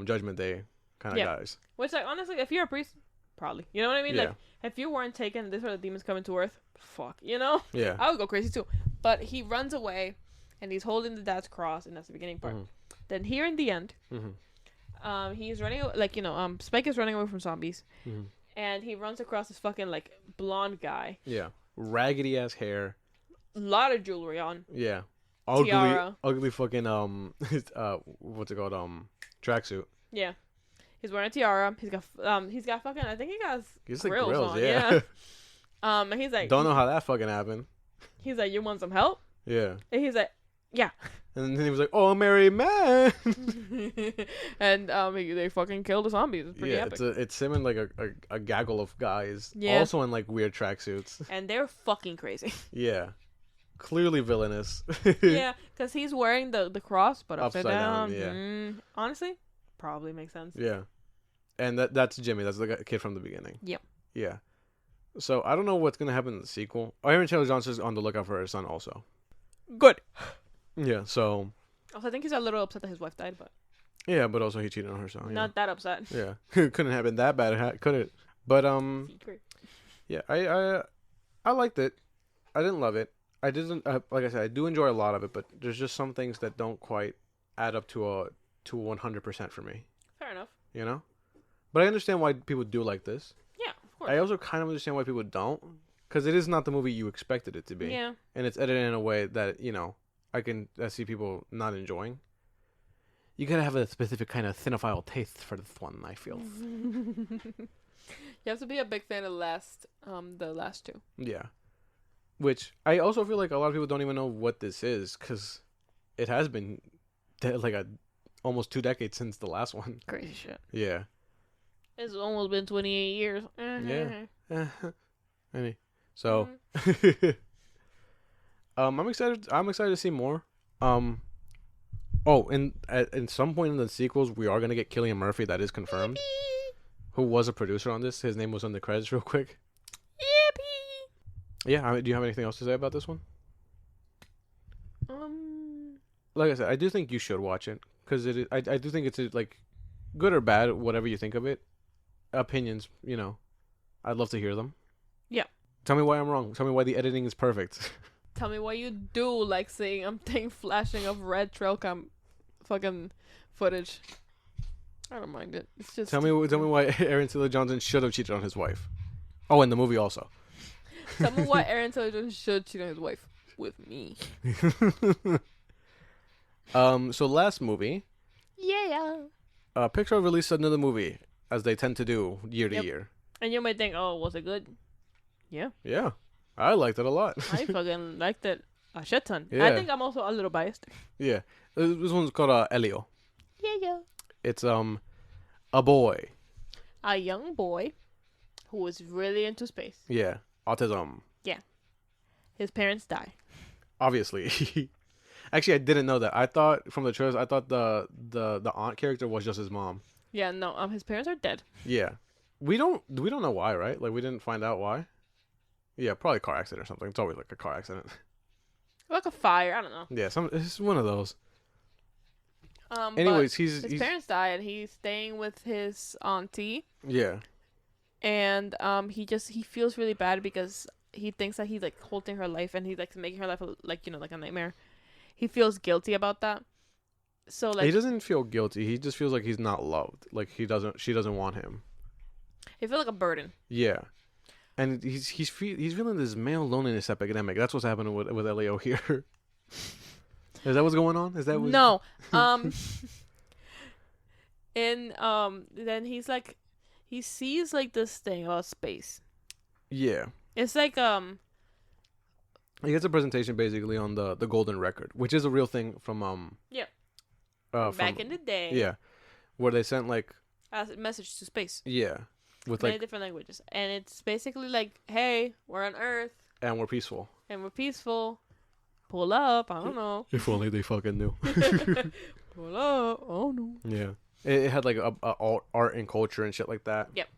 [SPEAKER 1] Judgment Day kind of guys.
[SPEAKER 2] Which, like, honestly, if you're a priest, probably. You know what I mean?
[SPEAKER 1] Yeah.
[SPEAKER 2] Like, if you weren't taken, this are the demons coming to Earth, fuck, you know?
[SPEAKER 1] Yeah.
[SPEAKER 2] I would go crazy too. But he runs away, and he's holding the dad's cross, and that's the beginning part. Then here in the end, he's running, like, Spike is running away from zombies, and he runs across this fucking, like, blonde guy.
[SPEAKER 1] Yeah. Raggedy ass hair.
[SPEAKER 2] A lot of jewelry on.
[SPEAKER 1] Yeah.
[SPEAKER 2] Tiara.
[SPEAKER 1] Ugly fucking, what's it called, tracksuit.
[SPEAKER 2] Yeah. He's wearing a tiara. He's got fucking, I think he's
[SPEAKER 1] like
[SPEAKER 2] grills
[SPEAKER 1] grills,
[SPEAKER 2] on.
[SPEAKER 1] yeah.
[SPEAKER 2] And he's like,
[SPEAKER 1] don't know how that fucking happened.
[SPEAKER 2] He's like, you want some help?
[SPEAKER 1] Yeah.
[SPEAKER 2] And he's like, yeah.
[SPEAKER 1] And then he was like, oh, married man.
[SPEAKER 2] And they fucking killed the zombies. It's pretty epic.
[SPEAKER 1] It's him and like a gaggle of guys.
[SPEAKER 2] Yeah.
[SPEAKER 1] Also in like weird tracksuits.
[SPEAKER 2] And they're fucking crazy.
[SPEAKER 1] Yeah. Clearly villainous.
[SPEAKER 2] Yeah, because he's wearing the cross, but upside down.
[SPEAKER 1] Yeah.
[SPEAKER 2] Honestly, probably makes sense.
[SPEAKER 1] Yeah. And that's Jimmy. That's the kid from the beginning.
[SPEAKER 2] Yep.
[SPEAKER 1] Yeah. So I don't know what's gonna happen in the sequel. Aaron Taylor Johnson's on the lookout for her son also.
[SPEAKER 2] Good.
[SPEAKER 1] Yeah. So.
[SPEAKER 2] Also, I think he's a little upset that his wife died, but.
[SPEAKER 1] Yeah, but also he cheated on her, so. Yeah.
[SPEAKER 2] Not that upset.
[SPEAKER 1] Yeah. Couldn't happen that bad, could it? But
[SPEAKER 2] Secret.
[SPEAKER 1] Yeah, I liked it. I didn't love it. I didn't like I said, I do enjoy a lot of it, but there's just some things that don't quite add up to 100% for me.
[SPEAKER 2] Fair enough.
[SPEAKER 1] You know? But I understand why people do like this.
[SPEAKER 2] Yeah, of course.
[SPEAKER 1] I also kind of understand why people don't, because it is not the movie you expected it to be.
[SPEAKER 2] Yeah.
[SPEAKER 1] And it's edited in a way that, I see people not enjoying. You gotta have a specific kind of cinephile taste for this one, I feel.
[SPEAKER 2] You have to be a big fan of the last two.
[SPEAKER 1] Yeah. Which I also feel like a lot of people don't even know what this is, because it has been almost 2 decades since the last one.
[SPEAKER 2] Crazy shit.
[SPEAKER 1] Yeah.
[SPEAKER 2] It's almost been 28 years.
[SPEAKER 1] Yeah. Anyway, so I'm excited to see more. And at some point in the sequels, we are gonna get Cillian Murphy. That is confirmed. Who was a producer on this? His name was on the credits, real quick. Yippee! Yeah. Do you have anything else to say about this one? Like I said, I do think you should watch it because I do think it's like good or bad, whatever you think of it. Opinions, I'd love to hear them.
[SPEAKER 2] Yeah.
[SPEAKER 1] Tell me why I'm wrong. Tell me why the editing is perfect.
[SPEAKER 2] Tell me why you do like seeing flashing of red trail cam fucking footage. I don't mind it. It's just
[SPEAKER 1] tell me why Aaron Taylor Johnson should have cheated on his wife. Oh, in the movie also.
[SPEAKER 2] Tell me why Aaron Taylor Johnson should cheat on his wife with me.
[SPEAKER 1] So last movie.
[SPEAKER 2] Yeah.
[SPEAKER 1] Pixar released another movie, as they tend to do year to year.
[SPEAKER 2] And you might think, oh, was it good? Yeah.
[SPEAKER 1] Yeah. I liked it a lot.
[SPEAKER 2] I fucking liked it a shit ton.
[SPEAKER 1] Yeah.
[SPEAKER 2] I think I'm also a little biased.
[SPEAKER 1] Yeah. This one's called Elio.
[SPEAKER 2] Yeah.
[SPEAKER 1] It's a boy.
[SPEAKER 2] A young boy who is really into space.
[SPEAKER 1] Yeah. Autism.
[SPEAKER 2] Yeah. His parents die.
[SPEAKER 1] Obviously. Actually, I didn't know that. I thought from the trailers, the aunt character was just his mom.
[SPEAKER 2] Yeah, no. His parents are dead.
[SPEAKER 1] Yeah, we don't know why, right? Like we didn't find out why. Yeah, probably a car accident or something. It's always like a car accident.
[SPEAKER 2] Like a fire. I don't know.
[SPEAKER 1] Yeah, it's one of those.
[SPEAKER 2] Anyways,
[SPEAKER 1] his
[SPEAKER 2] parents died, and he's staying with his auntie.
[SPEAKER 1] Yeah.
[SPEAKER 2] And he feels really bad because he thinks that he's like halting her life, and he's like making her life like a nightmare. He feels guilty about that. So like
[SPEAKER 1] he doesn't feel guilty. He just feels like he's not loved. Like she doesn't want him.
[SPEAKER 2] He feels like a burden.
[SPEAKER 1] Yeah. And he's feeling this male loneliness epidemic. That's what's happening with Elio here. Is that what's going on? Is that what...
[SPEAKER 2] No. And then he's like, he sees like this thing about space.
[SPEAKER 1] Yeah.
[SPEAKER 2] It's like
[SPEAKER 1] he gets a presentation basically on the golden record, which is a real thing from
[SPEAKER 2] back in the day.
[SPEAKER 1] Yeah. Where they sent like
[SPEAKER 2] a message to space.
[SPEAKER 1] Yeah. With
[SPEAKER 2] many
[SPEAKER 1] like
[SPEAKER 2] different languages. And it's basically like, hey, we're on Earth.
[SPEAKER 1] And we're peaceful.
[SPEAKER 2] Pull up. I don't know.
[SPEAKER 1] If only they fucking knew.
[SPEAKER 2] Pull up. Oh no.
[SPEAKER 1] Yeah. It had like a art and culture and shit like that.
[SPEAKER 2] Yep.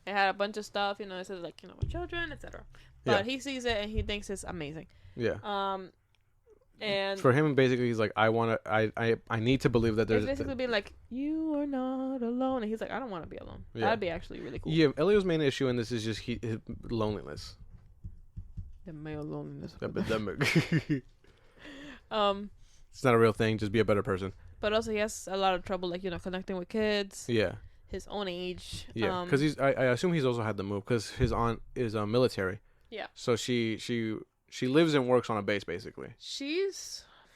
[SPEAKER 2] It had a bunch of stuff, it says like, with children, etc. But he sees it and he thinks it's amazing.
[SPEAKER 1] Yeah.
[SPEAKER 2] And
[SPEAKER 1] for him, basically, he's like, I need to believe that there's...
[SPEAKER 2] It's basically being like, you are not alone. And he's like, I don't want to be alone. Yeah. That'd be actually really cool.
[SPEAKER 1] Yeah, Elio's main issue in this is just his loneliness.
[SPEAKER 2] The male loneliness.
[SPEAKER 1] Epidemic.
[SPEAKER 2] It's
[SPEAKER 1] not a real thing. Just be a better person.
[SPEAKER 2] But also he has a lot of trouble, like, connecting with kids.
[SPEAKER 1] Yeah.
[SPEAKER 2] His own age.
[SPEAKER 1] Yeah, because I assume he's also had to move because his aunt is military.
[SPEAKER 2] Yeah.
[SPEAKER 1] So she lives and works on a base basically.
[SPEAKER 2] I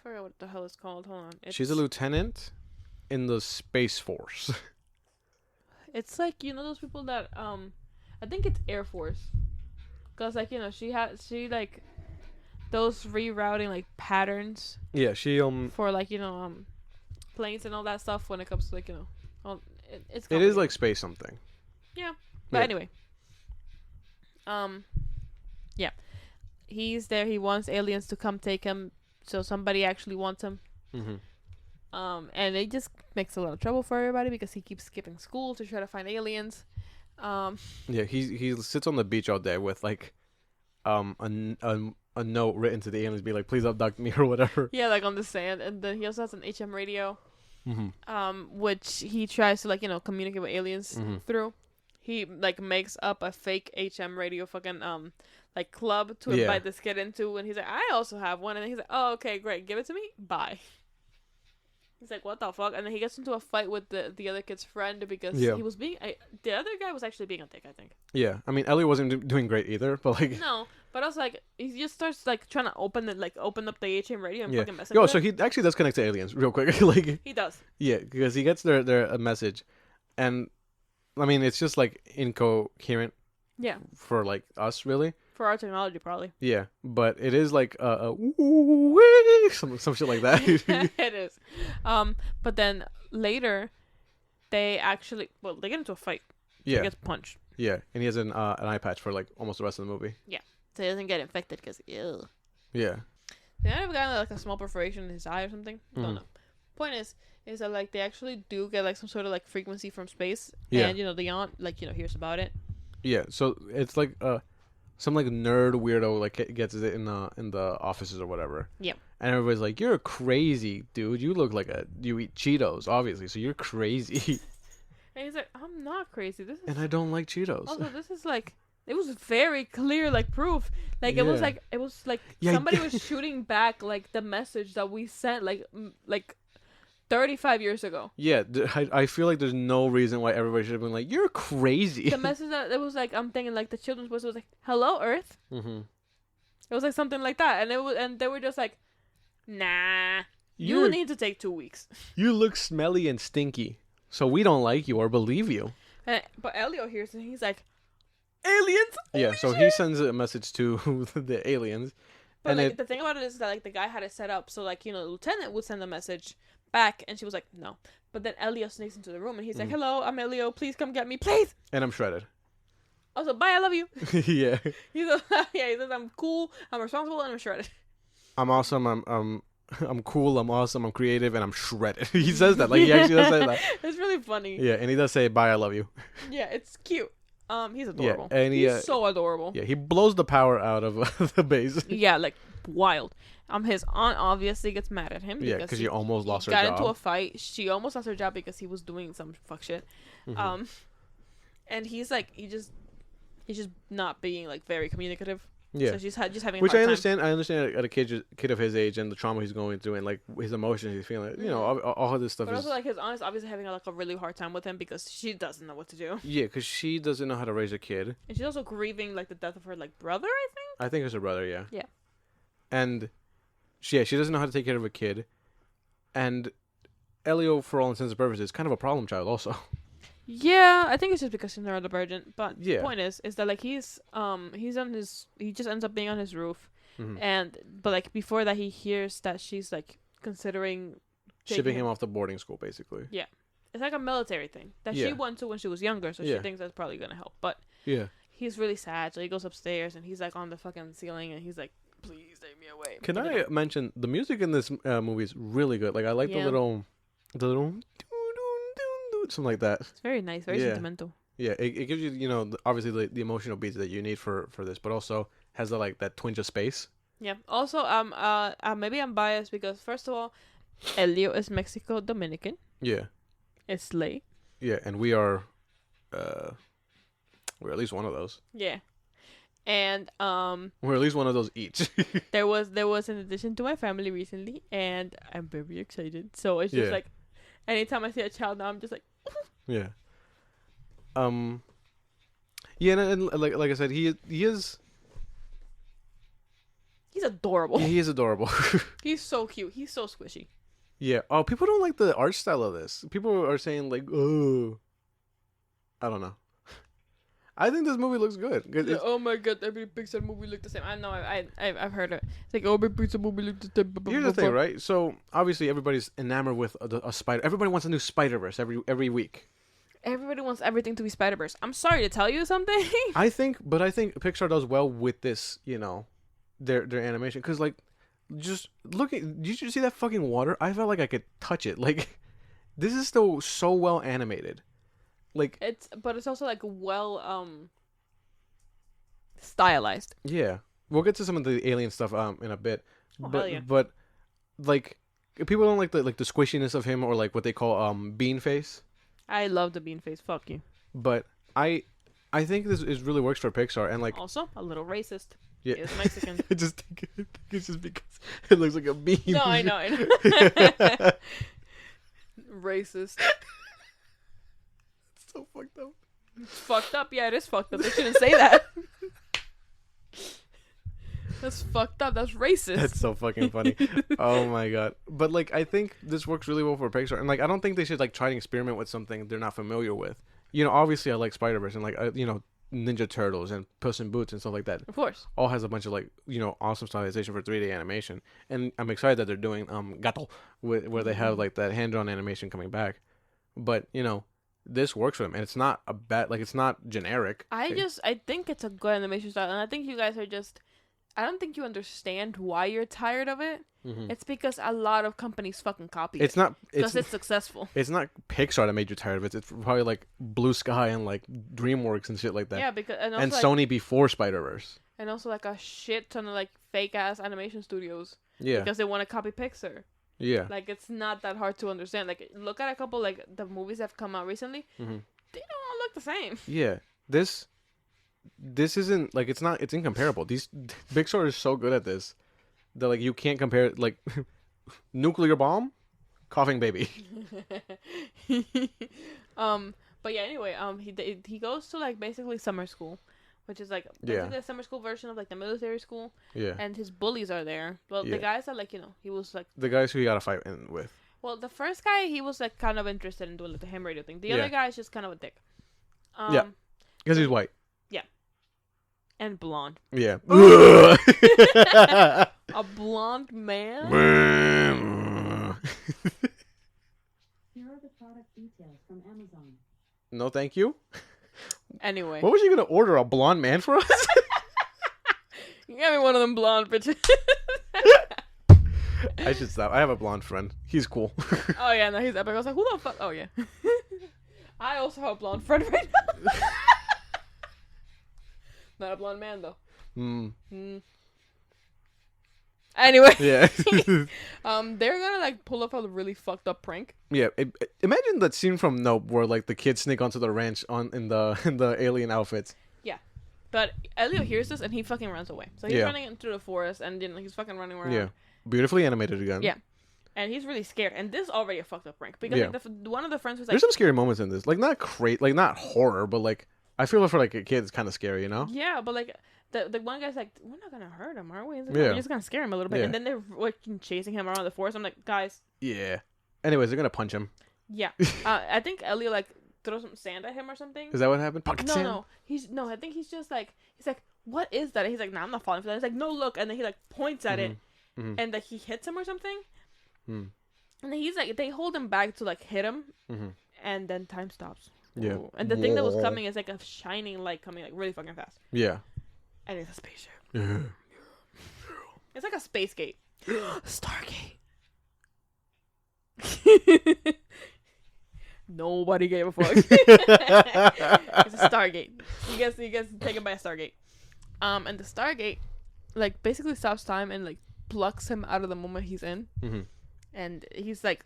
[SPEAKER 2] forgot what the hell it's called. Hold on.
[SPEAKER 1] She's a lieutenant in the Space Force.
[SPEAKER 2] It's like, those people that I think it's Air Force. Cause like, she like those rerouting like patterns.
[SPEAKER 1] Yeah, she
[SPEAKER 2] for like, planes and all that stuff when it comes to like, it
[SPEAKER 1] is like space something.
[SPEAKER 2] Yeah. But anyway. Yeah. He's there. He wants aliens to come take him. So somebody actually wants him. Mm-hmm. And it just makes a lot of trouble for everybody because he keeps skipping school to try to find aliens.
[SPEAKER 1] Yeah, he sits on the beach all day with like a note written to the aliens, be like, please abduct me or whatever.
[SPEAKER 2] Yeah, like on the sand. And then he also has an HM radio.
[SPEAKER 1] Mm-hmm.
[SPEAKER 2] Which he tries to like communicate with aliens through. He like makes up a fake HM radio fucking like club to invite this kid into, and he's like, I also have one, and then he's like, oh okay, great, give it to me, bye. He's like, what the fuck? And then he gets into a fight with the other kid's friend because he was being the other guy was actually being a dick, I think. Yeah,
[SPEAKER 1] I mean Ellie wasn't doing great either, but like
[SPEAKER 2] no, but also like he just starts like trying to open up the HM radio and fucking mess.
[SPEAKER 1] Yo, so he actually does connect to aliens real quick. Like
[SPEAKER 2] he does.
[SPEAKER 1] Yeah, because he gets their a message, and I mean it's just like incoherent. Yeah. For like us, really.
[SPEAKER 2] For our technology, probably.
[SPEAKER 1] Yeah, but it is like some shit like that.
[SPEAKER 2] It is. But then later, they get into a fight.
[SPEAKER 1] Yeah.
[SPEAKER 2] He gets punched.
[SPEAKER 1] Yeah, and he has an eye patch for like almost the rest of the movie.
[SPEAKER 2] Yeah, so he doesn't get infected because ew.
[SPEAKER 1] Yeah.
[SPEAKER 2] They might have gotten like a small perforation in his eye or something. Don't know. Point is that like they actually do get like some sort of like frequency from space. Yeah. And the aunt hears about it.
[SPEAKER 1] Yeah, so it's like some like nerd weirdo like gets it in the offices or whatever.
[SPEAKER 2] Yeah.
[SPEAKER 1] And everybody's like, "You're crazy, dude. You look like you eat Cheetos, obviously, so you're crazy."
[SPEAKER 2] And he's like, "I'm not crazy. This is."
[SPEAKER 1] And I don't like Cheetos.
[SPEAKER 2] Also, this is like it was very clear, like proof. Like it was like somebody was shooting back like the message that we sent like 35 years ago. Yeah,
[SPEAKER 1] I feel like there's no reason why everybody should have been like, you're crazy.
[SPEAKER 2] The message that it was like, I'm thinking like the children's voice was like, hello Earth. Mm-hmm. It was like something like that, and they were just like, nah, you need to take 2 weeks.
[SPEAKER 1] You look smelly and stinky, so we don't like you or believe you.
[SPEAKER 2] But Elio hears it and he's like, aliens.
[SPEAKER 1] Yeah, so he sends a message to the aliens.
[SPEAKER 2] But and the thing about it is that like the guy had it set up so like the lieutenant would send a message back, and she was like, no. But then Elio sneaks into the room, and he's like, hello, I'm Elio. Please come get me, please.
[SPEAKER 1] And I'm shredded.
[SPEAKER 2] Also, bye, I love you.
[SPEAKER 1] Yeah.
[SPEAKER 2] He says, I'm cool, I'm responsible, and I'm shredded.
[SPEAKER 1] I'm awesome. I'm cool, I'm awesome, I'm creative, and I'm shredded. He says that. Like, he actually does say that.
[SPEAKER 2] It's really funny.
[SPEAKER 1] Yeah, and he does say, bye, I love you.
[SPEAKER 2] Yeah, it's cute. He's adorable.
[SPEAKER 1] Yeah, and
[SPEAKER 2] he's so adorable.
[SPEAKER 1] Yeah, he blows the power out of the base.
[SPEAKER 2] Yeah, like, wild. His aunt obviously gets mad at him.
[SPEAKER 1] Yeah, because she almost lost her job.
[SPEAKER 2] Got into a fight. She almost lost her job because he was doing some fuck shit. Mm-hmm. And he's like, he's just not being like very communicative.
[SPEAKER 1] Yeah,
[SPEAKER 2] so she's just having.
[SPEAKER 1] Which
[SPEAKER 2] I
[SPEAKER 1] understand. I understand at a kid of his age and the trauma he's going through and like his emotions he's feeling. You know, all of this stuff.
[SPEAKER 2] But also, like, his aunt is obviously having like a really hard time with him because she doesn't know what to do.
[SPEAKER 1] Yeah, because she doesn't know how to raise a kid.
[SPEAKER 2] And she's also grieving like the death of her like brother.
[SPEAKER 1] I think it's her brother. Yeah.
[SPEAKER 2] Yeah.
[SPEAKER 1] And she doesn't know how to take care of a kid, and Elio, for all intents and purposes, is kind of a problem child also.
[SPEAKER 2] Yeah, I think it's just because she's neurodivergent. But
[SPEAKER 1] yeah.
[SPEAKER 2] The point is that like he just ends up being on his roof, but like before that he hears that she's like considering
[SPEAKER 1] shipping him off to boarding school, basically.
[SPEAKER 2] Yeah, it's like a military thing that she went to when she was younger, so she thinks that's probably gonna help. But he's really sad, so he goes upstairs and he's like on the fucking ceiling and he's like, "Please take me away."
[SPEAKER 1] Can I mention the music in this movie is really good? Like I like the little something like that. It's
[SPEAKER 2] very nice, very sentimental.
[SPEAKER 1] Yeah, it gives you obviously the emotional beats that you need for this, but also has that twinge of space.
[SPEAKER 2] Yeah. Also, maybe I'm biased because first of all, Elio is Mexico Dominican.
[SPEAKER 1] Yeah.
[SPEAKER 2] It's slay.
[SPEAKER 1] Yeah, and we're at least one of those.
[SPEAKER 2] Yeah. And
[SPEAKER 1] we're at least one of those each.
[SPEAKER 2] there was an addition to my family recently, and I'm very excited. So it's just like, anytime I see a child now, I'm just like,
[SPEAKER 1] yeah. Yeah, and like I said, he is.
[SPEAKER 2] He's adorable.
[SPEAKER 1] Yeah, he is adorable.
[SPEAKER 2] He's so cute. He's so squishy.
[SPEAKER 1] Yeah. Oh, people don't like the art style of this. People are saying like, oh, I don't know. I think this movie looks good.
[SPEAKER 2] Yeah, oh my god, every Pixar movie look the same. I know, I've heard it. It's like, oh, every Pixar movie look the same.
[SPEAKER 1] Here's the thing, right? So obviously everybody's enamored with a spider. Everybody wants a new Spider-Verse every week.
[SPEAKER 2] Everybody wants everything to be Spider-Verse. I'm sorry to tell you something.
[SPEAKER 1] I think Pixar does well with this. Their animation, because like, just looking. Did you see that fucking water? I felt like I could touch it. Like, this is still so well animated. Like
[SPEAKER 2] but it's also like well stylized.
[SPEAKER 1] Yeah, we'll get to some of the alien stuff in a bit.
[SPEAKER 2] Oh,
[SPEAKER 1] but like, people don't like the squishiness of him, or like what they call bean face.
[SPEAKER 2] I love the bean face. Fuck you.
[SPEAKER 1] But I think this really works for Pixar, and like
[SPEAKER 2] also a little racist.
[SPEAKER 1] Yeah,
[SPEAKER 2] it's Mexican.
[SPEAKER 1] I just think it's just because it looks like a bean.
[SPEAKER 2] No, I know. Racist.
[SPEAKER 1] So fucked up.
[SPEAKER 2] It's fucked up. Yeah, it is fucked up. They shouldn't say that. That's fucked up. That's racist.
[SPEAKER 1] That's so fucking funny. Oh my god. But like, I think this works really well for Pixar, and like, I don't think they should like try to experiment with something they're not familiar with. Obviously, I like Spider-Verse and like Ninja Turtles and Puss in Boots and stuff like that.
[SPEAKER 2] Of course.
[SPEAKER 1] All has a bunch of like awesome stylization for 3D animation, and I'm excited that they're doing Gato, where they have like that hand-drawn animation coming back. But this works for them, and it's not a bad, like, it's not generic.
[SPEAKER 2] I think it's a good animation style, and I think you guys are just, I don't think you understand why you're tired of it. Mm-hmm. It's because a lot of companies fucking copy it. Because it's successful.
[SPEAKER 1] It's not Pixar that made you tired of it. It's probably like Blue Sky and like DreamWorks and shit like that.
[SPEAKER 2] Yeah, because and
[SPEAKER 1] like, Sony before Spider-Verse.
[SPEAKER 2] And also like a shit ton of like fake ass animation studios.
[SPEAKER 1] Yeah.
[SPEAKER 2] Because they want to copy Pixar.
[SPEAKER 1] Yeah.
[SPEAKER 2] Like, it's not that hard to understand. Like, look at a couple, like, the movies that have come out recently.
[SPEAKER 1] Mm-hmm.
[SPEAKER 2] They don't all look the same.
[SPEAKER 1] Yeah. This isn't, like, it's incomparable. Pixar is so good at this that, like, you can't compare it, like, nuclear bomb, coughing baby.
[SPEAKER 2] But yeah, anyway, he goes to, like, basically summer school. Which is like basically a summer school version of like the military school.
[SPEAKER 1] Yeah.
[SPEAKER 2] And his bullies are there. Well, the guys are like, he was like
[SPEAKER 1] the guys who he got to fight in with.
[SPEAKER 2] Well, the first guy, he was like kind of interested in doing like the ham radio thing. The other guy is just kind of a dick.
[SPEAKER 1] Yeah. Because he's white.
[SPEAKER 2] Yeah. And blonde.
[SPEAKER 1] Yeah.
[SPEAKER 2] A blonde man.
[SPEAKER 3] Here are the product details from Amazon.
[SPEAKER 1] No, thank you.
[SPEAKER 2] Anyway.
[SPEAKER 1] What was you gonna order? A blonde man for us?
[SPEAKER 2] You got me one of them blonde bitches.
[SPEAKER 1] I should stop. I have a blonde friend. He's cool.
[SPEAKER 2] Oh yeah, no, he's epic. I was like, who the fuck? Oh yeah. I also have a blonde friend right now. Not a blonde man though. Anyway.
[SPEAKER 1] Yeah.
[SPEAKER 2] They're gonna like pull off a really fucked up prank.
[SPEAKER 1] Yeah. Imagine that scene from Nope where like the kids sneak onto the ranch in the alien outfits.
[SPEAKER 2] Yeah. But Elio hears this and he fucking runs away. So he's running through the forest and then he's fucking running around.
[SPEAKER 1] Yeah. Beautifully animated again.
[SPEAKER 2] Yeah. And he's really scared. And this is already a fucked up prank because like, one of the friends was like,
[SPEAKER 1] there's some scary moments in this. Like not like not horror, but like I feel for like a kid it's kind of scary, you know?
[SPEAKER 2] Yeah, but like the one guy's like, we're not gonna hurt him, are we? He's like,
[SPEAKER 1] Yeah.
[SPEAKER 2] We're just gonna scare him a little bit.
[SPEAKER 1] Yeah.
[SPEAKER 2] And then they're like chasing him around the forest. I'm like, guys.
[SPEAKER 1] Yeah. Anyways, they're gonna punch him.
[SPEAKER 2] Yeah. I think Elio like throws some sand at him or something.
[SPEAKER 1] Is that what happened? Pocket sand?
[SPEAKER 2] No. I think he's just like what is that? And he's like, nah, I'm not falling for that. He's like, no, look, and then he like points at it, and like he hits him or something. And then he's like, they hold him back to like hit him, and then time stops.
[SPEAKER 1] Yeah.
[SPEAKER 2] Ooh. And the thing that was coming is like a shining light coming like really fucking fast.
[SPEAKER 1] Yeah.
[SPEAKER 2] And it's a spaceship.
[SPEAKER 1] Yeah.
[SPEAKER 2] It's like a space gate. Stargate. Nobody gave a fuck. It's a Stargate. He gets taken by a Stargate. And the Stargate, like, basically stops time and like plucks him out of the moment he's in. And he's like,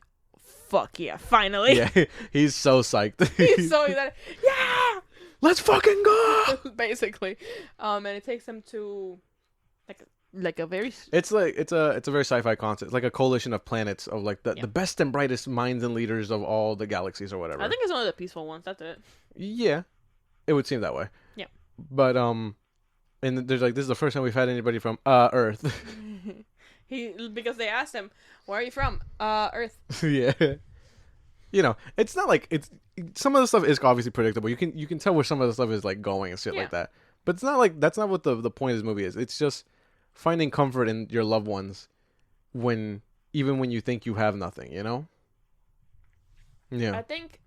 [SPEAKER 2] "Fuck yeah, finally!"
[SPEAKER 1] Yeah, he's so psyched.
[SPEAKER 2] He's so excited. Yeah,
[SPEAKER 1] let's fucking go.
[SPEAKER 2] Basically, and it takes him to like a very.
[SPEAKER 1] It's like it's a very sci-fi concept. It's like a coalition of planets of like the best and brightest minds and leaders of all the galaxies or whatever.
[SPEAKER 2] I think it's one of the peaceful ones. That's it.
[SPEAKER 1] Yeah, it would seem that way.
[SPEAKER 2] Yeah.
[SPEAKER 1] But and there's like this is the first time we've had anybody from Earth.
[SPEAKER 2] Because they asked him, "Where are you from?" Earth.
[SPEAKER 1] Yeah. You know, it's not like it's some of the stuff is obviously predictable. You can tell where some of the stuff is like going and shit like that. But it's not like that's not what the point of this movie is. It's just finding comfort in your loved ones even when you think you have nothing, you know? Yeah.
[SPEAKER 2] I think.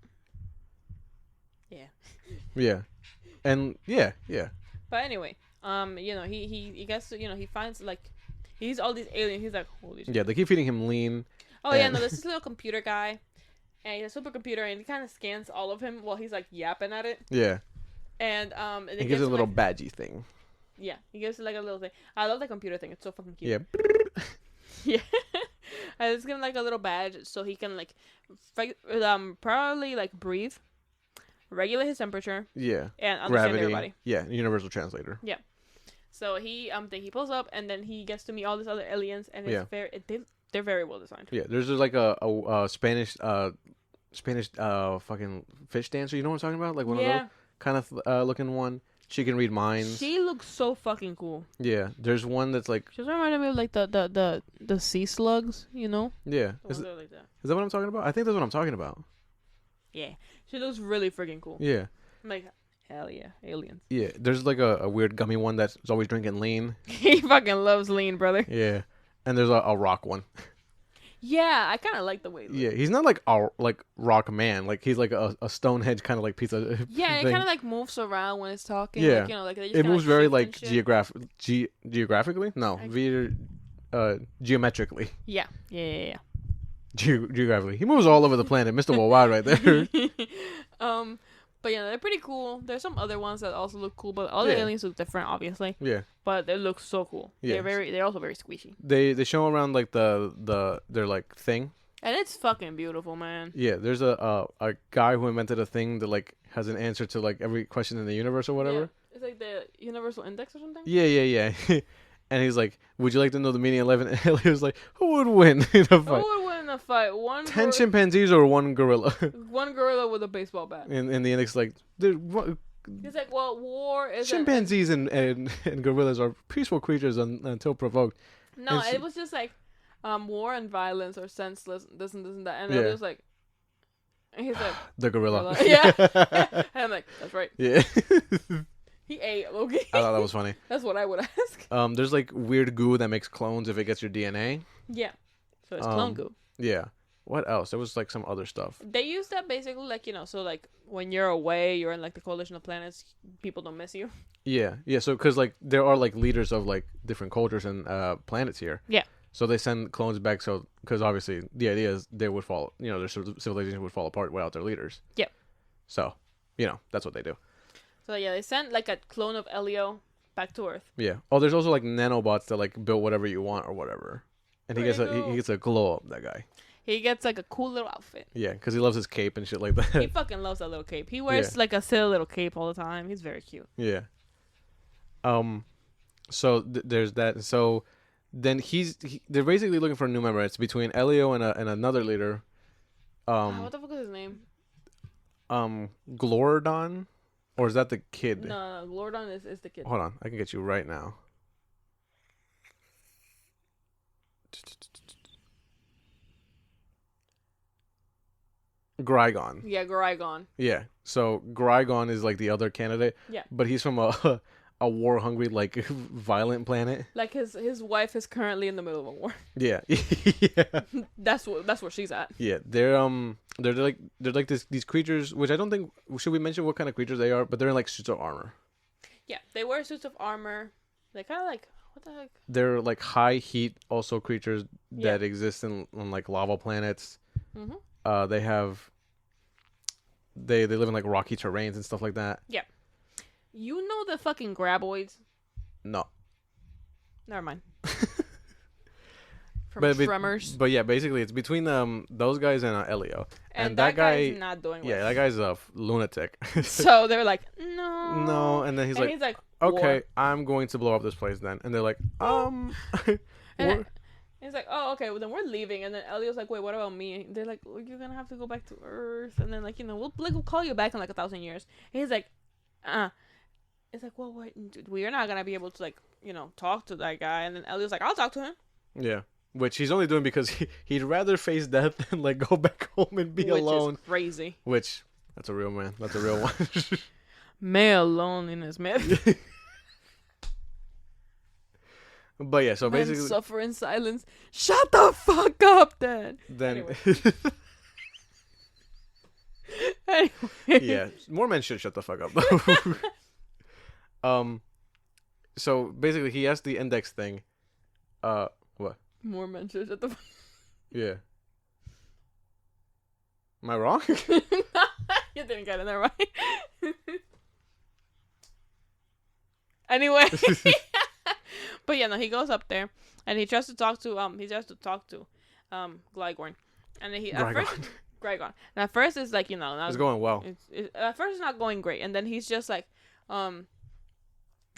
[SPEAKER 2] Yeah.
[SPEAKER 1] Yeah. And yeah.
[SPEAKER 2] But anyway, he gets to, he finds like he's all these aliens. He's like, holy shit.
[SPEAKER 1] Yeah, they keep feeding him lean.
[SPEAKER 2] Oh yeah, no, there's this little computer guy, and he's a supercomputer, and he kind of scans all of him while he's like yapping at it.
[SPEAKER 1] Yeah.
[SPEAKER 2] And
[SPEAKER 1] it gives it a little badgy thing.
[SPEAKER 2] Yeah, he gives it like a little thing. I love the computer thing. It's so fucking cute.
[SPEAKER 1] Yeah.
[SPEAKER 2] Yeah. And it's giving like a little badge so he can like probably like breathe, regulate his temperature.
[SPEAKER 1] Yeah.
[SPEAKER 2] And understand
[SPEAKER 1] Gravity.
[SPEAKER 2] everybody.
[SPEAKER 1] Yeah, universal translator.
[SPEAKER 2] Yeah. So he he pulls up and then he gets to meet all these other aliens and it's they're very well designed.
[SPEAKER 1] Yeah, there's like a Spanish fucking fish dancer. You know what I'm talking about? Like one of those kind of looking one. She can read minds.
[SPEAKER 2] She looks so fucking cool.
[SPEAKER 1] Yeah, there's one that's like.
[SPEAKER 2] She's reminding me of like the sea slugs, you know?
[SPEAKER 1] Yeah. Is that what I'm talking about? I think that's what I'm talking about.
[SPEAKER 2] Yeah, she looks really freaking cool.
[SPEAKER 1] Yeah.
[SPEAKER 2] I'm like, hell yeah, aliens.
[SPEAKER 1] Yeah, there's like a weird gummy one that's always drinking lean.
[SPEAKER 2] He fucking loves lean, brother.
[SPEAKER 1] Yeah, and there's a rock one.
[SPEAKER 2] Yeah, I kind of like the way.
[SPEAKER 1] Yeah, he's not like a rock man. Like he's like a Stonehenge kind of like piece of.
[SPEAKER 2] Yeah, it kind of like moves around when it's talking.
[SPEAKER 1] Yeah,
[SPEAKER 2] like, like they just
[SPEAKER 1] it moves very like
[SPEAKER 2] geographically.
[SPEAKER 1] No, geometrically.
[SPEAKER 2] Yeah.
[SPEAKER 1] Geographically, he moves all over the planet, Mr. Worldwide, right there.
[SPEAKER 2] But yeah, they're pretty cool. There's some other ones that also look cool, but all the aliens look different, obviously.
[SPEAKER 1] Yeah.
[SPEAKER 2] But they look so cool.
[SPEAKER 1] Yeah.
[SPEAKER 2] They're also very squishy.
[SPEAKER 1] They show around like their like thing.
[SPEAKER 2] And it's fucking beautiful, man.
[SPEAKER 1] Yeah, there's a guy who invented a thing that like has an answer to like every question in the universe or whatever.
[SPEAKER 2] Yeah. It's like the Universal Index or something.
[SPEAKER 1] Yeah. And he's like, "Would you like to know the meaning of 11?" And Elio's like, "Who would win in a fight?
[SPEAKER 2] Who would win in a fight?
[SPEAKER 1] 10 chimpanzees or one gorilla?"
[SPEAKER 2] One gorilla with a baseball bat.
[SPEAKER 1] And the index like,
[SPEAKER 2] he's like, well, war is
[SPEAKER 1] chimpanzees and gorillas are peaceful creatures until provoked.
[SPEAKER 2] No, it was just like, war and violence are senseless. This and that. And it was like, and he's like,
[SPEAKER 1] the gorilla.
[SPEAKER 2] Yeah. And I'm like, that's right.
[SPEAKER 1] Yeah.
[SPEAKER 2] He ate Loki.
[SPEAKER 1] I thought that was funny.
[SPEAKER 2] That's what I would ask.
[SPEAKER 1] There's like weird goo that makes clones if it gets your DNA.
[SPEAKER 2] Yeah. So it's clone goo.
[SPEAKER 1] Yeah. What else? There was like some other stuff.
[SPEAKER 2] They use that basically like, so like when you're away, you're in like the coalition of planets, people don't miss you.
[SPEAKER 1] Yeah. So because like there are like leaders of like different cultures and planets here.
[SPEAKER 2] Yeah.
[SPEAKER 1] So they send clones back, so because obviously the idea is they would fall, their civilization would fall apart without their leaders.
[SPEAKER 2] Yep.
[SPEAKER 1] So, that's what they do.
[SPEAKER 2] So yeah, they sent like a clone of Elio back to Earth.
[SPEAKER 1] Yeah. Oh, there's also like nanobots that like build whatever you want or whatever, and he gets a glow up. That guy.
[SPEAKER 2] He gets like a cool little outfit.
[SPEAKER 1] Yeah, because he loves his cape and shit like that.
[SPEAKER 2] He fucking loves that little cape. He wears like a silly little cape all the time. He's very cute.
[SPEAKER 1] Yeah. So there's that. So then they're basically looking for a new member. It's between Elio and another leader.
[SPEAKER 2] What the fuck is his name?
[SPEAKER 1] Glordon, or is that the kid?
[SPEAKER 2] No, Glordon is the kid.
[SPEAKER 1] Hold on, I can get you right now. Grygon.
[SPEAKER 2] Yeah, Grygon.
[SPEAKER 1] Yeah. So Grygon is like the other candidate.
[SPEAKER 2] Yeah.
[SPEAKER 1] But he's from a war hungry, like violent planet.
[SPEAKER 2] Like his wife is currently in the middle of a war.
[SPEAKER 1] Yeah. Yeah.
[SPEAKER 2] That's where she's at.
[SPEAKER 1] Yeah. They're like these creatures, which I don't think should we mention what kind of creatures they are, but they're in like suits of armor.
[SPEAKER 2] Yeah, they wear suits of armor. They kind of like what the heck?
[SPEAKER 1] They're like high heat also creatures that exist on like lava planets.
[SPEAKER 2] Mm-hmm.
[SPEAKER 1] They live in like rocky terrains and stuff like that.
[SPEAKER 2] Yeah. You know the fucking graboids?
[SPEAKER 1] No.
[SPEAKER 2] Never mind. From Tremors.
[SPEAKER 1] But yeah, basically it's between those guys and Elio.
[SPEAKER 2] And that guy is not doing well.
[SPEAKER 1] Yeah, that guy's a lunatic.
[SPEAKER 2] So they're like, no.
[SPEAKER 1] No, and then he's like, okay, I'm going to blow up this place then. And they're like,
[SPEAKER 2] And he's like, oh, okay, well then we're leaving. And then Elio's like, wait, what about me? They're like, well, you're gonna have to go back to Earth. And then like, we'll call you back in like 1,000 years. And he's like, It's like, well, wait, we're not gonna be able to like, talk to that guy. And then Elio's like, I'll talk to him.
[SPEAKER 1] Yeah. Which he's only doing because he'd rather face death than like go back home and be alone.
[SPEAKER 2] Which is crazy.
[SPEAKER 1] Which, that's a real man. That's a real one.
[SPEAKER 2] Male loneliness, man.
[SPEAKER 1] But yeah, so
[SPEAKER 2] Men
[SPEAKER 1] basically
[SPEAKER 2] suffer in silence. Shut the fuck up, Dad.
[SPEAKER 1] Then
[SPEAKER 2] Anyway.
[SPEAKER 1] Yeah, more men should shut the fuck up though. So basically he asked the index thing. What?
[SPEAKER 2] More men should shut the fuck.
[SPEAKER 1] Yeah. Am I wrong?
[SPEAKER 2] You didn't get it there, right? Anyway. But yeah, no, he goes up there and he tries to talk to Glygorn. And then Grygon. And at first it's like,
[SPEAKER 1] it's going well.
[SPEAKER 2] At first it's not going great. And then he's just like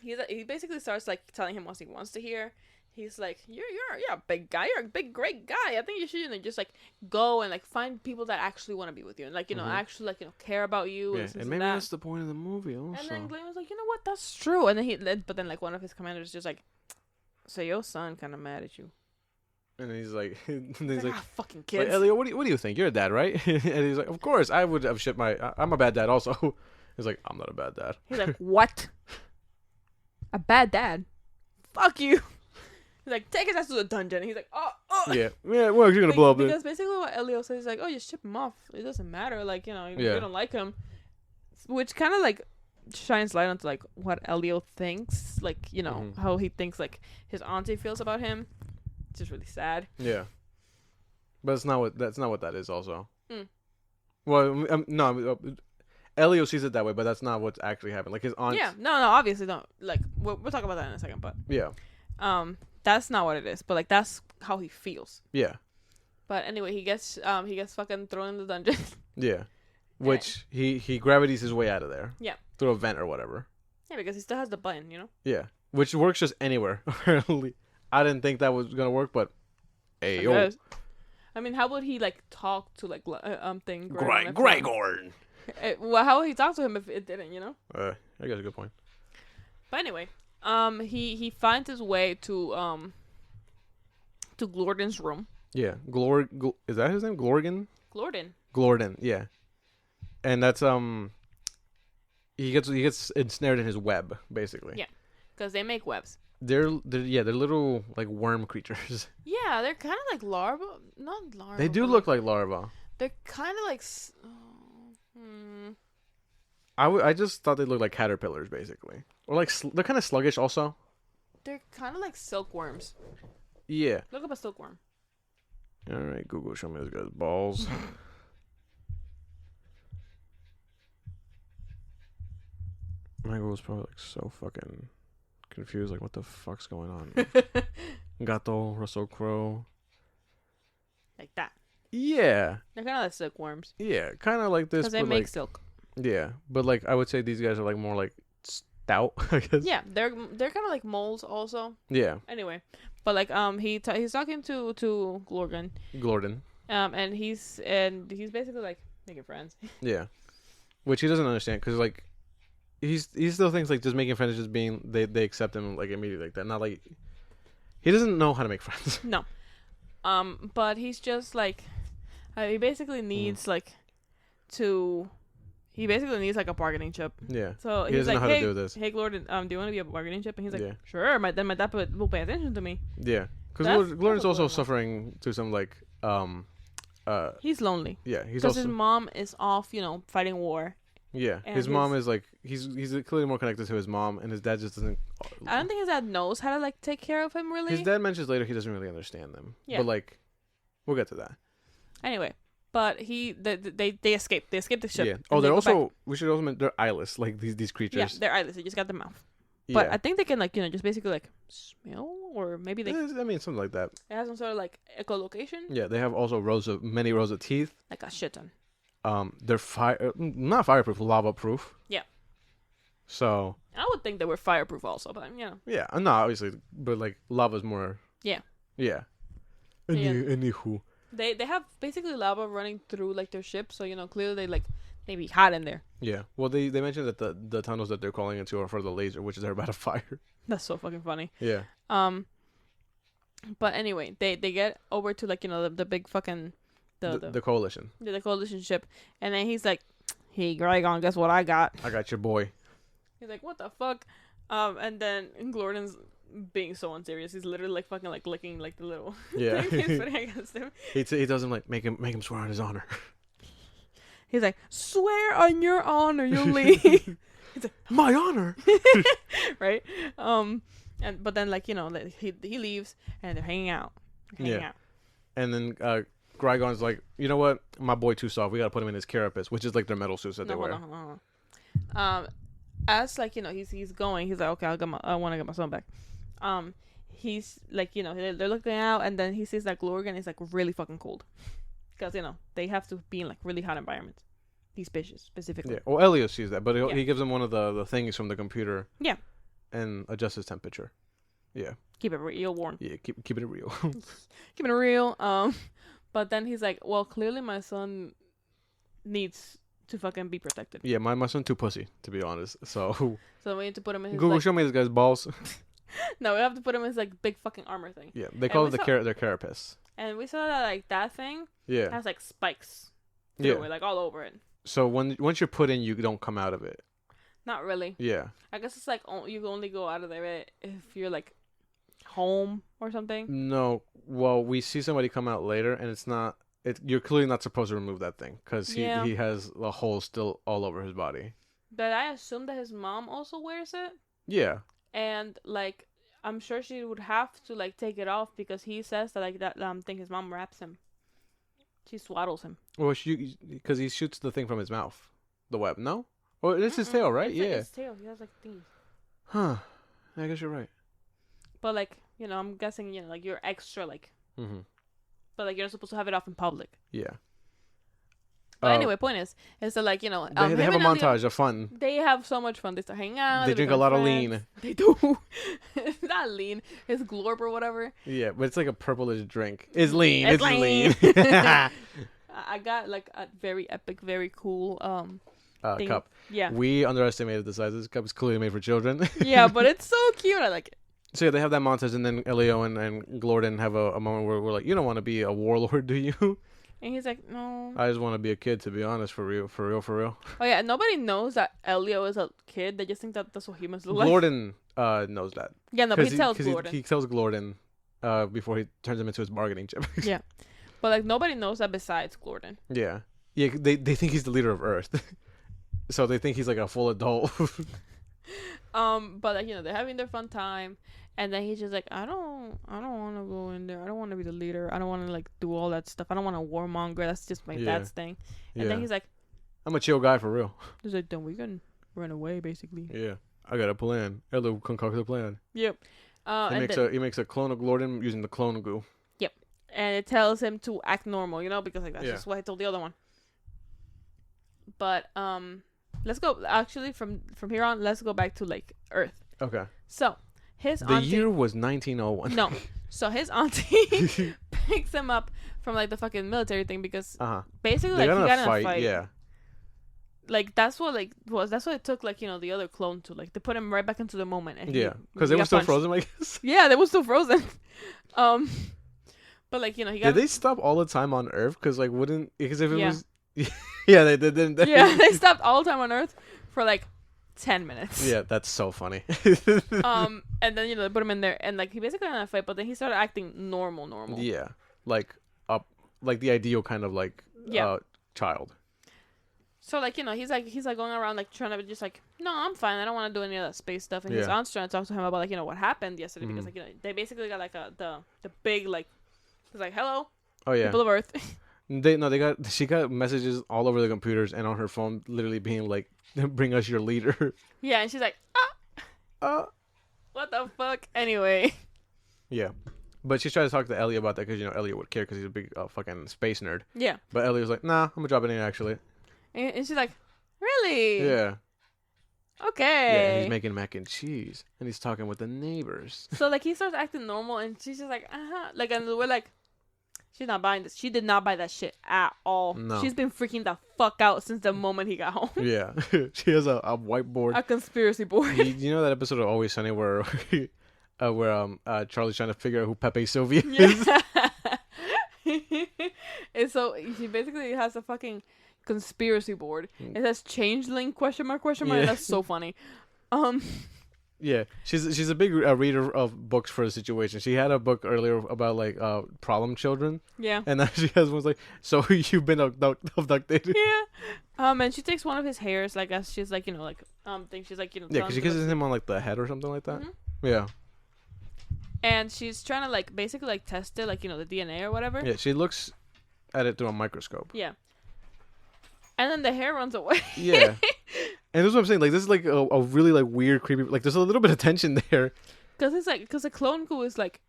[SPEAKER 2] he basically starts like telling him what he wants to hear. He's like, you're a big guy. You're a big, great guy. I think you should just like go and like find people that actually want to be with you and like actually like care about you.
[SPEAKER 1] Yeah, and maybe that's the point of the movie also.
[SPEAKER 2] And then Glenn was like, you know what? That's true. And then but then like one of his commanders just like, so your son kind of mad at you.
[SPEAKER 1] And he's like,
[SPEAKER 2] fucking kids.
[SPEAKER 1] Like, Elio, what do you think? You're a dad, right? And he's like, of course, I would have shit I'm a bad dad also. He's like, I'm not a bad dad.
[SPEAKER 2] He's like, what? A bad dad? Fuck you. He's like, take his ass to the dungeon. And he's like, oh.
[SPEAKER 1] Yeah, we're actually gonna blow up.
[SPEAKER 2] Because basically what Elio says is like, oh, you ship him off. It doesn't matter. Like, you don't like him. Which kind of like shines light onto like what Elio thinks. Like, how he thinks like his auntie feels about him. It's just really sad.
[SPEAKER 1] Yeah. But that's not what that is also. Mm. Well, no. Elio sees it that way, but that's not what's actually happening. Like his aunt.
[SPEAKER 2] Yeah. No, obviously don't. Like we'll talk about that in a second, but.
[SPEAKER 1] Yeah.
[SPEAKER 2] That's not what it is, but like that's how he feels.
[SPEAKER 1] Yeah.
[SPEAKER 2] But anyway, he gets fucking thrown in the dungeon.
[SPEAKER 1] Yeah. Which he gravities his way out of there.
[SPEAKER 2] Yeah.
[SPEAKER 1] Through a vent or whatever.
[SPEAKER 2] Yeah, because he still has the button,
[SPEAKER 1] Yeah. Which works just anywhere. Apparently. I didn't think that was gonna work, but hey yo.
[SPEAKER 2] I mean, how would he like talk to like
[SPEAKER 1] Gregor?
[SPEAKER 2] Well, how would he talk to him if it didn't?
[SPEAKER 1] I guess a good point.
[SPEAKER 2] But anyway, he finds his way to Glordon's room.
[SPEAKER 1] Yeah, is that his name? Glorgan.
[SPEAKER 2] Glordon,
[SPEAKER 1] yeah. And that's he gets ensnared in his web basically.
[SPEAKER 2] Yeah, because they make webs.
[SPEAKER 1] They're little like worm creatures.
[SPEAKER 2] Yeah, they're kind of like larvae. Not larvae.
[SPEAKER 1] They do look like larvae.
[SPEAKER 2] They're kind of like.
[SPEAKER 1] I just thought they looked like caterpillars basically, or like they're kind of sluggish also.
[SPEAKER 2] They're kind of like silkworms.
[SPEAKER 1] Yeah.
[SPEAKER 2] Look up a silkworm.
[SPEAKER 1] All right, Google, show me this guy's balls. My Google's probably like so fucking confused. Like, what the fuck's going on? Gato, Russell Crowe.
[SPEAKER 2] Like that.
[SPEAKER 1] Yeah.
[SPEAKER 2] They're kind of like silkworms.
[SPEAKER 1] Yeah, kind of like this.
[SPEAKER 2] Because they
[SPEAKER 1] but
[SPEAKER 2] make
[SPEAKER 1] like,
[SPEAKER 2] silk.
[SPEAKER 1] yeah, but like I would say these guys are like more like stout, I guess.
[SPEAKER 2] Yeah, they're kind of like moles also.
[SPEAKER 1] Yeah.
[SPEAKER 2] Anyway, but like he's talking to Glorgan.
[SPEAKER 1] Glorden.
[SPEAKER 2] And he's basically like making friends.
[SPEAKER 1] Yeah. Which he doesn't understand because like he still thinks like just making friends is just being they accept him like immediately like that. Not like he doesn't know how to make friends.
[SPEAKER 2] No. But he's just like he basically needs like a bargaining chip.
[SPEAKER 1] Yeah.
[SPEAKER 2] So
[SPEAKER 1] He
[SPEAKER 2] he's
[SPEAKER 1] doesn't
[SPEAKER 2] like,
[SPEAKER 1] know how
[SPEAKER 2] hey,
[SPEAKER 1] to do this.
[SPEAKER 2] hey, Glorden, do you want to be a bargaining chip? And he's like,
[SPEAKER 1] Yeah.
[SPEAKER 2] sure. My dad will pay attention to me.
[SPEAKER 1] Yeah. Because
[SPEAKER 2] That's
[SPEAKER 1] Glorden's
[SPEAKER 2] what
[SPEAKER 1] also
[SPEAKER 2] Glorden
[SPEAKER 1] suffering to some like
[SPEAKER 2] He's lonely
[SPEAKER 1] yeah, he's
[SPEAKER 2] because
[SPEAKER 1] also
[SPEAKER 2] his mom is off, fighting war.
[SPEAKER 1] yeah.
[SPEAKER 2] and
[SPEAKER 1] His mom is like he's clearly more connected to his mom, and his dad just doesn't.
[SPEAKER 2] I don't think his dad knows how to like take care of him really.
[SPEAKER 1] His dad mentions later he doesn't really understand them.
[SPEAKER 2] Yeah.
[SPEAKER 1] But like, we'll get to that.
[SPEAKER 2] Anyway, but they escape. They escape the ship.
[SPEAKER 1] Yeah.
[SPEAKER 2] and
[SPEAKER 1] Oh,
[SPEAKER 2] they
[SPEAKER 1] they're
[SPEAKER 2] go back.
[SPEAKER 1] also we should also mention they're eyeless, like these
[SPEAKER 2] Yeah,
[SPEAKER 1] creatures.
[SPEAKER 2] they're eyeless. They just got the mouth.
[SPEAKER 1] Yeah.
[SPEAKER 2] But I think they can like just basically like smell, or maybe they
[SPEAKER 1] I mean something like that.
[SPEAKER 2] it has some sort of like echolocation,
[SPEAKER 1] Yeah, they have also many rows of teeth.
[SPEAKER 2] like a shit ton.
[SPEAKER 1] They're not fireproof, lava proof.
[SPEAKER 2] Yeah.
[SPEAKER 1] So
[SPEAKER 2] I would think they were fireproof also, but
[SPEAKER 1] yeah, no, obviously, but like lava's more.
[SPEAKER 2] Yeah.
[SPEAKER 1] Yeah.
[SPEAKER 2] Yeah.
[SPEAKER 1] Anywho.
[SPEAKER 2] they have basically lava running through like their ship, so clearly they be hot in there.
[SPEAKER 1] Yeah. Well, they mentioned that the tunnels that they're calling into are for the laser, which is they're about to fire.
[SPEAKER 2] That's so fucking funny.
[SPEAKER 1] Yeah.
[SPEAKER 2] But anyway, they get over to like the big fucking
[SPEAKER 1] The coalition.
[SPEAKER 2] the coalition ship, and then he's like, "Hey, Grygon, guess what I got?"
[SPEAKER 1] I got your boy.
[SPEAKER 2] He's like, "What the fuck?" And then Glorden's being so unserious. He's literally like fucking like licking like the little
[SPEAKER 1] Yeah.
[SPEAKER 2] thing he's putting against him.
[SPEAKER 1] He tells him like make him swear on his honor.
[SPEAKER 2] He's like, "Swear on your honor, you'll leave." He's like,
[SPEAKER 1] My honor.
[SPEAKER 2] right? But then like like, he leaves and they're hanging out.
[SPEAKER 1] Yeah. And then Grygon's like, you know what? My boy too soft. We gotta put him in his carapace, which is like their metal suits that they
[SPEAKER 2] Hold
[SPEAKER 1] wear.
[SPEAKER 2] on, hold on. As like he's going, he's like, okay, I want to get my son back. He's like they're looking out, and then he sees that Glorgan is like really fucking cold, because they have to be in like really hot environments. These fishes specifically.
[SPEAKER 1] Yeah. Well, Elio sees that, but
[SPEAKER 2] Yeah.
[SPEAKER 1] he gives him one of the things from the computer.
[SPEAKER 2] Yeah.
[SPEAKER 1] And adjusts his temperature. Yeah.
[SPEAKER 2] Keep it real warm.
[SPEAKER 1] Yeah. Keep it real.
[SPEAKER 2] Keeping it real. But then he's like, well, clearly my son needs to fucking be protected.
[SPEAKER 1] Yeah. My son too pussy, to be honest. So
[SPEAKER 2] So we need to put him in his
[SPEAKER 1] Google,
[SPEAKER 2] like,
[SPEAKER 1] show me this guy's balls.
[SPEAKER 2] no, we have to put him in his like big fucking armor thing.
[SPEAKER 1] Yeah. They call it
[SPEAKER 2] we
[SPEAKER 1] their carapace.
[SPEAKER 2] And we saw that like that thing
[SPEAKER 1] Yeah.
[SPEAKER 2] has like spikes.
[SPEAKER 1] Yeah.
[SPEAKER 2] Through it, like all over it.
[SPEAKER 1] So once you're put in, you don't come out of it.
[SPEAKER 2] Not really.
[SPEAKER 1] Yeah.
[SPEAKER 2] I guess it's like you can only go out of there if you're like home or something.
[SPEAKER 1] No. Well, we see somebody come out later, and it's not. You're clearly not supposed to remove that thing because he has a hole still all over his body.
[SPEAKER 2] But I assume that his mom also wears it.
[SPEAKER 1] Yeah.
[SPEAKER 2] And like I'm sure she would have to like take it off because he says that like that thing his mom wraps him. She swaddles him.
[SPEAKER 1] Well, because he shoots the thing from his mouth, the web. No. Oh, it's his tail, right?
[SPEAKER 2] It's
[SPEAKER 1] Yeah.
[SPEAKER 2] like his tail. He has like thingies.
[SPEAKER 1] Huh. I guess you're right.
[SPEAKER 2] But like I'm guessing like you're extra like.
[SPEAKER 1] Mm-hmm.
[SPEAKER 2] But like you're not supposed to have it off in public.
[SPEAKER 1] Yeah.
[SPEAKER 2] But anyway, point is that like
[SPEAKER 1] they have
[SPEAKER 2] him
[SPEAKER 1] a
[SPEAKER 2] and Elio,
[SPEAKER 1] montage of fun.
[SPEAKER 2] They have so much fun. They start hanging out.
[SPEAKER 1] They drink a
[SPEAKER 2] become
[SPEAKER 1] lot of
[SPEAKER 2] friends.
[SPEAKER 1] lean.
[SPEAKER 2] They do. It's not lean. It's glorp or whatever.
[SPEAKER 1] Yeah, but it's like a purplish drink. It's lean.
[SPEAKER 2] It's
[SPEAKER 1] It's
[SPEAKER 2] lean.
[SPEAKER 1] lean.
[SPEAKER 2] I got like a very epic, very cool thing.
[SPEAKER 1] Cup.
[SPEAKER 2] Yeah.
[SPEAKER 1] We underestimated the size. This cup is clearly made for children.
[SPEAKER 2] Yeah, but it's so cute. I like it.
[SPEAKER 1] So yeah, they have that montage, and then Elio and Glorden have a moment where we're like, you don't want to be a warlord, do you?
[SPEAKER 2] And he's like, no.
[SPEAKER 1] I just want to be a kid, to be honest, for real.
[SPEAKER 2] Oh yeah, nobody knows that Elio is a kid. They just think that that's what humans look like.
[SPEAKER 1] Glorden knows that.
[SPEAKER 2] Yeah, no, but he tells
[SPEAKER 1] 'cause
[SPEAKER 2] Glorden.
[SPEAKER 1] He tells Glorden before he turns him into his bargaining chip.
[SPEAKER 2] Yeah. But like nobody knows that besides Glorden.
[SPEAKER 1] Yeah. Yeah, they think he's the leader of Earth. So they think he's like a full adult.
[SPEAKER 2] But like they're having their fun time, and then he's just like, I don't don't want to go in there. I don't want to be the leader. I don't want to like do all that stuff. I don't want to warmonger. That's just my dad's thing. And then he's like,
[SPEAKER 1] I'm a chill guy for real.
[SPEAKER 2] He's like, then we can run away, basically.
[SPEAKER 1] Yeah, I got a plan. Elio concocted a plan.
[SPEAKER 2] Yep.
[SPEAKER 1] He makes a clone of Glorden using the clone goo.
[SPEAKER 2] Yep. And it tells him to act normal, because like that's just what I told the other one. But let's go. Actually, from here on, let's go back to like Earth.
[SPEAKER 1] Okay.
[SPEAKER 2] So his
[SPEAKER 1] the
[SPEAKER 2] auntie,
[SPEAKER 1] year was 1901.
[SPEAKER 2] No. So his auntie picks him up from like the fucking military thing because basically like he got in a fight.
[SPEAKER 1] Yeah.
[SPEAKER 2] Like that's what it took like the other clone to like to put him right back into the moment. And
[SPEAKER 1] because they were still frozen, I guess.
[SPEAKER 2] Yeah, they were still frozen. But like he got.
[SPEAKER 1] Did they stop all the time on Earth? Because like because if it was. Yeah, they didn't.
[SPEAKER 2] Yeah, they stopped all the time on Earth for like 10 minutes.
[SPEAKER 1] Yeah, that's so funny.
[SPEAKER 2] And then they put him in there, and like he basically got in a fight, but then he started acting normal.
[SPEAKER 1] Yeah, like the ideal kind of like child.
[SPEAKER 2] So like he's like going around like trying to be just like, no, I'm fine. I don't want to do any of that space stuff. And his aunt's trying to talk to him about like what happened yesterday because like they basically got like the big like it's like hello.
[SPEAKER 1] Oh yeah.
[SPEAKER 2] People of Earth.
[SPEAKER 1] She got messages all over the computers and on her phone, literally being like, "Bring us your leader."
[SPEAKER 2] Yeah, and she's like, what the fuck? Anyway.
[SPEAKER 1] Yeah, but she's trying to talk to Ellie about that because Ellie would care because he's a big fucking space nerd.
[SPEAKER 2] Yeah.
[SPEAKER 1] But Ellie was like, "Nah, I'm gonna drop it in actually."
[SPEAKER 2] And she's like, "Really?"
[SPEAKER 1] Yeah.
[SPEAKER 2] Okay.
[SPEAKER 1] Yeah, he's making mac and cheese and he's talking with the neighbors.
[SPEAKER 2] So like he starts acting normal and she's just like, like, and we're like. She's not buying this. She did not buy that shit at all.
[SPEAKER 1] No.
[SPEAKER 2] She's been freaking the fuck out since the moment he got home.
[SPEAKER 1] Yeah. She has a whiteboard.
[SPEAKER 2] A conspiracy board.
[SPEAKER 1] You know that episode of Always Sunny where Charlie's trying to figure out who Pepe Sylvia is?
[SPEAKER 2] And so she basically has a fucking conspiracy board. It says changeling ?
[SPEAKER 1] Yeah.
[SPEAKER 2] That's so funny.
[SPEAKER 1] Yeah, she's a big reader of books for the situation. She had a book earlier about like problem children.
[SPEAKER 2] Yeah.
[SPEAKER 1] And now she has one's like, so you've been abducted.
[SPEAKER 2] Yeah. And she takes one of his hairs like as she's like think she's like
[SPEAKER 1] Yeah, because she kisses him on like the head or something like that. Mm-hmm. Yeah.
[SPEAKER 2] And she's trying to like basically like test it like the DNA or whatever.
[SPEAKER 1] Yeah, she looks at it through a microscope.
[SPEAKER 2] Yeah. And then the hair runs away.
[SPEAKER 1] Yeah. And this is what I'm saying. Like, this is like a really like weird, creepy. Like, there's a little bit of tension there.
[SPEAKER 2] Because the clone goo is like,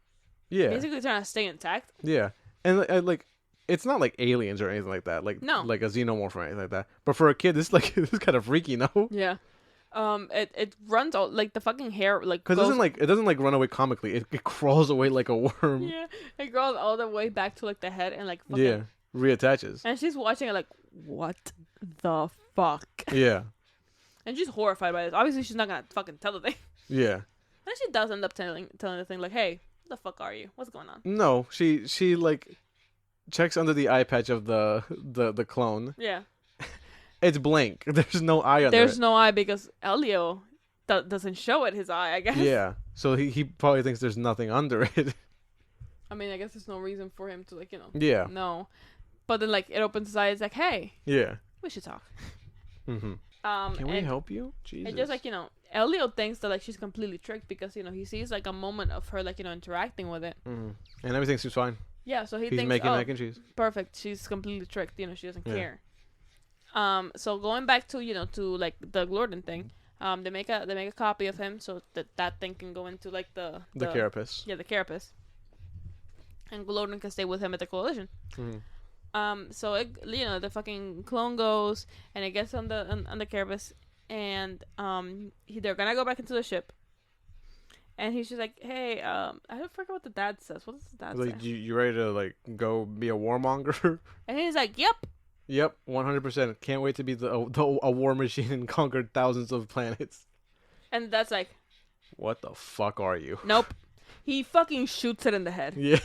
[SPEAKER 2] basically trying to stay intact.
[SPEAKER 1] Yeah, and like, it's not like aliens or anything like that. Like,
[SPEAKER 2] no,
[SPEAKER 1] like a xenomorph or anything like that. But for a kid, this is kind of freaky, no?
[SPEAKER 2] Yeah. It runs out like the fucking hair like.
[SPEAKER 1] Because it doesn't like run away comically. It crawls away like a worm.
[SPEAKER 2] Yeah, it crawls all the way back to like the head and like. Fucking,
[SPEAKER 1] reattaches.
[SPEAKER 2] And she's watching it like, what the fuck?
[SPEAKER 1] Yeah.
[SPEAKER 2] And she's horrified by this. Obviously, she's not gonna fucking tell the thing.
[SPEAKER 1] Yeah.
[SPEAKER 2] And she does end up telling the thing like, "Hey, what the fuck are you? What's going on?"
[SPEAKER 1] No, she like checks under the eye patch of the clone.
[SPEAKER 2] Yeah.
[SPEAKER 1] It's blank. There's no eye under it.
[SPEAKER 2] There's no eye because Elio doesn't show it his eye, I guess.
[SPEAKER 1] Yeah. So he probably thinks there's nothing under it.
[SPEAKER 2] I mean, I guess there's no reason for him to like
[SPEAKER 1] Yeah.
[SPEAKER 2] No. But then like it opens his eyes like, "Hey.
[SPEAKER 1] Yeah.
[SPEAKER 2] We should talk."
[SPEAKER 1] Mm-hmm. Can we help you? Jesus.
[SPEAKER 2] And just like Elio thinks that like she's completely tricked because he sees like a moment of her like interacting with it,
[SPEAKER 1] and everything seems fine.
[SPEAKER 2] Yeah, so he's
[SPEAKER 1] thinks making mac and cheese.
[SPEAKER 2] Perfect. She's completely tricked. She doesn't care. So going back to to like the Glorden thing, they make a copy of him so that thing can go into like the
[SPEAKER 1] carapace.
[SPEAKER 2] Yeah, the carapace. And Glorden can stay with him at the coalition.
[SPEAKER 1] Mm-hmm.
[SPEAKER 2] So it, the fucking clone goes and it gets on the carapace, and they're gonna go back into the ship, and he's just like, "Hey, I don't forget what the dad says. What does the dad say?
[SPEAKER 1] You ready to like go be a warmonger?"
[SPEAKER 2] And he's like, "Yep."
[SPEAKER 1] Yep, 100%. Can't wait to be a war machine and conquer thousands of planets.
[SPEAKER 2] And that's like,
[SPEAKER 1] what the fuck are you?
[SPEAKER 2] Nope. He fucking shoots it in the head.
[SPEAKER 1] Yeah.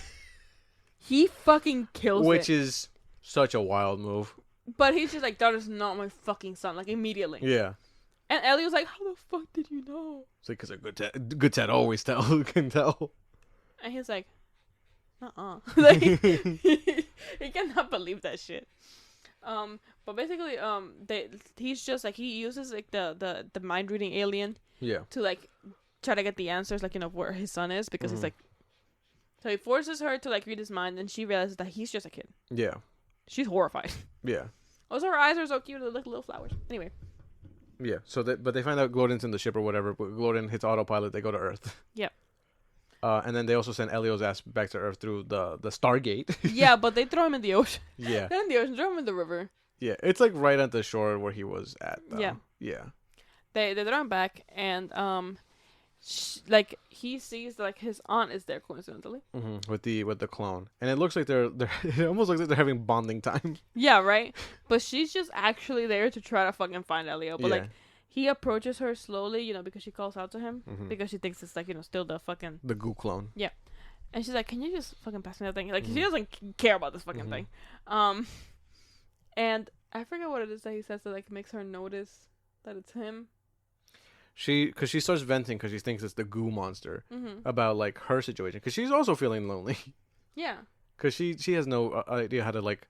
[SPEAKER 2] He fucking kills it.
[SPEAKER 1] Which is such a wild move.
[SPEAKER 2] But he's just like, that is not my fucking son. Like, immediately.
[SPEAKER 1] Yeah.
[SPEAKER 2] And Elio's like, how the fuck did you know?
[SPEAKER 1] It's like, because a good Ted always can tell.
[SPEAKER 2] And he's like, like, he cannot believe that shit. But basically, he's just like, he uses like the mind reading alien.
[SPEAKER 1] Yeah.
[SPEAKER 2] To like try to get the answers, like, where his son is, because he's like, So he forces her to like read his mind, and she realizes that he's just a kid.
[SPEAKER 1] Yeah.
[SPEAKER 2] She's horrified.
[SPEAKER 1] Yeah.
[SPEAKER 2] Also, her eyes are so cute. They look like little flowers. Anyway.
[SPEAKER 1] Yeah. So but they find out Glorin's in the ship or whatever. But Glorin hits autopilot. They go to Earth.
[SPEAKER 2] Yep.
[SPEAKER 1] And then they also send Elio's ass back to Earth through the Stargate.
[SPEAKER 2] Yeah, but they throw him in the ocean.
[SPEAKER 1] Yeah.
[SPEAKER 2] They're in the ocean. Throw him in the river.
[SPEAKER 1] Yeah. It's like right at the shore where he was at.
[SPEAKER 2] Yeah.
[SPEAKER 1] Yeah.
[SPEAKER 2] They throw him back, and like he sees like his aunt is there coincidentally.
[SPEAKER 1] Mm-hmm. With the clone, and it looks like they're it almost looks like they're having bonding time.
[SPEAKER 2] Yeah, right. But she's just actually there to try to fucking find Elio. But
[SPEAKER 1] Yeah.
[SPEAKER 2] like he approaches her slowly, because she calls out to him
[SPEAKER 1] Mhm.
[SPEAKER 2] because she thinks it's like still the fucking.
[SPEAKER 1] The goo clone.
[SPEAKER 2] And she's like, "Can you just fucking pass me that thing?" Like she
[SPEAKER 1] Mhm.
[SPEAKER 2] doesn't care about this fucking
[SPEAKER 1] Mhm.
[SPEAKER 2] thing. And I forget what it is that he says that like makes her notice that it's him.
[SPEAKER 1] Because she starts venting because she thinks it's the goo monster
[SPEAKER 2] Mm-hmm.
[SPEAKER 1] about like her situation because she's also feeling lonely
[SPEAKER 2] Yeah.
[SPEAKER 1] because she has no idea how to like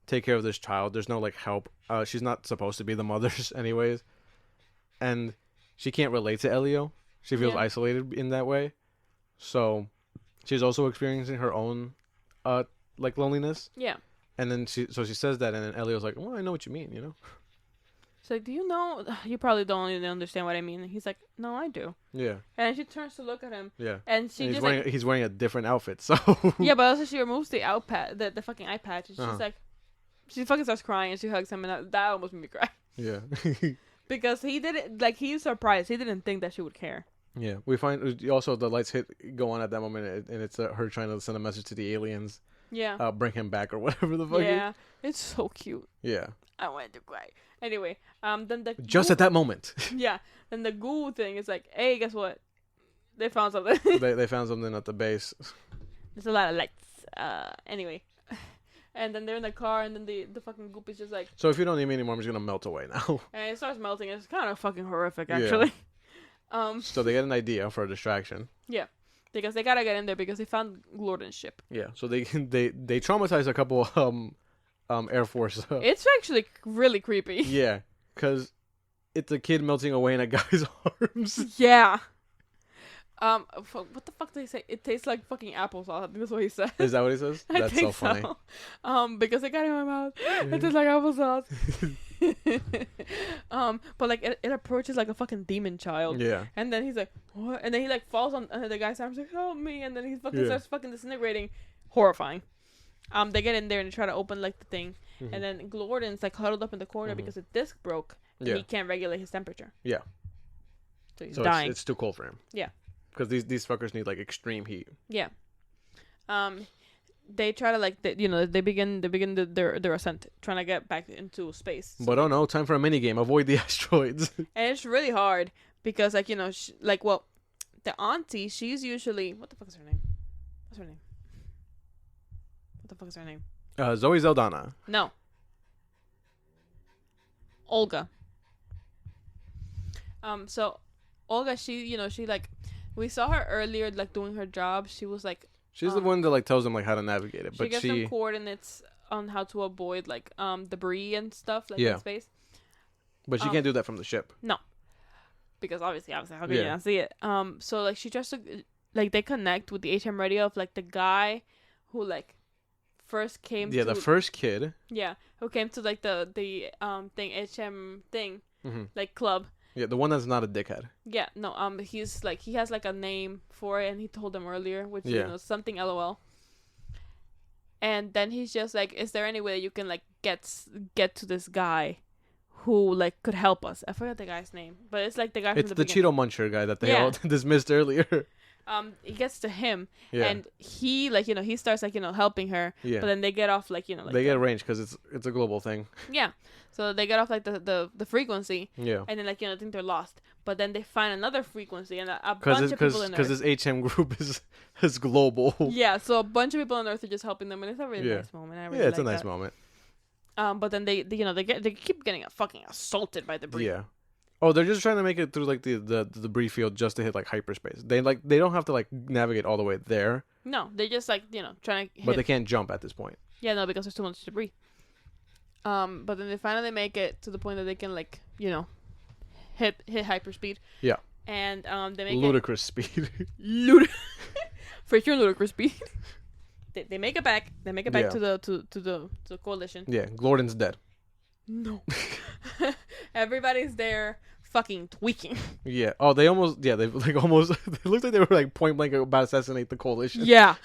[SPEAKER 1] take care of this child. There's no like help. She's not supposed to be the mother's anyways, and she can't relate to Elio. She feels
[SPEAKER 2] Yeah.
[SPEAKER 1] isolated in that way, so she's also experiencing her own like loneliness.
[SPEAKER 2] Yeah.
[SPEAKER 1] And then she says that, and then Elio's like, "Well, I know what you mean, you know."
[SPEAKER 2] She's like, "Do you know? You probably don't even understand what I mean." And he's like, "No, I do."
[SPEAKER 1] Yeah,
[SPEAKER 2] And she turns to look at him,
[SPEAKER 1] yeah.
[SPEAKER 2] and she
[SPEAKER 1] And
[SPEAKER 2] just like,
[SPEAKER 1] he's wearing a different outfit, so
[SPEAKER 2] yeah, but also she removes the the fucking eye patch, and she's
[SPEAKER 1] Uh-huh.
[SPEAKER 2] like, she fucking starts crying, and she hugs him, and that almost made me cry
[SPEAKER 1] yeah.
[SPEAKER 2] because he didn't like he's surprised. He didn't think that she would care.
[SPEAKER 1] Yeah, we find also the lights go on at that moment, and it's her trying to send a message to the aliens,
[SPEAKER 2] Yeah.
[SPEAKER 1] bring him back or whatever the fuck.
[SPEAKER 2] Yeah. It's so cute.
[SPEAKER 1] Yeah.
[SPEAKER 2] I wanted to cry. Anyway, then the
[SPEAKER 1] Just
[SPEAKER 2] goo-
[SPEAKER 1] at that moment,
[SPEAKER 2] yeah, then the ghoul thing is like, hey, guess what? They found something.
[SPEAKER 1] they found something at the base.
[SPEAKER 2] There's a lot of lights. Anyway, and then they're in the car, and then the fucking goop is just like,
[SPEAKER 1] So if you don't need me anymore, I'm just gonna melt away now.
[SPEAKER 2] and it starts melting. It's kind of fucking horrific,
[SPEAKER 1] Yeah.
[SPEAKER 2] actually.
[SPEAKER 1] So they get an idea for a distraction.
[SPEAKER 2] Because they gotta get in there because they found Glorin's ship.
[SPEAKER 1] Yeah. So they traumatize a couple Air Force.
[SPEAKER 2] It's actually really creepy.
[SPEAKER 1] Yeah, because it's a kid melting away in a guy's arms.
[SPEAKER 2] Yeah. What the fuck did he say? It tastes like fucking applesauce. I think that's what he said.
[SPEAKER 1] Is that what he says?
[SPEAKER 2] I
[SPEAKER 1] That's
[SPEAKER 2] think
[SPEAKER 1] so funny.
[SPEAKER 2] Because I got it in my mouth. It tastes like applesauce. But like it approaches like a fucking demon child.
[SPEAKER 1] Yeah.
[SPEAKER 2] And then he's like, what? And then he like falls on the guy's arms like, help me. And then he fucking
[SPEAKER 1] Yeah.
[SPEAKER 2] starts fucking disintegrating. Horrifying. They get in there and try to open like the thing.
[SPEAKER 1] Mhm.
[SPEAKER 2] And then Glorin's like huddled up in the corner
[SPEAKER 1] Mhm.
[SPEAKER 2] because the disc broke. And
[SPEAKER 1] Yeah.
[SPEAKER 2] he can't regulate his temperature.
[SPEAKER 1] Yeah.
[SPEAKER 2] So he's
[SPEAKER 1] So
[SPEAKER 2] dying.
[SPEAKER 1] it's too cold for him.
[SPEAKER 2] Yeah.
[SPEAKER 1] Because these fuckers need like extreme heat.
[SPEAKER 2] Yeah. They try to like they begin their ascent, trying to get back into space.
[SPEAKER 1] But oh no, time for a mini game. Avoid the asteroids.
[SPEAKER 2] And it's really hard because like the auntie, she's usually, what the fuck is her name? What's her name? What the fuck is her name?
[SPEAKER 1] Zoe Zeldana.
[SPEAKER 2] No. Olga. So Olga, she like, we saw her earlier like doing her job. She was like,
[SPEAKER 1] She's the one that like tells them like how to navigate it.
[SPEAKER 2] she
[SPEAKER 1] But
[SPEAKER 2] gives them coordinates on how to avoid like debris and stuff like
[SPEAKER 1] Yeah.
[SPEAKER 2] in space.
[SPEAKER 1] but she can't do that from the ship.
[SPEAKER 2] Because obviously how can
[SPEAKER 1] Yeah.
[SPEAKER 2] you not see it? So like she tries to like, they connect with the HM radio of like the guy who like first came
[SPEAKER 1] Yeah,
[SPEAKER 2] to
[SPEAKER 1] the first kid.
[SPEAKER 2] who came to like the thing HM thing
[SPEAKER 1] Hmm.
[SPEAKER 2] like club.
[SPEAKER 1] Yeah, the one that's not a dickhead.
[SPEAKER 2] Yeah, no, he's like, he has like a name for it, and he told them earlier, which
[SPEAKER 1] Yeah.
[SPEAKER 2] something LOL. And then he's just like, is there any way that you can like get to this guy who like could help us? I forgot the guy's name, but it's like the guy
[SPEAKER 1] It's
[SPEAKER 2] from
[SPEAKER 1] the
[SPEAKER 2] the beginning.
[SPEAKER 1] Cheeto Muncher guy that they
[SPEAKER 2] Yeah.
[SPEAKER 1] all dismissed earlier.
[SPEAKER 2] He gets to him,
[SPEAKER 1] Yeah,
[SPEAKER 2] and he like he starts like helping her,
[SPEAKER 1] yeah.
[SPEAKER 2] but then they get off like like
[SPEAKER 1] they get range because it's a global thing.
[SPEAKER 2] yeah, so they get off like the frequency,
[SPEAKER 1] Yeah,
[SPEAKER 2] and then like think they're lost, but then they find another frequency, and a
[SPEAKER 1] because
[SPEAKER 2] bunch of people in Earth.
[SPEAKER 1] this HM group is global.
[SPEAKER 2] Yeah, so a bunch of people on Earth are just helping them, and it's a really
[SPEAKER 1] Yeah.
[SPEAKER 2] nice moment. I really
[SPEAKER 1] Yeah, it's a
[SPEAKER 2] like
[SPEAKER 1] nice
[SPEAKER 2] that.
[SPEAKER 1] moment.
[SPEAKER 2] But then they they keep getting fucking assaulted by debris.
[SPEAKER 1] Yeah. Oh, they're just trying to make it through like the debris field just to hit like hyperspace. They don't have to like navigate all the way there,
[SPEAKER 2] No, they just like trying to hit.
[SPEAKER 1] but they can't jump at this point.
[SPEAKER 2] Yeah, no, because there's too much debris. But then they finally make it to the point that they can like hit hyperspeed.
[SPEAKER 1] Yeah.
[SPEAKER 2] And they make
[SPEAKER 1] Ludicrous speed.
[SPEAKER 2] it for sure, ludicrous speed. They make it back. They make it back
[SPEAKER 1] Yeah.
[SPEAKER 2] to the coalition.
[SPEAKER 1] Yeah, Glorden's dead.
[SPEAKER 2] No. Everybody's there fucking tweaking.
[SPEAKER 1] Yeah. Oh, they almost. Yeah, they like almost. It looked like they were like point blank about to assassinate the coalition.
[SPEAKER 2] Yeah.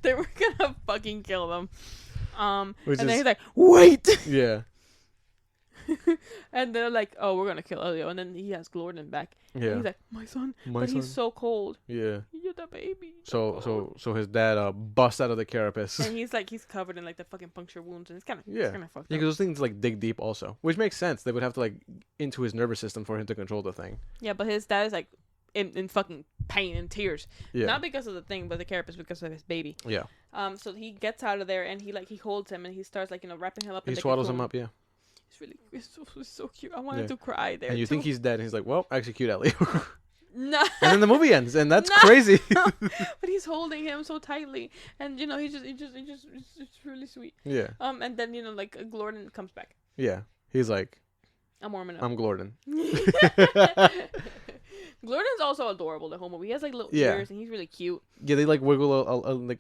[SPEAKER 2] They were gonna fucking kill them.
[SPEAKER 1] Which
[SPEAKER 2] and then
[SPEAKER 1] is-
[SPEAKER 2] he's like, wait.
[SPEAKER 1] Yeah.
[SPEAKER 2] And they're like, oh, we're gonna kill Elio. And then he has Glorden back. And
[SPEAKER 1] Yeah.
[SPEAKER 2] he's like, my son.
[SPEAKER 1] My
[SPEAKER 2] but
[SPEAKER 1] son.
[SPEAKER 2] he's so cold.
[SPEAKER 1] Yeah.
[SPEAKER 2] You're the baby.
[SPEAKER 1] So his dad busts out of the carapace.
[SPEAKER 2] And he's covered in like the fucking puncture wounds, and it's kind of
[SPEAKER 1] Yeah.
[SPEAKER 2] fucked
[SPEAKER 1] Yeah,
[SPEAKER 2] up.
[SPEAKER 1] because those things like dig deep also, which makes sense. They would have to like into his nervous system for him to control the thing.
[SPEAKER 2] Yeah, but his dad is like in fucking pain and tears,
[SPEAKER 1] Yeah.
[SPEAKER 2] not because of the thing, but the carapace because of his baby.
[SPEAKER 1] Yeah.
[SPEAKER 2] So he gets out of there and he holds him and he starts like wrapping him up.
[SPEAKER 1] He
[SPEAKER 2] in the
[SPEAKER 1] swaddles him
[SPEAKER 2] cocoon.
[SPEAKER 1] up. Yeah.
[SPEAKER 2] It's so cute. I wanted
[SPEAKER 1] Yeah.
[SPEAKER 2] to cry there.
[SPEAKER 1] And you
[SPEAKER 2] too.
[SPEAKER 1] think he's dead, and he's like, "Well, execute Elio."
[SPEAKER 2] no,
[SPEAKER 1] And then the movie ends, and that's
[SPEAKER 2] No.
[SPEAKER 1] crazy.
[SPEAKER 2] but he's holding him so tightly, and it's really sweet.
[SPEAKER 1] Yeah.
[SPEAKER 2] And then like Glorden comes back.
[SPEAKER 1] Yeah. He's like,
[SPEAKER 2] I'm warming up.
[SPEAKER 1] "I'm Glorden."
[SPEAKER 2] Glorden's also adorable. The whole movie. He has like little
[SPEAKER 1] Yeah.
[SPEAKER 2] ears, and he's really cute.
[SPEAKER 1] Yeah, they like wiggle like.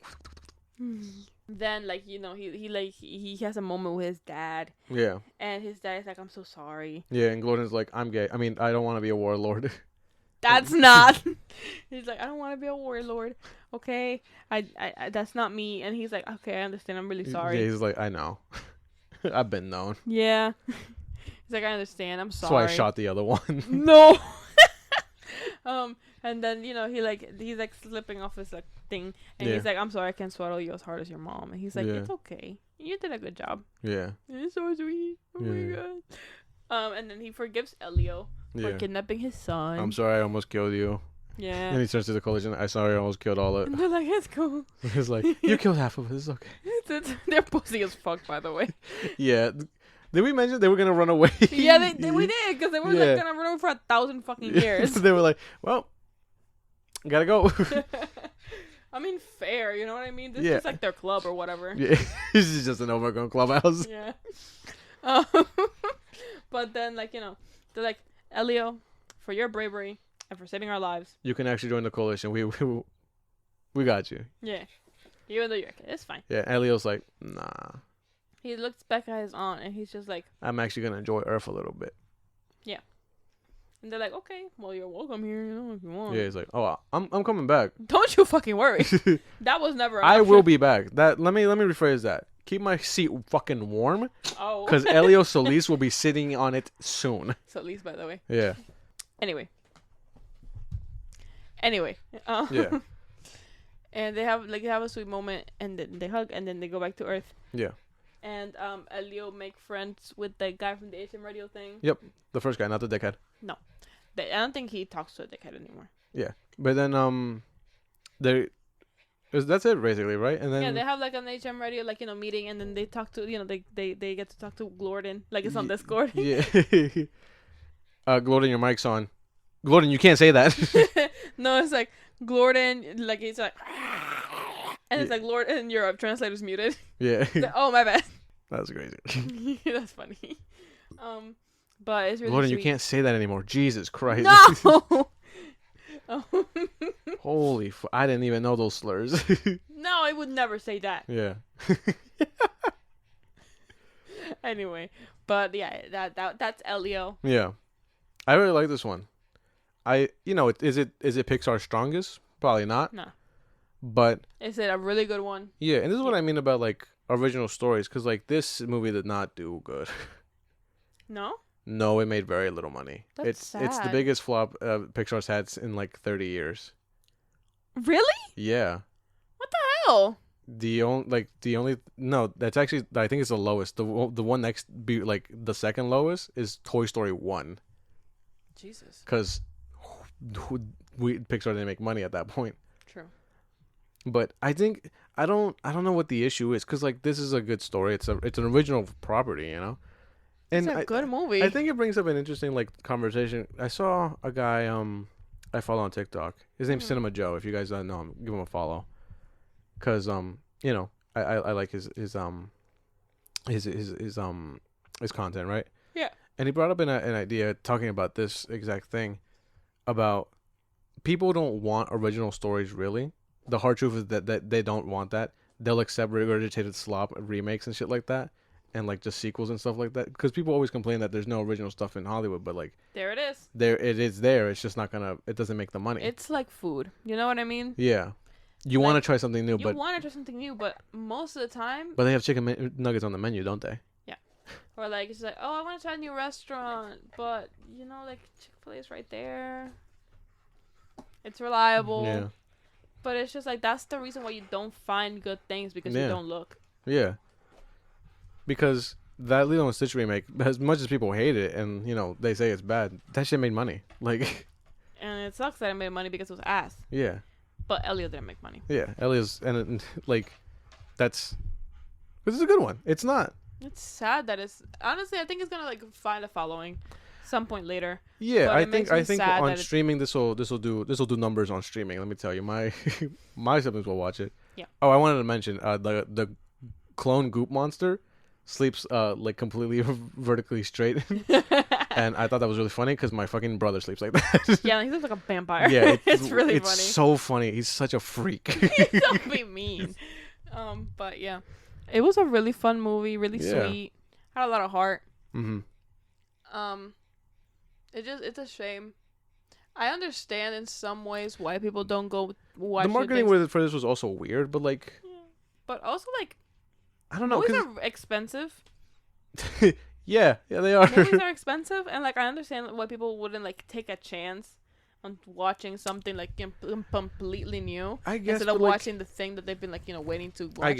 [SPEAKER 2] Then he has a moment with his dad,
[SPEAKER 1] Yeah.
[SPEAKER 2] and his dad is like, I'm so sorry.
[SPEAKER 1] Yeah, and Glorden's like, "I'm gay. I mean, I don't want to be a warlord."
[SPEAKER 2] That's not. He's like, I don't want to be a warlord. Okay, I that's not me. And he's like, okay, I understand. I'm really sorry.
[SPEAKER 1] Yeah, he's like, "I know. I've been known.
[SPEAKER 2] Yeah. He's like, I understand. I'm
[SPEAKER 1] That's
[SPEAKER 2] sorry.
[SPEAKER 1] why I shot the other one."
[SPEAKER 2] No. And then he's like slipping off his like thing, and
[SPEAKER 1] Yeah.
[SPEAKER 2] he's like, I'm sorry, I can't swaddle you as hard as your mom. And he's like,
[SPEAKER 1] Yeah.
[SPEAKER 2] it's okay. You did a good job.
[SPEAKER 1] Yeah.
[SPEAKER 2] It's so sweet. Oh
[SPEAKER 1] Yeah.
[SPEAKER 2] my god. And then he forgives Elio for
[SPEAKER 1] Yeah.
[SPEAKER 2] kidnapping his son.
[SPEAKER 1] I'm sorry, I almost killed you.
[SPEAKER 2] Yeah.
[SPEAKER 1] And he turns to the coalition. "I sorry, I almost killed all it."
[SPEAKER 2] And they're like, it's cool.
[SPEAKER 1] He's like, "You killed half of it. It's okay."
[SPEAKER 2] They're pussy as fuck, by the way.
[SPEAKER 1] Yeah. Did we mention they were gonna run away?
[SPEAKER 2] Yeah, we did, because they were
[SPEAKER 1] Yeah.
[SPEAKER 2] like gonna run over for 1,000 fucking years.
[SPEAKER 1] They were like, "Well, gotta go."
[SPEAKER 2] I mean, fair, you know what I mean? This
[SPEAKER 1] Yeah.
[SPEAKER 2] is like their club or whatever.
[SPEAKER 1] Yeah. This is just an overgrown clubhouse.
[SPEAKER 2] Yeah. But then, they're like, Elio, for your bravery and for saving our lives.
[SPEAKER 1] You can actually join the coalition. We got you.
[SPEAKER 2] Yeah. Even though you're a kid, it's fine.
[SPEAKER 1] Yeah. Elio's like, "Nah,
[SPEAKER 2] He looks back at his aunt and he's just like,
[SPEAKER 1] I'm actually gonna enjoy Earth a little bit."
[SPEAKER 2] and they're like, okay, well, you're welcome here, if you want.
[SPEAKER 1] Yeah. He's like, "Oh, I'm coming back.
[SPEAKER 2] Don't you fucking worry. That was never an
[SPEAKER 1] I
[SPEAKER 2] option.
[SPEAKER 1] will be back." Let me rephrase that. Keep my seat fucking warm,
[SPEAKER 2] Oh.
[SPEAKER 1] because Elio Solis will be sitting on it soon.
[SPEAKER 2] So at least, by the way.
[SPEAKER 1] Yeah.
[SPEAKER 2] Anyway.
[SPEAKER 1] Yeah.
[SPEAKER 2] And they have a sweet moment, and then they hug, and then they go back to Earth.
[SPEAKER 1] Yeah.
[SPEAKER 2] And Elio make friends with the guy from the HM radio thing.
[SPEAKER 1] Yep. The first guy, not the dickhead.
[SPEAKER 2] I don't think he talks to a dickhead anymore.
[SPEAKER 1] But then that's it basically, right? And then
[SPEAKER 2] Yeah, they have like an HM radio meeting, and then they talk to they get to talk to Glorden, like it's on Discord.
[SPEAKER 1] Yeah. Glorden, your mic's on. Glorden, you can't say that.
[SPEAKER 2] No, it's like Glorden, like it's like, and it's like Glorden, your translator's muted.
[SPEAKER 1] Yeah.
[SPEAKER 2] It's like, oh my bad.
[SPEAKER 1] That's crazy.
[SPEAKER 2] That's funny. But it's really
[SPEAKER 1] Glorden,
[SPEAKER 2] sweet.
[SPEAKER 1] you can't say that anymore. Jesus Christ.
[SPEAKER 2] No. Oh.
[SPEAKER 1] Holy I didn't even know those slurs.
[SPEAKER 2] No, I would never say that.
[SPEAKER 1] Yeah.
[SPEAKER 2] Anyway, but yeah, that's Elio.
[SPEAKER 1] Yeah. I really like this one. Is it Pixar's strongest? Probably not.
[SPEAKER 2] No.
[SPEAKER 1] But
[SPEAKER 2] Is it a really good one?
[SPEAKER 1] yeah, and this is what I mean about like original stories, because like this movie did not do good.
[SPEAKER 2] No.
[SPEAKER 1] No, it made very little money.
[SPEAKER 2] That's
[SPEAKER 1] It's the
[SPEAKER 2] sad.
[SPEAKER 1] biggest flop Pixar's had in like 30 years.
[SPEAKER 2] Really?
[SPEAKER 1] Yeah.
[SPEAKER 2] What the hell?
[SPEAKER 1] No, that's actually, I think it's the lowest. The one next like the second lowest is Toy Story 1,
[SPEAKER 2] Jesus.
[SPEAKER 1] because Pixar didn't make money at that point.
[SPEAKER 2] True.
[SPEAKER 1] But I think I don't know what the issue is, because like this is a good story. It's an original property, you know. And
[SPEAKER 2] It's a good movie.
[SPEAKER 1] I think it brings up an interesting like conversation. I saw a guy I follow on TikTok. His name's Cinema Joe. If you guys don't know him, give him a follow. Cause I like his content, right?
[SPEAKER 2] Yeah.
[SPEAKER 1] And he brought up an idea talking about this exact thing, about people don't want original stories really. the hard truth is that they don't want that. They'll accept regurgitated slop remakes and shit like that, and like just sequels and stuff like that. Because people always complain that there's no original stuff in Hollywood, but like
[SPEAKER 2] There it is.
[SPEAKER 1] it is there. It's just not gonna. It doesn't make the money.
[SPEAKER 2] It's like food. You know what I mean?
[SPEAKER 1] Yeah, you
[SPEAKER 2] Like,
[SPEAKER 1] want to try something new,
[SPEAKER 2] You
[SPEAKER 1] but
[SPEAKER 2] want to try something new, but most of the time,
[SPEAKER 1] they have nuggets on the menu, don't they?
[SPEAKER 2] or like it's like, oh, I want to try a new restaurant, but you know, like Chick-fil-A is right there. It's reliable.
[SPEAKER 1] Yeah,
[SPEAKER 2] But it's just like that's the reason why you don't find good things because you
[SPEAKER 1] Yeah.
[SPEAKER 2] don't look.
[SPEAKER 1] yeah. Because that Lilo and Stitch remake, as much as people hate it, and you know they say it's bad, that shit made money. Like,
[SPEAKER 2] And it sucks that it made money because it was ass.
[SPEAKER 1] yeah,
[SPEAKER 2] But Elio didn't make money.
[SPEAKER 1] yeah. Elio's and like, that's. This is a good one. It's not.
[SPEAKER 2] It's sad that it's honestly I think it's gonna like find a following some point later.
[SPEAKER 1] Yeah,
[SPEAKER 2] But
[SPEAKER 1] I
[SPEAKER 2] it makes
[SPEAKER 1] think
[SPEAKER 2] me sad
[SPEAKER 1] on
[SPEAKER 2] that
[SPEAKER 1] streaming this will do numbers on streaming. Let me tell you, my my siblings will watch it.
[SPEAKER 2] Yeah.
[SPEAKER 1] Oh, I wanted to mention the clone goop monster sleeps like completely vertically straight, and I thought that was really funny because my fucking brother sleeps like that.
[SPEAKER 2] Yeah, he looks like a vampire.
[SPEAKER 1] Yeah,
[SPEAKER 2] it's really
[SPEAKER 1] it's
[SPEAKER 2] funny.
[SPEAKER 1] so funny. He's such a freak.
[SPEAKER 2] Don't be mean. But yeah, it was a really fun movie, really
[SPEAKER 1] Yeah.
[SPEAKER 2] sweet, had a lot of heart.
[SPEAKER 1] hmm
[SPEAKER 2] It's a shame. I understand in some ways why people don't go watch
[SPEAKER 1] The marketing
[SPEAKER 2] it.
[SPEAKER 1] for this was also weird, but like
[SPEAKER 2] But also like
[SPEAKER 1] I don't know.
[SPEAKER 2] movies
[SPEAKER 1] 'Cause-
[SPEAKER 2] are expensive.
[SPEAKER 1] yeah, they are.
[SPEAKER 2] Movies are expensive, and like I understand why people wouldn't like take a chance on watching something like completely new
[SPEAKER 1] I guess
[SPEAKER 2] instead of
[SPEAKER 1] but, like,
[SPEAKER 2] watching the thing that they've been like waiting to watch.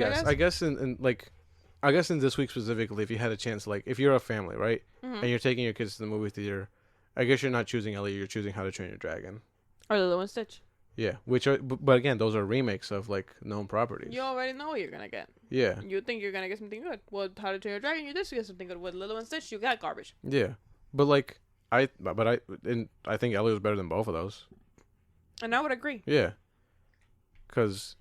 [SPEAKER 1] I guess in this week specifically, if you had a chance, like if you're a family, right,
[SPEAKER 2] Mhm.
[SPEAKER 1] and you're taking your kids to the movie theater, I guess you're not choosing Ellie, you're choosing How to Train Your Dragon.
[SPEAKER 2] Or Lilo and Stitch.
[SPEAKER 1] Yeah, which are, but again, those are remakes of like known properties.
[SPEAKER 2] You already know what you're gonna get.
[SPEAKER 1] Yeah,
[SPEAKER 2] You think you're gonna get something good. Well, How to Train Your Dragon, you did get something good. With Lilo and Stitch, you got garbage.
[SPEAKER 1] yeah, but like I think Ellie was better than both of those.
[SPEAKER 2] And I would agree.
[SPEAKER 1] Yeah, because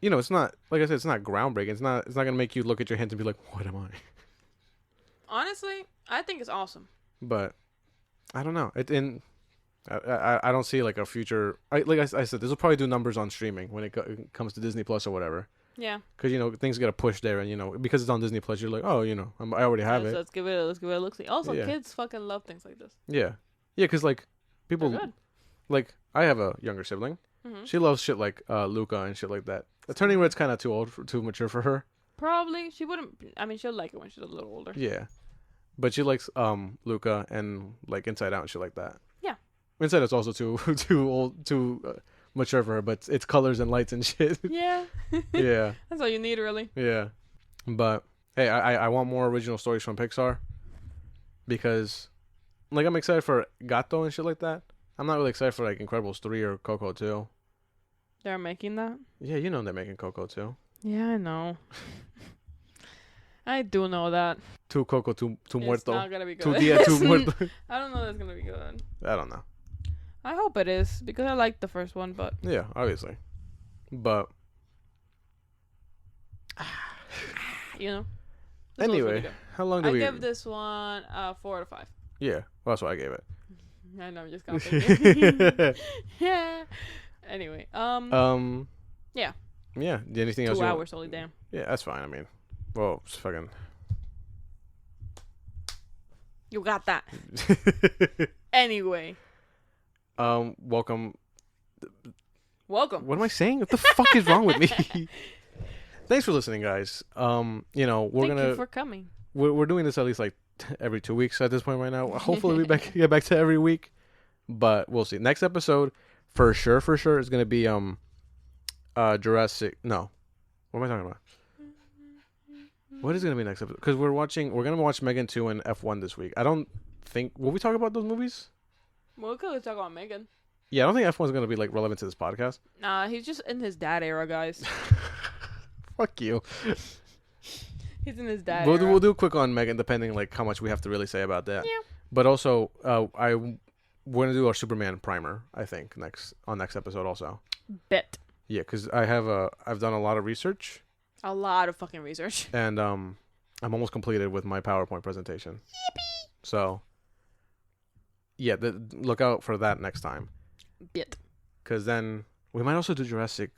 [SPEAKER 1] you know it's not like I said, it's not groundbreaking. It's not gonna make you look at your hands and be like, what am I?
[SPEAKER 2] Honestly, I think it's awesome.
[SPEAKER 1] But I don't know. I don't see like a future. Like I said, this will probably do numbers on streaming when it comes to Disney Plus or whatever.
[SPEAKER 2] Yeah.
[SPEAKER 1] Because you know things get a push there, and you know because it's on Disney Plus, you're like, oh, you know, I already have
[SPEAKER 2] So
[SPEAKER 1] it.
[SPEAKER 2] let's give it a look. See. Also,
[SPEAKER 1] Yeah.
[SPEAKER 2] kids fucking love things like this.
[SPEAKER 1] Yeah, because like people
[SPEAKER 2] They're good.
[SPEAKER 1] like I have a younger sibling.
[SPEAKER 2] Hmm.
[SPEAKER 1] She loves shit like Luca and shit like that. The Turning Red's kind of too mature for her.
[SPEAKER 2] Probably she wouldn't. I mean, she'll like it when she's a little older.
[SPEAKER 1] Yeah, but she likes Luca and like Inside Out and shit like that.
[SPEAKER 2] Yeah.
[SPEAKER 1] Inside Out's also too old, mature for her, but it's colors and lights and shit.
[SPEAKER 2] Yeah.
[SPEAKER 1] Yeah,
[SPEAKER 2] That's all you need, really.
[SPEAKER 1] yeah. But hey, I want more original stories from Pixar because like I'm excited for Gato and shit like that. I'm not really excited for like Incredibles 3 or Coco 2.
[SPEAKER 2] They're making that.
[SPEAKER 1] Yeah, you know they're making Coco 2.
[SPEAKER 2] Yeah, I know. I do know that.
[SPEAKER 1] Two Coco, two
[SPEAKER 2] It's
[SPEAKER 1] Muerto.
[SPEAKER 2] not gonna be
[SPEAKER 1] Two
[SPEAKER 2] good.
[SPEAKER 1] Dia, two Muerto.
[SPEAKER 2] I don't know if it's gonna be good.
[SPEAKER 1] I don't know.
[SPEAKER 2] I hope it is because I liked the first one, but
[SPEAKER 1] Yeah, obviously. But
[SPEAKER 2] you know. this one's
[SPEAKER 1] anyway,
[SPEAKER 2] really good.
[SPEAKER 1] how long did
[SPEAKER 2] I
[SPEAKER 1] we?
[SPEAKER 2] give this one 4 out of 5.
[SPEAKER 1] Yeah, well, that's what I gave it.
[SPEAKER 2] I know, I'm just gonna Yeah. Anyway, yeah.
[SPEAKER 1] Yeah. Anything else?
[SPEAKER 2] 2
[SPEAKER 1] you
[SPEAKER 2] hours only, damn.
[SPEAKER 1] Yeah, that's fine. I mean, well, it's fucking.
[SPEAKER 2] You got that. Anyway,
[SPEAKER 1] Welcome.
[SPEAKER 2] welcome.
[SPEAKER 1] What am I saying? What the fuck is wrong with me? Thanks for listening, guys. You know, we're
[SPEAKER 2] Thank
[SPEAKER 1] gonna
[SPEAKER 2] you for coming.
[SPEAKER 1] we're doing this at least like every 2 weeks at this point right now. Hopefully, we get back to every week, but we'll see. Next episode, for sure, is gonna be Jurassic. No, what am I talking about? What is gonna be next episode? Because we're gonna watch Megan 2 and F1 this week. I don't think will we talk about those movies?
[SPEAKER 2] Well, we could talk about Megan.
[SPEAKER 1] Yeah, I don't think F1 is gonna be like relevant to this podcast.
[SPEAKER 2] Nah, he's just in his dad era, guys.
[SPEAKER 1] Fuck you.
[SPEAKER 2] He's in his dad
[SPEAKER 1] We'll
[SPEAKER 2] era.
[SPEAKER 1] do quick on Megan, depending like how much we have to really say about that.
[SPEAKER 2] Yeah.
[SPEAKER 1] But also, we're gonna do our Superman primer. I think next episode also.
[SPEAKER 2] Bet.
[SPEAKER 1] Yeah, because I've done a lot of research
[SPEAKER 2] A lot of fucking research.
[SPEAKER 1] and I'm almost completed with my PowerPoint presentation. Yippee! So yeah, look out for that next time.
[SPEAKER 2] Bet.
[SPEAKER 1] Because then We might also do Jurassic.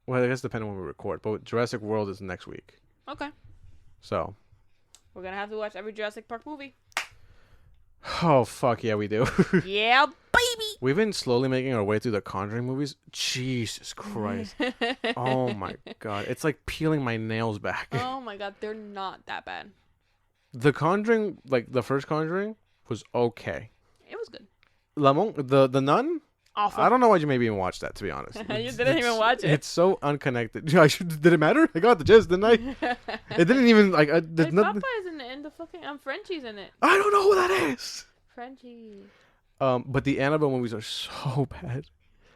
[SPEAKER 1] Well, I guess depending on when we record. But Jurassic World is next week.
[SPEAKER 2] Okay.
[SPEAKER 1] So.
[SPEAKER 2] We're gonna have to watch every Jurassic Park movie.
[SPEAKER 1] Oh, fuck yeah, we do.
[SPEAKER 2] Yeah, baby!
[SPEAKER 1] We've been slowly making our way through the Conjuring movies. Jesus Christ. Oh my god. It's like peeling my nails back.
[SPEAKER 2] Oh my god, they're not that bad.
[SPEAKER 1] The Conjuring, like the first Conjuring, was okay.
[SPEAKER 2] It was good.
[SPEAKER 1] The Nun?
[SPEAKER 2] Awful.
[SPEAKER 1] I don't know why you made me even watch that, to be honest.
[SPEAKER 2] You didn't even watch it.
[SPEAKER 1] It's so unconnected. Did it matter? I got the gist, didn't I? It didn't even, like,
[SPEAKER 2] There's Popeye's in the fucking, Frenchie's in it.
[SPEAKER 1] I don't know who that is.
[SPEAKER 2] Frenchie.
[SPEAKER 1] But the Annabelle movies are so bad.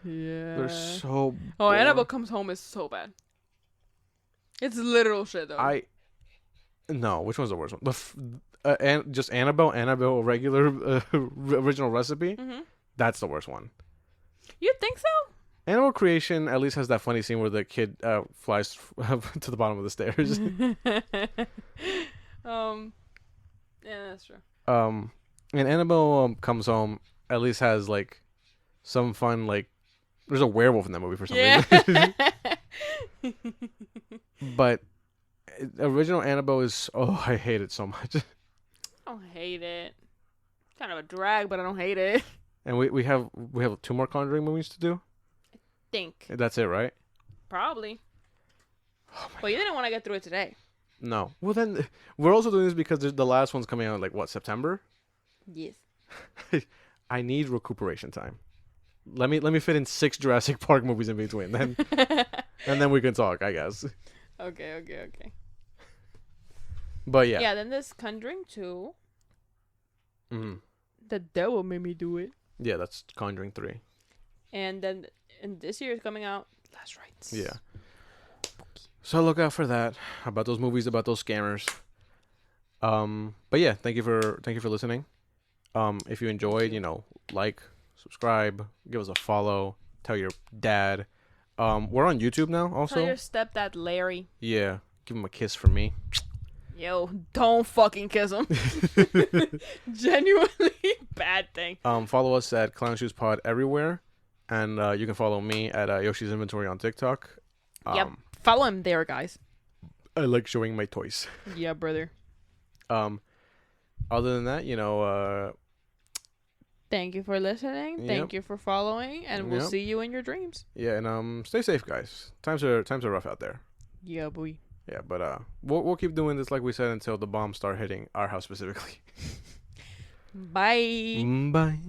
[SPEAKER 2] Yeah.
[SPEAKER 1] They're so
[SPEAKER 2] Oh,
[SPEAKER 1] boring.
[SPEAKER 2] Annabelle Comes Home is so bad. It's literal shit, though.
[SPEAKER 1] No, which one's the worst one? Just Annabelle regular original recipe.
[SPEAKER 2] Mm-hmm.
[SPEAKER 1] That's the worst one.
[SPEAKER 2] You think so?
[SPEAKER 1] Animal Creation at least has that funny scene where the kid flies to the bottom of the stairs.
[SPEAKER 2] Yeah, that's true.
[SPEAKER 1] And Annabelle Comes Home at least has like some fun, like there's a werewolf in that movie for some reason. But original Annabelle is I hate it so much.
[SPEAKER 2] I don't hate it. It's kind of a drag, but I don't hate it.
[SPEAKER 1] And we have 2 more Conjuring movies to do.
[SPEAKER 2] Think.
[SPEAKER 1] That's it, right?
[SPEAKER 2] Probably. Well, you didn't want to get through it today.
[SPEAKER 1] No. Well, then we're also doing this because the last one's coming out in, like, what, September?
[SPEAKER 2] Yes.
[SPEAKER 1] I need recuperation time. Let me fit in 6 Jurassic Park movies in between, then and then we can talk, I guess.
[SPEAKER 2] Okay.
[SPEAKER 1] But yeah.
[SPEAKER 2] Yeah. Then there's Conjuring 2.
[SPEAKER 1] Mm-hmm.
[SPEAKER 2] The devil made me do it.
[SPEAKER 1] Yeah, that's Conjuring 3.
[SPEAKER 2] And then this year is coming out Last Rites.
[SPEAKER 1] Yeah. So look out for that. About those movies, about those scammers. But yeah, thank you for listening. If you enjoyed, like, subscribe, give us a follow, tell your dad. We're on YouTube now also.
[SPEAKER 2] Tell your stepdad Larry.
[SPEAKER 1] Yeah, give him a kiss from me.
[SPEAKER 2] Yo, don't fucking kiss him. Genuinely bad thing.
[SPEAKER 1] Follow us at Clown Shoes Pod everywhere, and you can follow me at Yoshi's Inventory on TikTok.
[SPEAKER 2] Yep, follow him there, guys.
[SPEAKER 1] I like showing my toys.
[SPEAKER 2] Yeah, brother.
[SPEAKER 1] Other than that,
[SPEAKER 2] thank you for listening. Thank you for following, and we'll
[SPEAKER 1] Yep.
[SPEAKER 2] see you in your dreams.
[SPEAKER 1] Yeah, and stay safe, guys. Times are rough out there.
[SPEAKER 2] Yeah, boy.
[SPEAKER 1] Yeah, but we'll keep doing this like we said until the bombs start hitting our house specifically.
[SPEAKER 2] Bye.
[SPEAKER 1] Bye.